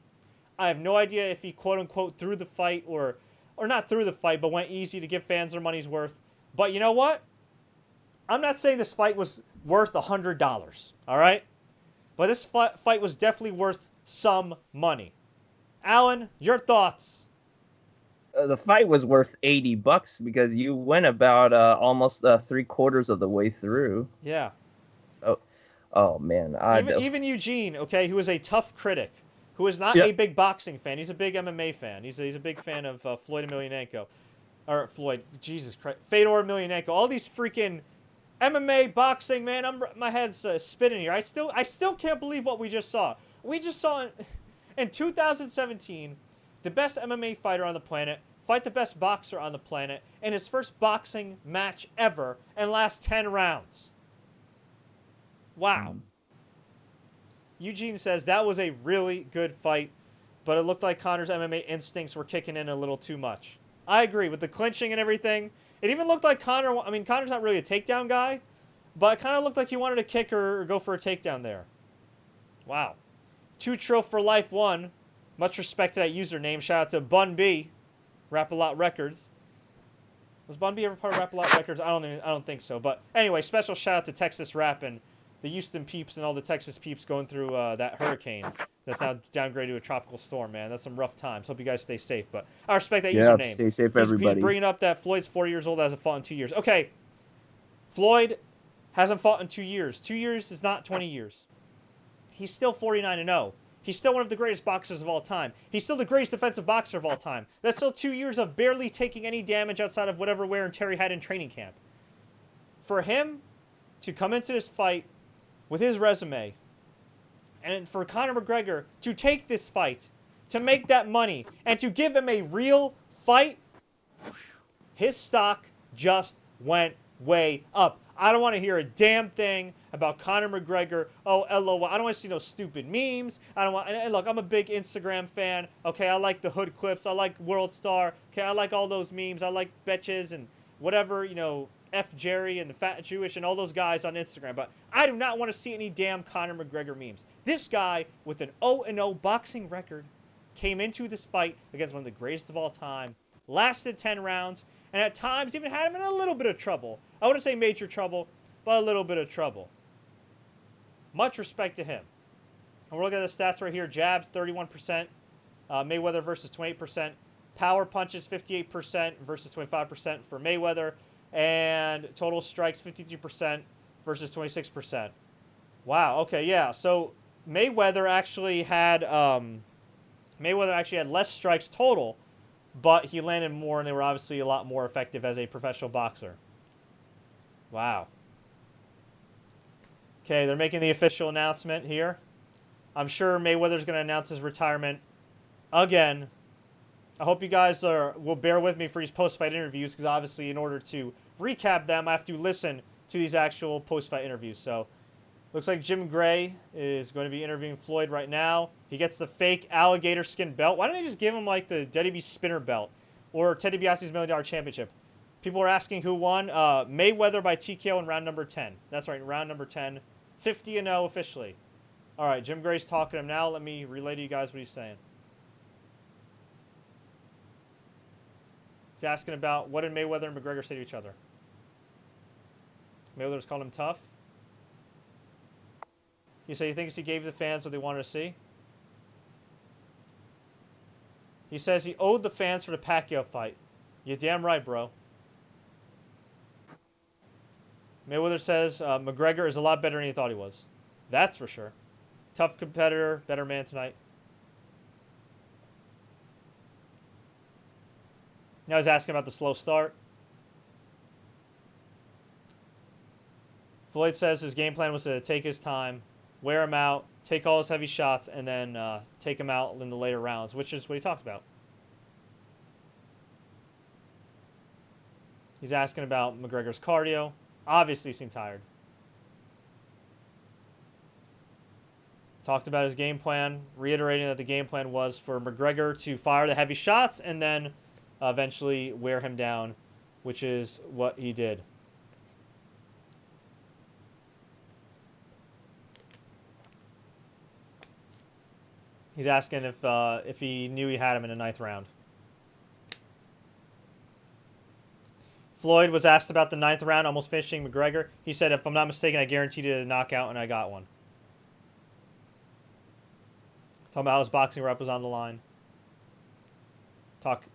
I have no idea if he quote-unquote threw the fight or not through the fight, but went easy to give fans their money's worth. But you know what? I'm not saying this fight was worth $100, all right? But this fight was definitely worth some money. Alan, your thoughts? The fight was worth $80 because you went about almost 3/4 of the way through. Yeah. Oh man, Even Eugene, okay, who is a tough critic, who is not Yeah. a big boxing fan. He's a big MMA fan. He's a big fan of Floyd Emelianenko. Or Floyd, Jesus Christ. Fedor Emelianenko. All these freaking MMA, boxing, man. My head's spinning here. I still can't believe what we just saw. We just saw in 2017 the best MMA fighter on the planet fight the best boxer on the planet in his first boxing match ever and last 10 rounds. Wow. Eugene says that was a really good fight, but it looked like Conor's MMA instincts were kicking in a little too much. I agree with the clinching and everything. It even looked like Conor, I mean, Conor's not really a takedown guy, but it kind of looked like he wanted to kick or go for a takedown there. Wow. 2 Tro for Life 1. Much respect to that username. Shout out to Bun B, Rap-A-Lot Records. Was Bun B ever part of Rap-A-Lot Records? I don't think so. But anyway, special shout out to Texas Rap and the Houston peeps and all the Texas peeps going through that hurricane that's now downgraded to a tropical storm, man. That's some rough times. Hope you guys stay safe. But I respect that username. Stay safe, everybody. He's bringing up that Floyd's 40 years old, hasn't fought in 2 years. Okay, Floyd hasn't fought in 2 years. 2 years is not 20 years. He's still 49-0. He's still one of the greatest boxers of all time. He's still the greatest defensive boxer of all time. That's still 2 years of barely taking any damage outside of whatever wear and tear he had in training camp. For him to come into this fight with his resume, and for Conor McGregor to take this fight, to make that money, and to give him a real fight, his stock just went way up. I don't want to hear a damn thing about Conor McGregor. Oh, LOL. I don't want to see no stupid memes. I don't want. And look, I'm a big Instagram fan. Okay, I like the hood clips. I like World Star. Okay, I like all those memes. I like Betches and whatever, you know, F Jerry and the Fat Jewish and all those guys on Instagram. But I do not want to see any damn Conor McGregor memes. This guy with an 0-0 boxing record came into this fight against one of the greatest of all time, lasted 10 rounds, and at times even had him in a little bit of trouble. I wouldn't say major trouble, but a little bit of trouble. Much respect to him. And we're looking at the stats right here. Jabs, 31%. Mayweather versus 28%. Power punches, 58% versus 25% for Mayweather. And total strikes, 53% versus 26%. Wow, okay, yeah. So Mayweather actually had less strikes total, but he landed more, and they were obviously a lot more effective as a professional boxer. Wow. Okay, they're making the official announcement here. I'm sure Mayweather's going to announce his retirement again. I hope you guys will bear with me for these post-fight interviews, because obviously in order to recap them, I have to listen to these actual post-fight interviews. So Looks like Jim Gray is going to be interviewing Floyd right now. He gets the fake alligator skin belt. Why don't they just give him like the WWE spinner belt or Ted DiBiase's $1 Million Championship? People are asking who won. Mayweather by TKO in round number 10. That's right, round number 10. 50-0 officially. All right, Jim Gray's talking to him now. Let me relay to you guys what he's saying. He's asking about what did Mayweather and McGregor say to each other. Mayweather's called him tough. He said he thinks he gave the fans what they wanted to see. He says he owed the fans for the Pacquiao fight. You're damn right, bro. Mayweather says McGregor is a lot better than he thought he was. That's for sure. Tough competitor, better man tonight. Now he's asking about the slow start. Floyd says his game plan was to take his time, wear him out, take all his heavy shots, and then take him out in the later rounds, which is what he talked about. He's asking about McGregor's cardio. Obviously, he seemed tired. Talked about his game plan, reiterating that the game plan was for McGregor to fire the heavy shots and then eventually wear him down, which is what he did. He's asking if he knew he had him in the 9th round. Floyd was asked about the 9th round, almost finishing McGregor. He said, if I'm not mistaken, I guaranteed a knockout, and I got one. Talking about how his boxing rep was on the line.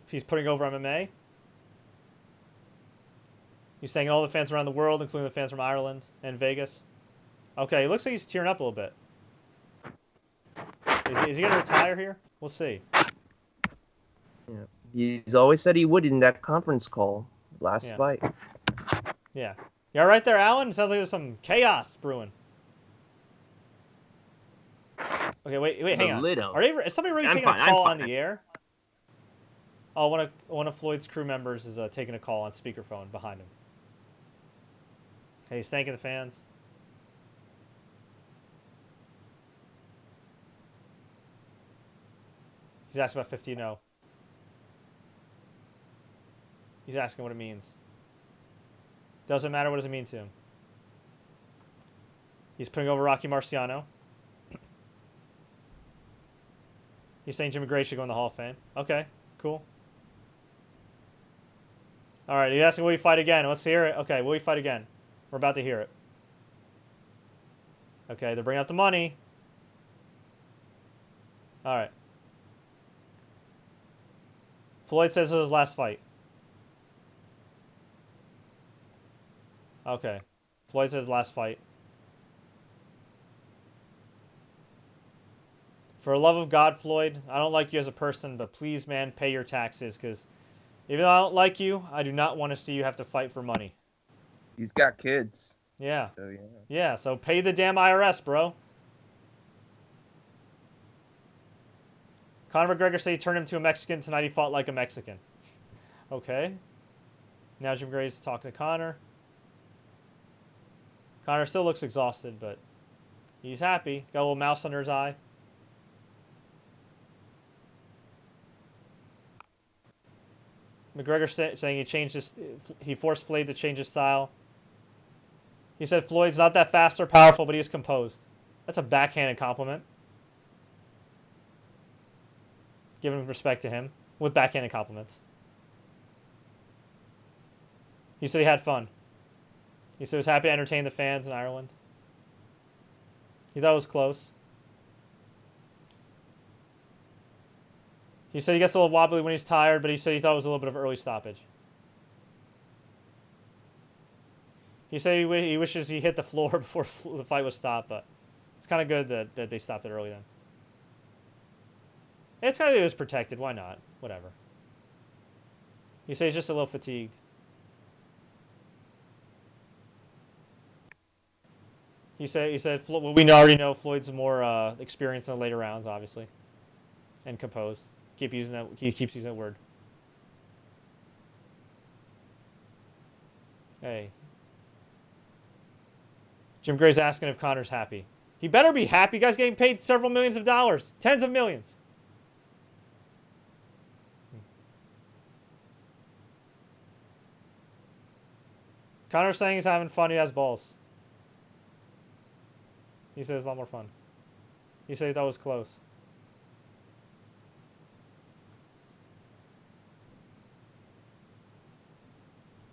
He's putting over MMA. He's thanking all the fans around the world, including the fans from Ireland and Vegas. Okay, he looks like he's tearing up a little bit. Is he going to retire here? We'll see. Yeah. He's always said he would in that conference call last fight. Yeah. You all right there, Alan? It sounds like there's some chaos brewing. Okay, wait, hang on. Is somebody really taking a call on the air? Oh, one of Floyd's crew members is taking a call on speakerphone behind him. Hey, he's thanking the fans. He's asking about 50-0. He's asking what it means. Doesn't matter. What does it mean to him? He's putting over Rocky Marciano. He's saying Jim McGray should go in the Hall of Fame. Okay, cool. All right, he's asking, will he fight again? Let's hear it. Okay, will he fight again? We're about to hear it. Okay, they're bringing up the money. All right. Floyd says it was his last fight. Okay. Floyd says last fight. For the love of God, Floyd, I don't like you as a person, but please, man, pay your taxes, because even though I don't like you, I do not want to see you have to fight for money. He's got kids. Yeah. So, yeah. Yeah, so pay the damn IRS, bro. Conor McGregor said he turned him to a Mexican. Tonight he fought like a Mexican. Okay. Now Jim Gray's talking to Conor. Conor still looks exhausted, but he's happy. Got a little mouse under his eye. McGregor saying he forced Floyd to change his style. He said Floyd's not that fast or powerful, but he is composed. That's a backhanded compliment. Giving respect to him with backhanded compliments. He said he had fun. He said he was happy to entertain the fans in Ireland. He thought it was close. He said he gets a little wobbly when he's tired, but he said he thought it was a little bit of early stoppage. He said he wishes he hit the floor before the fight was stopped, but it's kind of good that they stopped it early then. It's kind of, it was protected. Why not? Whatever. He said he's just a little fatigued. He said well, we already know Floyd's more experienced in the later rounds, obviously, and composed. He keeps using that word. Hey. Jim Gray's asking if Conor's happy. He better be happy. Guy's getting paid several millions of dollars. Tens of millions. Conor's saying he's having fun. He has balls. He said it's a lot more fun. He said he thought it was close.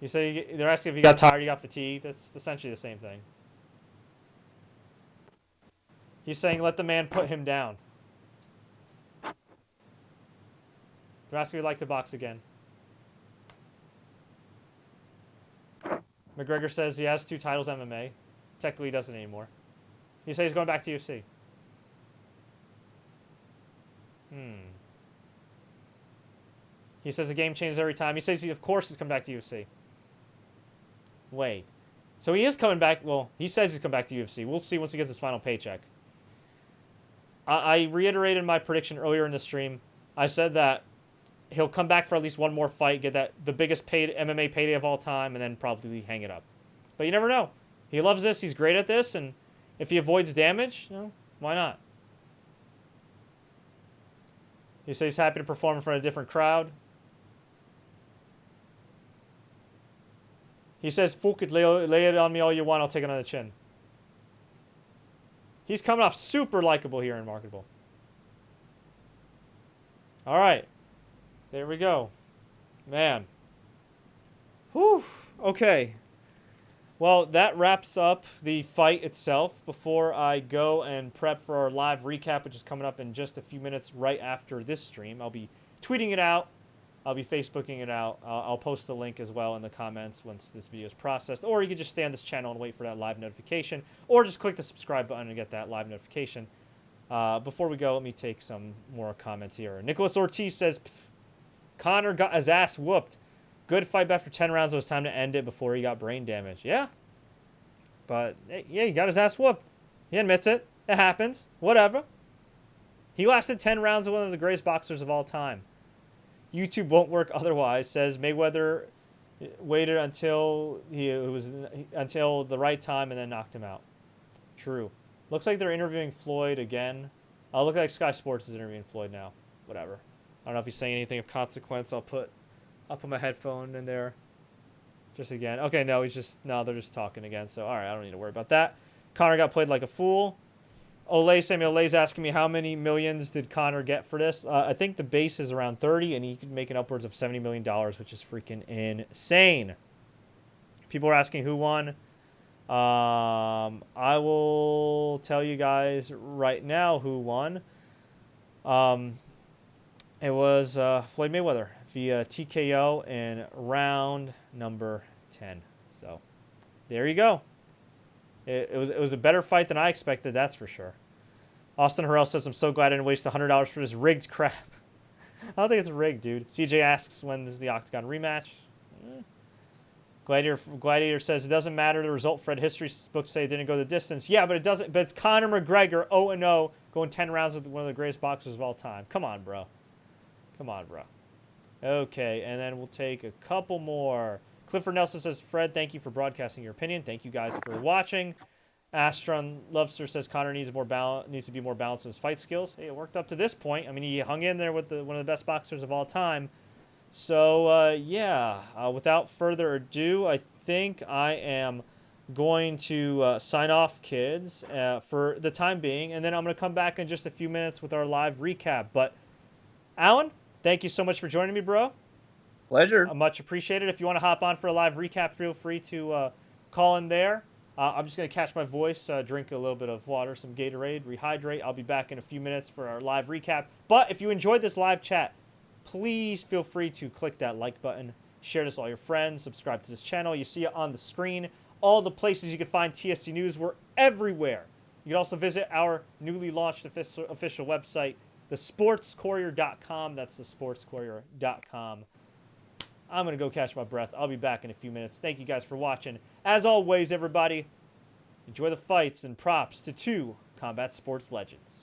You say they're asking if you got tired, you got fatigued. That's essentially the same thing. He's saying let the man put him down. They're asking if he'd like to box again. McGregor says he has 2 titles MMA. Technically, he doesn't anymore. He says he's going back to UFC. He says the game changes every time. He says, of course, he's coming back to UFC. Wait. So he is coming back. Well, he says he's coming back to UFC. We'll see once he gets his final paycheck. I reiterated my prediction earlier in the stream. I said that he'll come back for at least one more fight, get the biggest paid MMA payday of all time, and then probably hang it up. But you never know. He loves this. He's great at this, and if he avoids damage, why not? He says he's happy to perform in front of a different crowd. He says, "Fuck it, lay it on me all you want. I'll take it on the chin." He's coming off super likable here in Marketable. All right. There we go. Man. Whew. Okay. Well, that wraps up the fight itself. Before I go and prep for our live recap, which is coming up in just a few minutes right after this stream, I'll be tweeting it out. I'll be Facebooking it out. I'll post the link as well in the comments once this video is processed. Or you can just stay on this channel and wait for that live notification. Or just click the subscribe button and get that live notification. Before we go, let me take some more comments here. Nicholas Ortiz says, Conor got his ass whooped. Good fight after 10 rounds. It was time to end it before he got brain damage. Yeah. But, yeah, he got his ass whooped. He admits it. It happens. Whatever. He lasted 10 rounds of one of the greatest boxers of all time. YouTube won't work otherwise, says Mayweather waited until until the right time and then knocked him out. True. Looks like they're interviewing Floyd again. Look like Sky Sports is interviewing Floyd now. Whatever. I don't know if he's saying anything of consequence. I'll put my headphone in there. Just again. Okay, no, they're just talking again. So, all right, I don't need to worry about that. Conor got played like a fool. Samuel Ole's asking me how many millions did Conor get for this. I think the base is around 30, and he could make it upwards of $70 million, which is freaking insane. People are asking who won. I will tell you guys right now who won. It was Floyd Mayweather via TKO in round number 10. So there you go. It was a better fight than I expected, that's for sure. Austin Harrell says, I'm so glad I didn't waste $100 for this rigged crap. I don't think it's rigged, dude. CJ asks, when is the Octagon rematch? Gladiator says, it doesn't matter the result. Fred history books say it didn't go the distance. Yeah, but it doesn't. But it's Conor McGregor, 0-0, going 10 rounds with one of the greatest boxers of all time. Come on, bro. Come on, bro. Okay, and then we'll take a couple more. Clifford Nelson says, Fred, thank you for broadcasting your opinion. Thank you guys for watching. Astron Lovester says Conor needs to be more balanced in his fight skills. Hey, it worked up to this point. I mean, he hung in there with one of the best boxers of all time. So, yeah, without further ado, I think I am going to sign off, kids, for the time being. And then I'm going to come back in just a few minutes with our live recap. But, Alan, thank you so much for joining me, bro. Pleasure. Much appreciated. If you want to hop on for a live recap, feel free to call in there. I'm just going to catch my voice, drink a little bit of water, some Gatorade, rehydrate. I'll be back in a few minutes for our live recap. But if you enjoyed this live chat, please feel free to click that like button, share this with all your friends, subscribe to this channel. You see it on the screen. All the places you can find TSC News, we're everywhere. You can also visit our newly launched official website, thesportscourier.com. That's thesportscourier.com. I'm going to go catch my breath. I'll be back in a few minutes. Thank you guys for watching. As always, everybody, enjoy the fights and props to 2 combat sports legends.